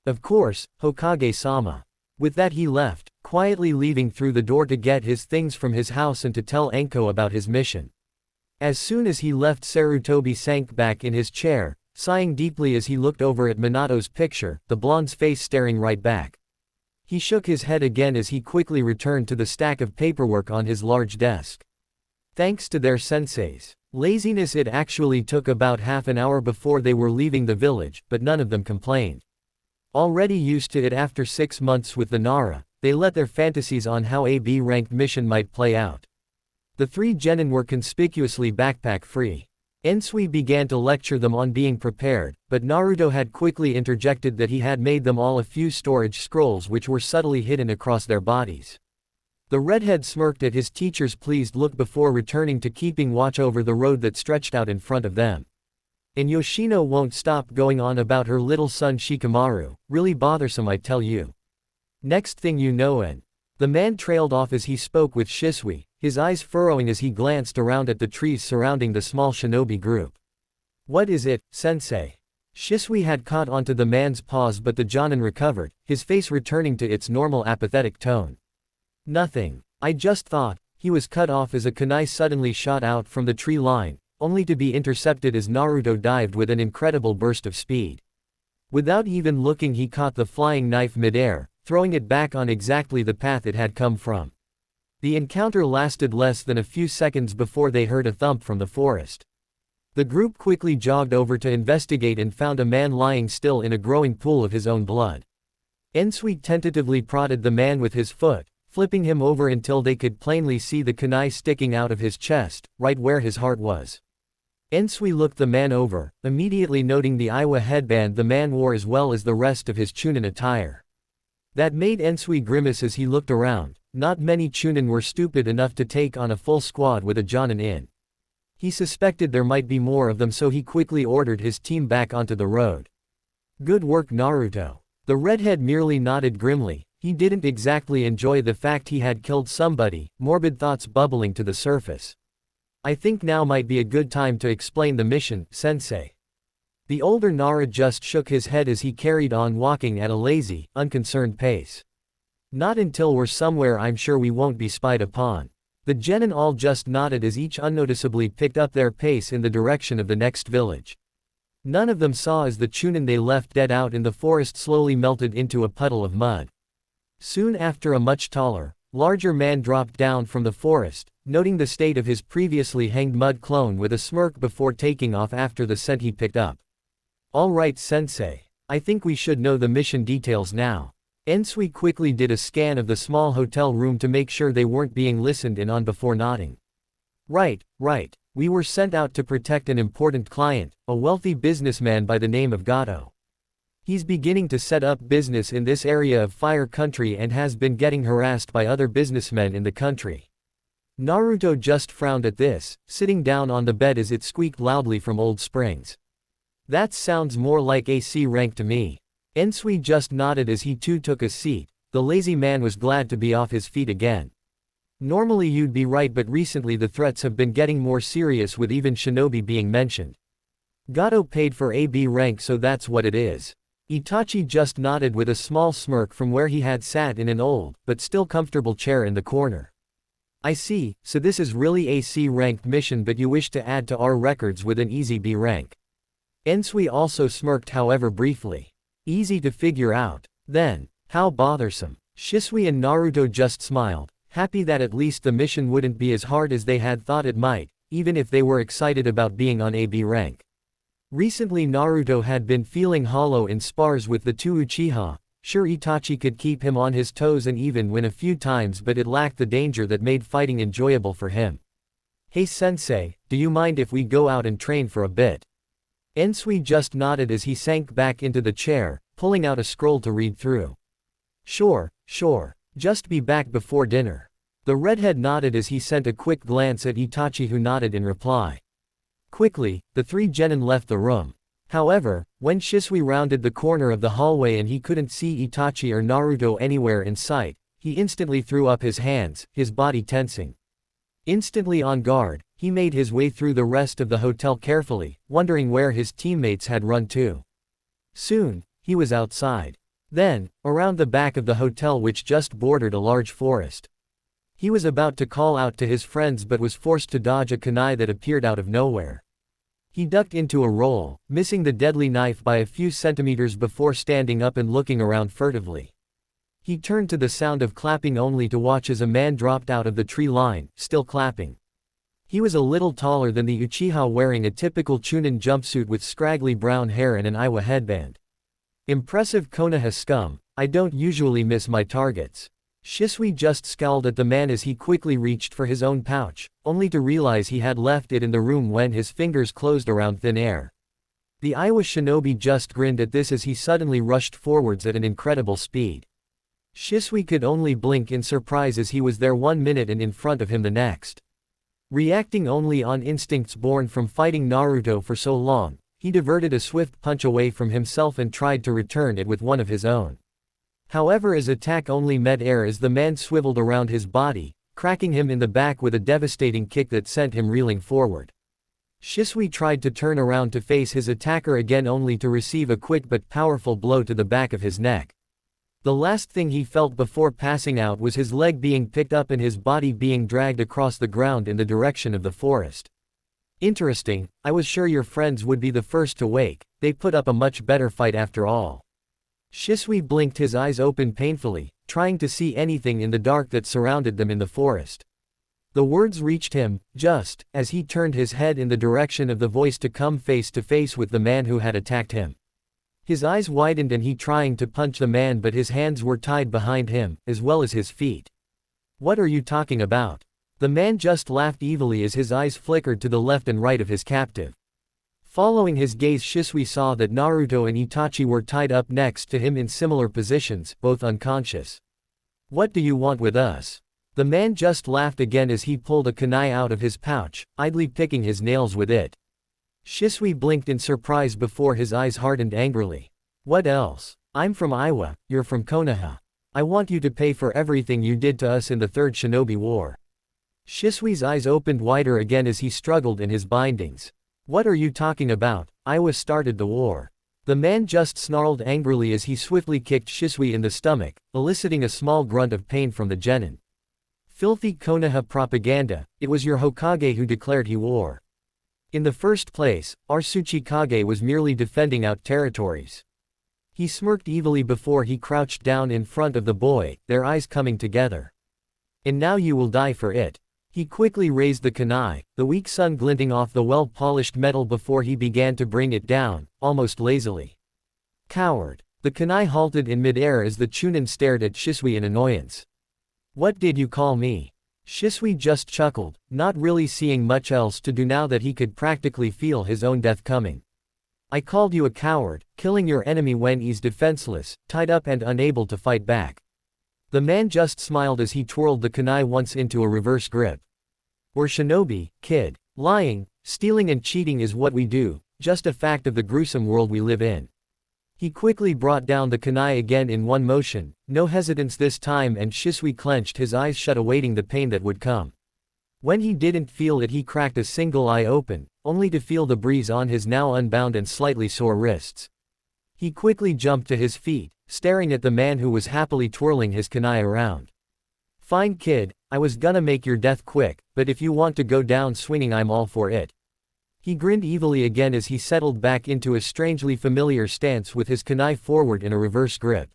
Of course, Hokage-sama. With that he left, quietly leaving through the door to get his things from his house and to tell Anko about his mission. As soon as he left, Sarutobi sank back in his chair, sighing deeply as he looked over at Minato's picture, the blonde's face staring right back. He shook his head again as he quickly returned to the stack of paperwork on his large desk. Thanks to their sensei's laziness, it actually took about half an hour before they were leaving the village, but none of them complained. Already used to it after 6 months with the Nara, they let their fantasies on how a B-ranked mission might play out. The three genin were conspicuously backpack-free. Ensui began to lecture them on being prepared, but Naruto had quickly interjected that he had made them all a few storage scrolls which were subtly hidden across their bodies. The redhead smirked at his teacher's pleased look before returning to keeping watch over the road that stretched out in front of them. And Yoshino won't stop going on about her little son Shikamaru, really bothersome I tell you. Next thing you know, and the man trailed off as he spoke with Shisui, his eyes furrowing as he glanced around at the trees surrounding the small shinobi group. What is it, sensei? Shisui had caught onto the man's pause, but the Jonin recovered, his face returning to its normal apathetic tone. Nothing. I just thought. He was cut off as a kunai suddenly shot out from the tree line, only to be intercepted as Naruto dived with an incredible burst of speed. Without even looking, he caught the flying knife midair, throwing it back on exactly the path it had come from. The encounter lasted less than a few seconds before they heard a thump from the forest. The group quickly jogged over to investigate and found a man lying still in a growing pool of his own blood. Ensui tentatively prodded the man with his foot, flipping him over until they could plainly see the kunai sticking out of his chest, right where his heart was. Ensui looked the man over, immediately noting the Iwa headband the man wore as well as the rest of his Chunin attire. That made Ensui grimace as he looked around. Not many Chunin were stupid enough to take on a full squad with a Jonin in. He suspected there might be more of them, so he quickly ordered his team back onto the road. Good work, Naruto. The redhead merely nodded grimly. He didn't exactly enjoy the fact he had killed somebody, morbid thoughts bubbling to the surface. I think now might be a good time to explain the mission, sensei. The older Nara just shook his head as he carried on walking at a lazy, unconcerned pace. Not until we're somewhere I'm sure we won't be spied upon. The genin all just nodded as each unnoticeably picked up their pace in the direction of the next village. None of them saw as the Chunin they left dead out in the forest slowly melted into a puddle of mud. Soon after, a much taller, larger man dropped down from the forest, noting the state of his previously hanged mud clone with a smirk before taking off after the scent he picked up. All right, sensei. I think we should know the mission details now. Ensui quickly did a scan of the small hotel room to make sure they weren't being listened in on before nodding. Right. We were sent out to protect an important client, a wealthy businessman by the name of Gato. He's beginning to set up business in this area of Fire Country and has been getting harassed by other businessmen in the country. Naruto just frowned at this, sitting down on the bed as it squeaked loudly from Old Springs. That sounds more like AC rank to me. Ensui just nodded as he too took a seat. The lazy man was glad to be off his feet again. Normally you'd be right, but recently the threats have been getting more serious, with even shinobi being mentioned. Gato paid for AB rank, so that's what it is. Itachi just nodded with a small smirk from where he had sat in an old, but still comfortable chair in the corner. I see, so this is really AC ranked mission, but you wish to add to our records with an easy B rank. Ensui also smirked, however briefly. Easy to figure out. Then, how bothersome. Shisui and Naruto just smiled, happy that at least the mission wouldn't be as hard as they had thought it might, even if they were excited about being on AB rank. Recently Naruto had been feeling hollow in spars with the two Uchiha. Sure, Itachi could keep him on his toes and even win a few times, but it lacked the danger that made fighting enjoyable for him. Hey sensei, do you mind if we go out and train for a bit? Ensui just nodded as he sank back into the chair, pulling out a scroll to read through. Sure. Just be back before dinner. The redhead nodded as he sent a quick glance at Itachi, who nodded in reply. Quickly, the three genin left the room. However, when Shisui rounded the corner of the hallway and he couldn't see Itachi or Naruto anywhere in sight, he instantly threw up his hands, his body tensing. Instantly on guard, he made his way through the rest of the hotel carefully, wondering where his teammates had run to. Soon, he was outside. Then, around the back of the hotel, which just bordered a large forest. He was about to call out to his friends but was forced to dodge a kunai that appeared out of nowhere. He ducked into a roll, missing the deadly knife by a few centimeters before standing up and looking around furtively. He turned to the sound of clapping only to watch as a man dropped out of the tree line, still clapping. He was a little taller than the Uchiha, wearing a typical Chunin jumpsuit with scraggly brown hair and an Iwa headband. Impressive Konoha scum, I don't usually miss my targets. Shisui just scowled at the man as he quickly reached for his own pouch, only to realize he had left it in the room when his fingers closed around thin air. The Iwa shinobi just grinned at this as he suddenly rushed forwards at an incredible speed. Shisui could only blink in surprise as he was there 1 minute and in front of him the next. Reacting only on instincts born from fighting Naruto for so long, he diverted a swift punch away from himself and tried to return it with one of his own. However, his attack only met air as the man swiveled around his body, cracking him in the back with a devastating kick that sent him reeling forward. Shisui tried to turn around to face his attacker again, only to receive a quick but powerful blow to the back of his neck. The last thing he felt before passing out was his leg being picked up and his body being dragged across the ground in the direction of the forest. Interesting, I was sure your friends would be the first to wake, they put up a much better fight after all. Shisui blinked, his eyes open painfully, trying to see anything in the dark that surrounded them in the forest. The words reached him, just as he turned his head in the direction of the voice to come face to face with the man who had attacked him. His eyes widened and he trying to punch the man, but his hands were tied behind him, as well as his feet. What are you talking about? The man just laughed evilly as his eyes flickered to the left and right of his captive. Following his gaze, Shisui saw that Naruto and Itachi were tied up next to him in similar positions, both unconscious. What do you want with us? The man just laughed again as he pulled a kunai out of his pouch, idly picking his nails with it. Shisui blinked in surprise before his eyes hardened angrily. What else? I'm from Iwa, you're from Konoha. I want you to pay for everything you did to us in the Third Shinobi War. Shisui's eyes opened wider again as he struggled in his bindings. What are you talking about? Iwa started the war. The man just snarled angrily as he swiftly kicked Shisui in the stomach, eliciting a small grunt of pain from the genin. Filthy Konoha propaganda, it was your Hokage who declared he war. In the first place, our Tsuchikage was merely defending out territories. He smirked evilly before he crouched down in front of the boy, their eyes coming together. And now you will die for it. He quickly raised the kunai, the weak sun glinting off the well-polished metal before he began to bring it down, almost lazily. Coward. The kunai halted in midair as the Chunin stared at Shisui in annoyance. What did you call me? Shisui just chuckled, not really seeing much else to do now that he could practically feel his own death coming. I called you a coward, killing your enemy when he's defenseless, tied up and unable to fight back. The man just smiled as he twirled the kunai once into a reverse grip. We're shinobi, kid. Lying, stealing and cheating is what we do, just a fact of the gruesome world we live in. He quickly brought down the kunai again in one motion, no hesitance this time, and Shisui clenched his eyes shut awaiting the pain that would come. When he didn't feel it, he cracked a single eye open, only to feel the breeze on his now unbound and slightly sore wrists. He quickly jumped to his feet, staring at the man who was happily twirling his kunai around. Fine kid, I was gonna make your death quick, but if you want to go down swinging I'm all for it. He grinned evilly again as he settled back into a strangely familiar stance with his kunai forward in a reverse grip.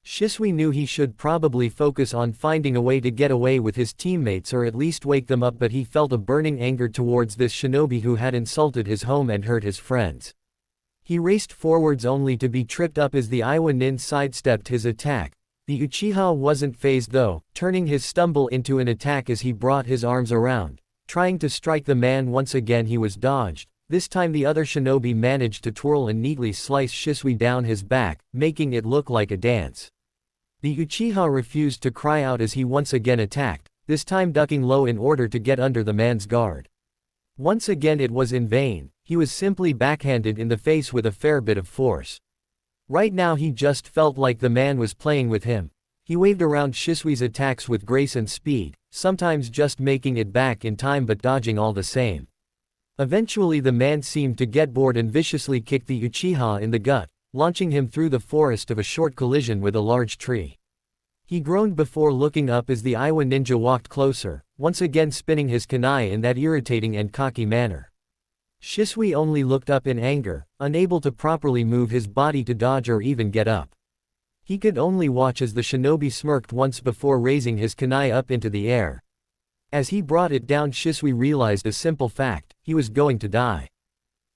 Shisui knew he should probably focus on finding a way to get away with his teammates or at least wake them up, but he felt a burning anger towards this shinobi who had insulted his home and hurt his friends. He raced forwards only to be tripped up as the Iwa nin sidestepped his attack. The Uchiha wasn't phased though, turning his stumble into an attack as he brought his arms around. Trying to strike the man once again, he was dodged. This time the other shinobi managed to twirl and neatly slice Shisui down his back, making it look like a dance. The Uchiha refused to cry out as he once again attacked, this time ducking low in order to get under the man's guard. Once again it was in vain, he was simply backhanded in the face with a fair bit of force. Right now he just felt like the man was playing with him. He waved around Shisui's attacks with grace and speed, sometimes just making it back in time but dodging all the same. Eventually the man seemed to get bored and viciously kicked the Uchiha in the gut, launching him through the forest of a short collision with a large tree. He groaned before looking up as the Iwa ninja walked closer, once again spinning his kunai in that irritating and cocky manner. Shisui only looked up in anger, unable to properly move his body to dodge or even get up. He could only watch as the shinobi smirked once before raising his kunai up into the air. As he brought it down, Shisui realized a simple fact: he was going to die.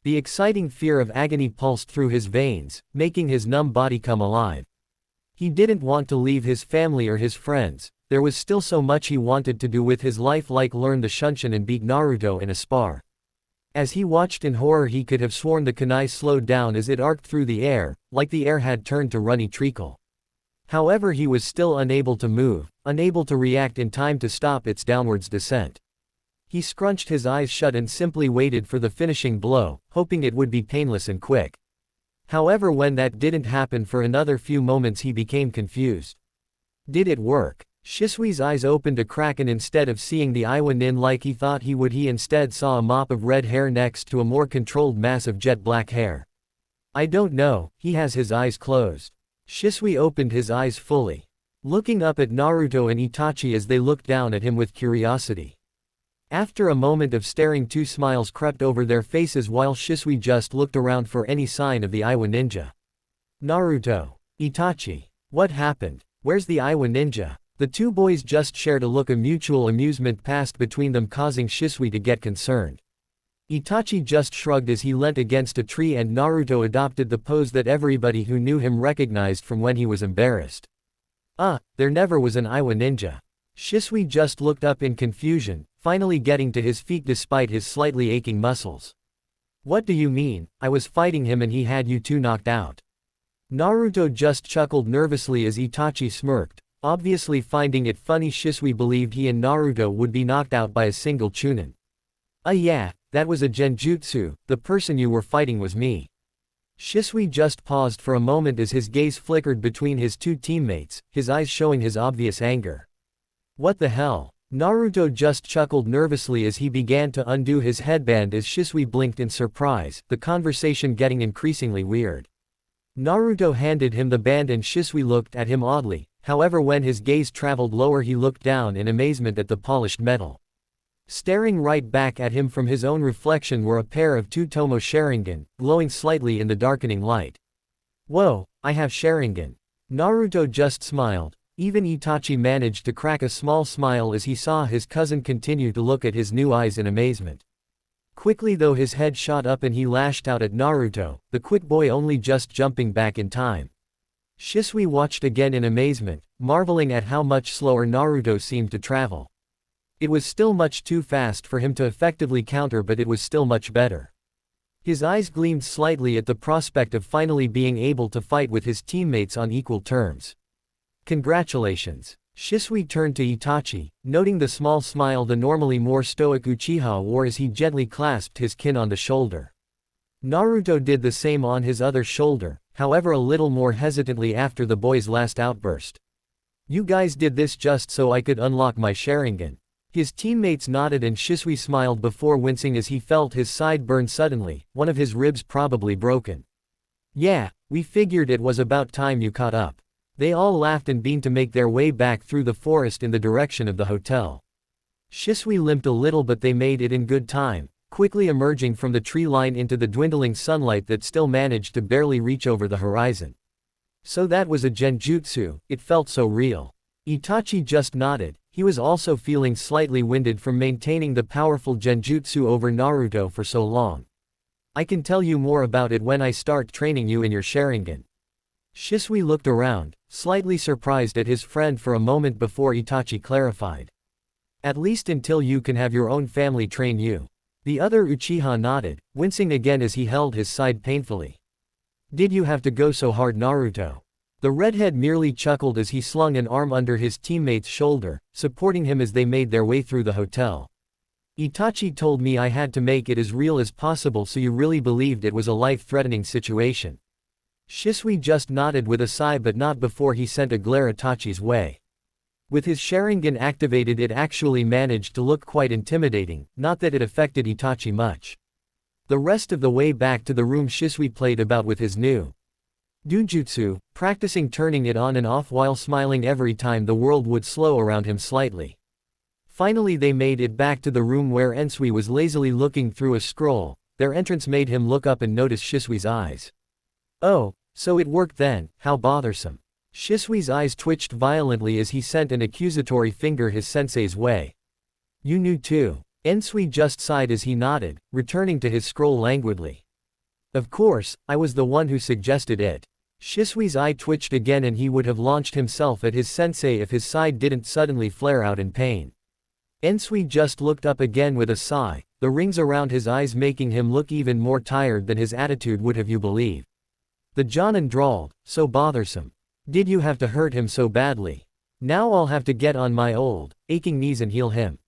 The exciting fear of agony pulsed through his veins, making his numb body come alive. He didn't want to leave his family or his friends. There was still so much he wanted to do with his life, like learn the Shunshin and beat Naruto in a spar. As he watched in horror, he could have sworn the kunai slowed down as it arced through the air, like the air had turned to runny treacle. However, he was still unable to move, unable to react in time to stop its downwards descent. He scrunched his eyes shut and simply waited for the finishing blow, hoping it would be painless and quick. However, when that didn't happen for another few moments, he became confused. Did it work? Shisui's eyes opened a crack, and instead of seeing the Iwa nin like he thought he would, he instead saw a mop of red hair next to a more controlled mass of jet black hair. I don't know, he has his eyes closed. Shisui opened his eyes fully, looking up at Naruto and Itachi as they looked down at him with curiosity. After a moment of staring, two smiles crept over their faces while Shisui just looked around for any sign of the Iwa ninja. Naruto. Itachi. What happened? Where's the Iwa ninja? The two boys just shared a look of mutual amusement passed between them, causing Shisui to get concerned. Itachi just shrugged as he leant against a tree, and Naruto adopted the pose that everybody who knew him recognized from when he was embarrassed. There never was an Iwa ninja. Shisui just looked up in confusion, finally getting to his feet despite his slightly aching muscles. What do you mean? I was fighting him and he had you two knocked out. Naruto just chuckled nervously as Itachi smirked, obviously finding it funny Shisui believed he and Naruto would be knocked out by a single chunin. Yeah, that was a genjutsu, the person you were fighting was me. Shisui just paused for a moment as his gaze flickered between his two teammates, his eyes showing his obvious anger. What the hell? Naruto just chuckled nervously as he began to undo his headband as Shisui blinked in surprise, the conversation getting increasingly weird. Naruto handed him the band and Shisui looked at him oddly, however when his gaze traveled lower he looked down in amazement at the polished metal. Staring right back at him from his own reflection were a pair of two Tomo Sharingan, glowing slightly in the darkening light. Whoa, I have Sharingan. Naruto just smiled. Even Itachi managed to crack a small smile as he saw his cousin continue to look at his new eyes in amazement. Quickly though his head shot up and he lashed out at Naruto, the quick boy only just jumping back in time. Shisui watched again in amazement, marveling at how much slower Naruto seemed to travel. It was still much too fast for him to effectively counter, but it was still much better. His eyes gleamed slightly at the prospect of finally being able to fight with his teammates on equal terms. Congratulations. Shisui turned to Itachi, noting the small smile the normally more stoic Uchiha wore as he gently clasped his kin on the shoulder. Naruto did the same on his other shoulder, however a little more hesitantly after the boy's last outburst. You guys did this just so I could unlock my Sharingan. His teammates nodded and Shisui smiled before wincing as he felt his side burn suddenly, one of his ribs probably broken. Yeah, we figured it was about time you caught up. They all laughed and began to make their way back through the forest in the direction of the hotel. Shisui limped a little but they made it in good time, quickly emerging from the tree line into the dwindling sunlight that still managed to barely reach over the horizon. So that was a genjutsu, it felt so real. Itachi just nodded. He was also feeling slightly winded from maintaining the powerful genjutsu over Naruto for so long. I can tell you more about it when I start training you in your Sharingan. Shisui looked around, slightly surprised at his friend for a moment before Itachi clarified. At least until you can have your own family train you. The other Uchiha nodded, wincing again as he held his side painfully. Did you have to go so hard, Naruto? The redhead merely chuckled as he slung an arm under his teammate's shoulder, supporting him as they made their way through the hotel. Itachi told me I had to make it as real as possible, so you really believed it was a life-threatening situation. Shisui just nodded with a sigh, but not before he sent a glare Itachi's way. With his Sharingan activated, it actually managed to look quite intimidating, not that it affected Itachi much. The rest of the way back to the room Shisui played about with his new Dujutsu, practicing turning it on and off while smiling every time the world would slow around him slightly. Finally they made it back to the room where Ensui was lazily looking through a scroll. Their entrance made him look up and notice Shisui's eyes. Oh, so it worked then, how bothersome. Shisui's eyes twitched violently as he sent an accusatory finger his sensei's way. You knew too. Ensui just sighed as he nodded, returning to his scroll languidly. Of course, I was the one who suggested it. Shisui's eye twitched again and he would have launched himself at his sensei if his side didn't suddenly flare out in pain. Ensui just looked up again with a sigh, the rings around his eyes making him look even more tired than his attitude would have you believe. The Jonin drawled, so bothersome. Did you have to hurt him so badly? Now I'll have to get on my old, aching knees and heal him.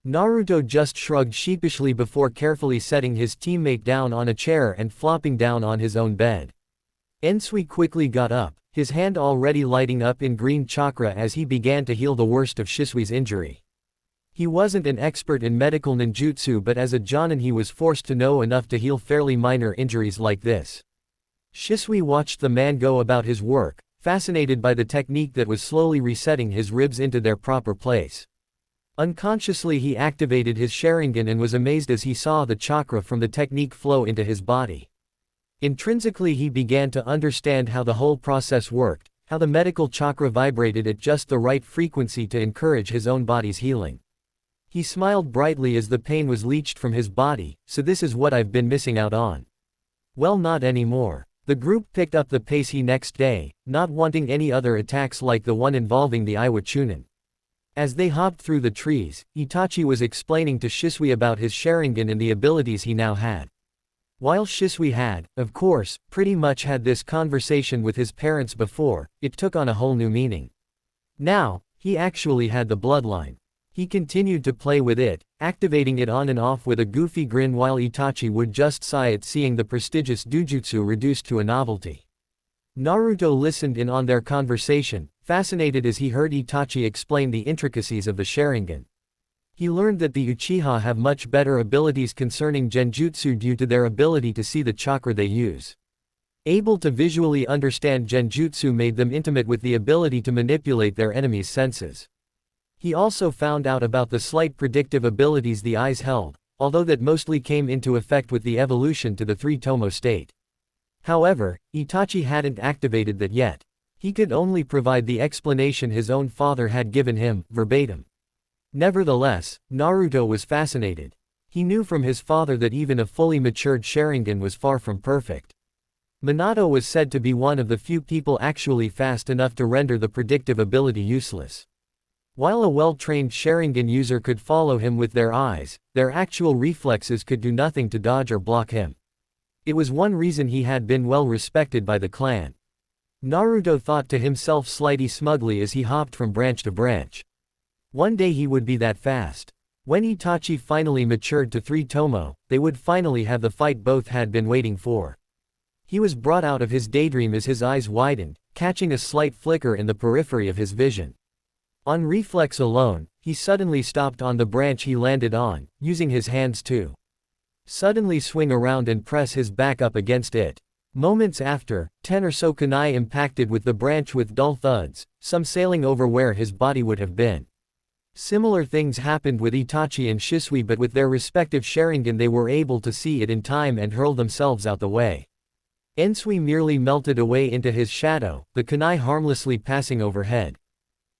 Naruto just shrugged sheepishly before carefully setting his teammate down on a chair and flopping down on his own bed. Ensui quickly got up, his hand already lighting up in green chakra as he began to heal the worst of Shisui's injury. He wasn't an expert in medical ninjutsu, but as a Jonin he was forced to know enough to heal fairly minor injuries like this. Shisui watched the man go about his work, fascinated by the technique that was slowly resetting his ribs into their proper place. Unconsciously he activated his Sharingan and was amazed as he saw the chakra from the technique flow into his body. Intrinsically he began to understand how the whole process worked, how the medical chakra vibrated at just the right frequency to encourage his own body's healing. He smiled brightly as the pain was leached from his body. So this is what I've been missing out on. Well, not anymore. The group picked up the pace next day, not wanting any other attacks like the one involving the Iwa Chunin. As they hopped through the trees, Itachi was explaining to Shisui about his Sharingan and the abilities he now had. While Shisui had, of course, pretty much had this conversation with his parents before, it took on a whole new meaning. Now, he actually had the bloodline. He continued to play with it, activating it on and off with a goofy grin while Itachi would just sigh at seeing the prestigious Dujutsu reduced to a novelty. Naruto listened in on their conversation, fascinated as he heard Itachi explain the intricacies of the Sharingan. He learned that the Uchiha have much better abilities concerning Genjutsu due to their ability to see the chakra they use. Able to visually understand Genjutsu made them intimate with the ability to manipulate their enemies' senses. He also found out about the slight predictive abilities the eyes held, although that mostly came into effect with the evolution to the 3-tomo state. However, Itachi hadn't activated that yet. He could only provide the explanation his own father had given him, verbatim. Nevertheless, Naruto was fascinated. He knew from his father that even a fully matured Sharingan was far from perfect. Minato was said to be one of the few people actually fast enough to render the predictive ability useless. While a well-trained Sharingan user could follow him with their eyes, their actual reflexes could do nothing to dodge or block him. It was one reason he had been well respected by the clan. Naruto thought to himself slightly smugly as he hopped from branch to branch. One day he would be that fast. When Itachi finally matured to 3-tomo, they would finally have the fight both had been waiting for. He was brought out of his daydream as his eyes widened, catching a slight flicker in the periphery of his vision. On reflex alone, he suddenly stopped on the branch he landed on, using his hands to suddenly swing around and press his back up against it. Moments after, 10 or so kunai impacted with the branch with dull thuds, some sailing over where his body would have been. Similar things happened with Itachi and Shisui, but with their respective Sharingan they were able to see it in time and hurl themselves out the way. Ensui merely melted away into his shadow, the kunai harmlessly passing overhead.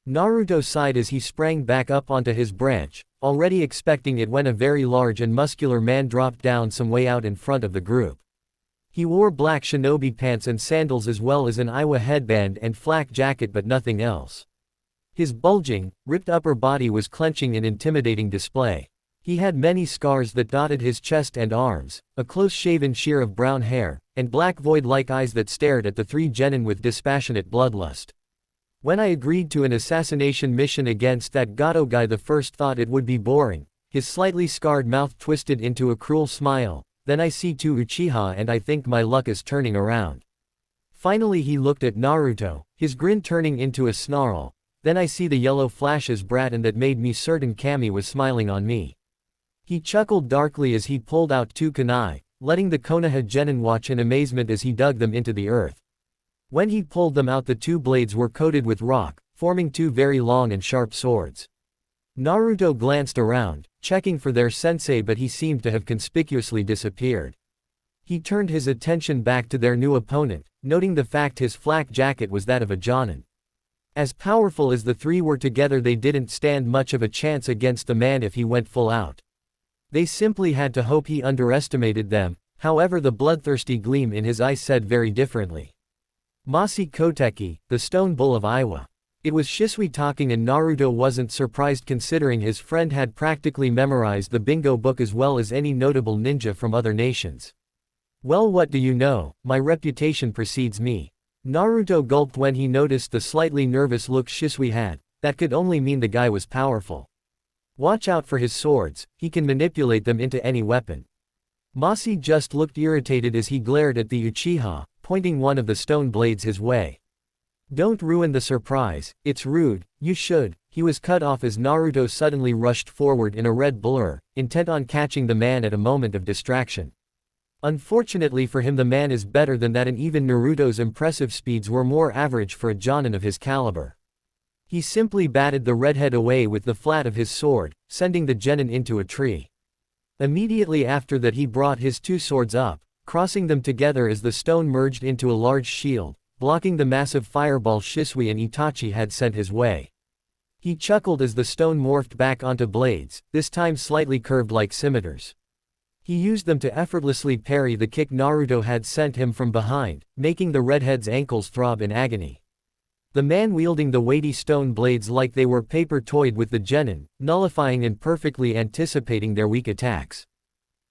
Naruto sighed as he sprang back up onto his branch, already expecting it when a very large and muscular man dropped down some way out in front of the group. He wore black shinobi pants and sandals as well as an Iwa headband and flak jacket, but nothing else. His bulging, ripped upper body was clenching in intimidating display. He had many scars that dotted his chest and arms, a close-shaven shear of brown hair, and black void-like eyes that stared at the 3 genin with dispassionate bloodlust. When I agreed to an assassination mission against that Gato guy, the first thought it would be boring. His slightly scarred mouth twisted into a cruel smile. Then I see 2 Uchiha and I think my luck is turning around. Finally he looked at Naruto, his grin turning into a snarl. Then I see the yellow flashes brat, and that made me certain Kami was smiling on me. He chuckled darkly as he pulled out 2 kunai, letting the Konoha genin watch in amazement as he dug them into the earth. When he pulled them out, the 2 blades were coated with rock, forming 2 very long and sharp swords. Naruto glanced around, checking for their sensei, but he seemed to have conspicuously disappeared. He turned his attention back to their new opponent, noting the fact his flak jacket was that of a jonin. As powerful as the 3 were together, they didn't stand much of a chance against the man if he went full out. They simply had to hope he underestimated them. However, the bloodthirsty gleam in his eyes said very differently. Masi Koteki, the stone bull of Iwa. It was Shisui talking, and Naruto wasn't surprised considering his friend had practically memorized the bingo book as well as any notable ninja from other nations. Well, what do you know, my reputation precedes me. Naruto gulped when he noticed the slightly nervous look Shisui had. That could only mean the guy was powerful. Watch out for his swords, he can manipulate them into any weapon. Masi just looked irritated as he glared at the Uchiha, pointing one of the stone blades his way. Don't ruin the surprise, it's rude, you should. He was cut off as Naruto suddenly rushed forward in a red blur, intent on catching the man at a moment of distraction. Unfortunately for him, the man is better than that, and even Naruto's impressive speeds were more average for a jonin of his caliber. He simply batted the redhead away with the flat of his sword, sending the genin into a tree. Immediately after that he brought his 2 swords up, crossing them together as the stone merged into a large shield, blocking the massive fireball Shisui and Itachi had sent his way. He chuckled as the stone morphed back onto blades, this time slightly curved like scimitars. He used them to effortlessly parry the kick Naruto had sent him from behind, making the redhead's ankles throb in agony. The man wielding the weighty stone blades like they were paper toyed with the genin, nullifying and perfectly anticipating their weak attacks.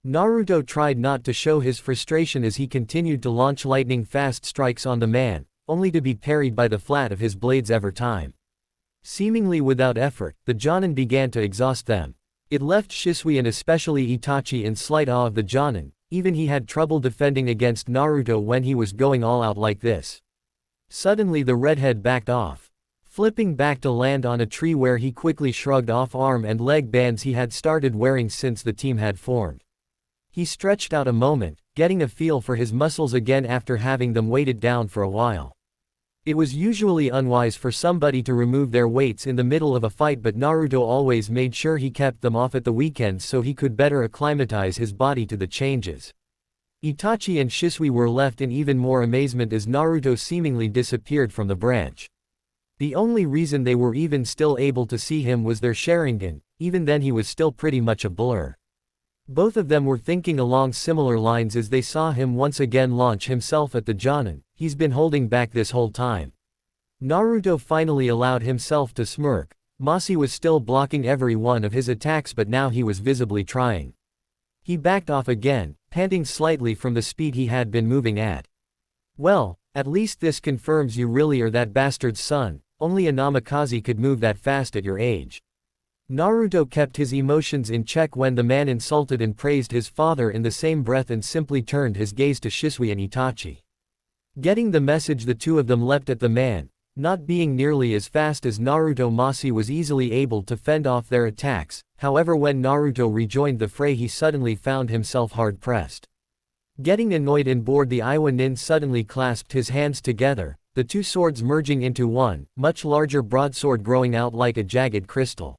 Naruto tried not to show his frustration as he continued to launch lightning-fast strikes on the man, only to be parried by the flat of his blades every time. Seemingly without effort, the Jonin began to exhaust them. It left Shisui and especially Itachi in slight awe of the Jonin. Even he had trouble defending against Naruto when he was going all out like this. Suddenly the redhead backed off, flipping back to land on a tree where he quickly shrugged off arm and leg bands he had started wearing since the team had formed. He stretched out a moment, getting a feel for his muscles again after having them weighted down for a while. It was usually unwise for somebody to remove their weights in the middle of a fight, but Naruto always made sure he kept them off at the weekends so he could better acclimatize his body to the changes. Itachi and Shisui were left in even more amazement as Naruto seemingly disappeared from the branch. The only reason they were even still able to see him was their Sharingan, even then he was still pretty much a blur. Both of them were thinking along similar lines as they saw him once again launch himself at the Jonin. He's been holding back this whole time. Naruto finally allowed himself to smirk. Masi was still blocking every one of his attacks, but now he was visibly trying. He backed off again, panting slightly from the speed he had been moving at. Well, at least this confirms you really are that bastard's son. Only a Namikaze could move that fast at your age. Naruto kept his emotions in check when the man insulted and praised his father in the same breath and simply turned his gaze to Shisui and Itachi. Getting the message, the two of them leapt at the man. Not being nearly as fast as Naruto, Masi was easily able to fend off their attacks. However, when Naruto rejoined the fray, he suddenly found himself hard-pressed. Getting annoyed and bored, the Iwa Nin suddenly clasped his hands together, the two swords merging into one, much larger broadsword growing out like a jagged crystal.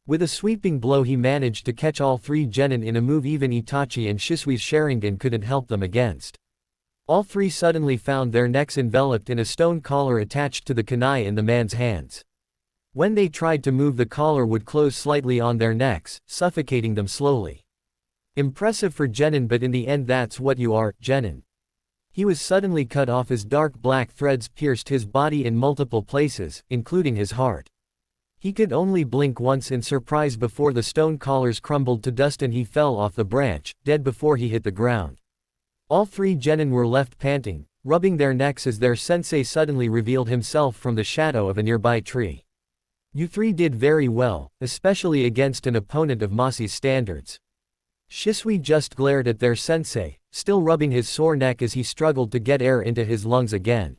With a sweeping blow he managed to catch all three genin in a move even Itachi and Shisui's Sharingan couldn't help them against. All three suddenly found their necks enveloped in a stone collar attached to the kunai in the man's hands. When they tried to move, the collar would close slightly on their necks, suffocating them slowly. Impressive for genin, but in the end that's what you are, genin. He was suddenly cut off as dark black threads pierced his body in multiple places, including his heart. He could only blink once in surprise before the stone collars crumbled to dust and he fell off the branch, dead before he hit the ground. All three genin were left panting, rubbing their necks as their sensei suddenly revealed himself from the shadow of a nearby tree. You three did very well, especially against an opponent of Masi's standards. Shisui just glared at their sensei, still rubbing his sore neck as he struggled to get air into his lungs again.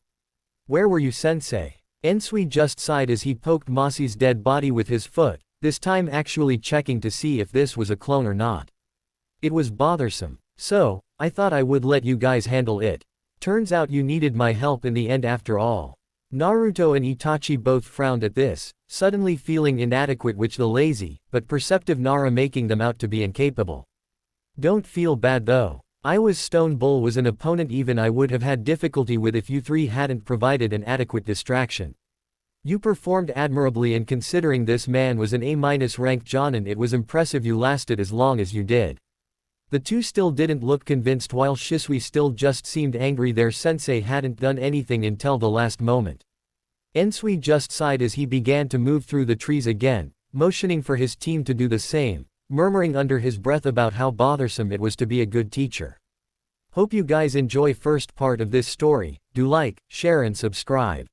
Where were you, sensei? Ensui just sighed as he poked Masi's dead body with his foot, this time actually checking to see if this was a clone or not. It was bothersome. So, I thought I would let you guys handle it. Turns out you needed my help in the end after all. Naruto and Itachi both frowned at this, suddenly feeling inadequate, which the lazy, but perceptive Nara making them out to be incapable. Don't feel bad though. Iwa's Stone Bull was an opponent even I would have had difficulty with if you three hadn't provided an adequate distraction. You performed admirably, and considering this man was an A- ranked Jonin, it was impressive you lasted as long as you did. The two still didn't look convinced, while Shisui still just seemed angry their sensei hadn't done anything until the last moment. Ensui just sighed as he began to move through the trees again, motioning for his team to do the same, murmuring under his breath about how bothersome it was to be a good teacher. Hope you guys enjoy first part of this story. Do like, share and subscribe.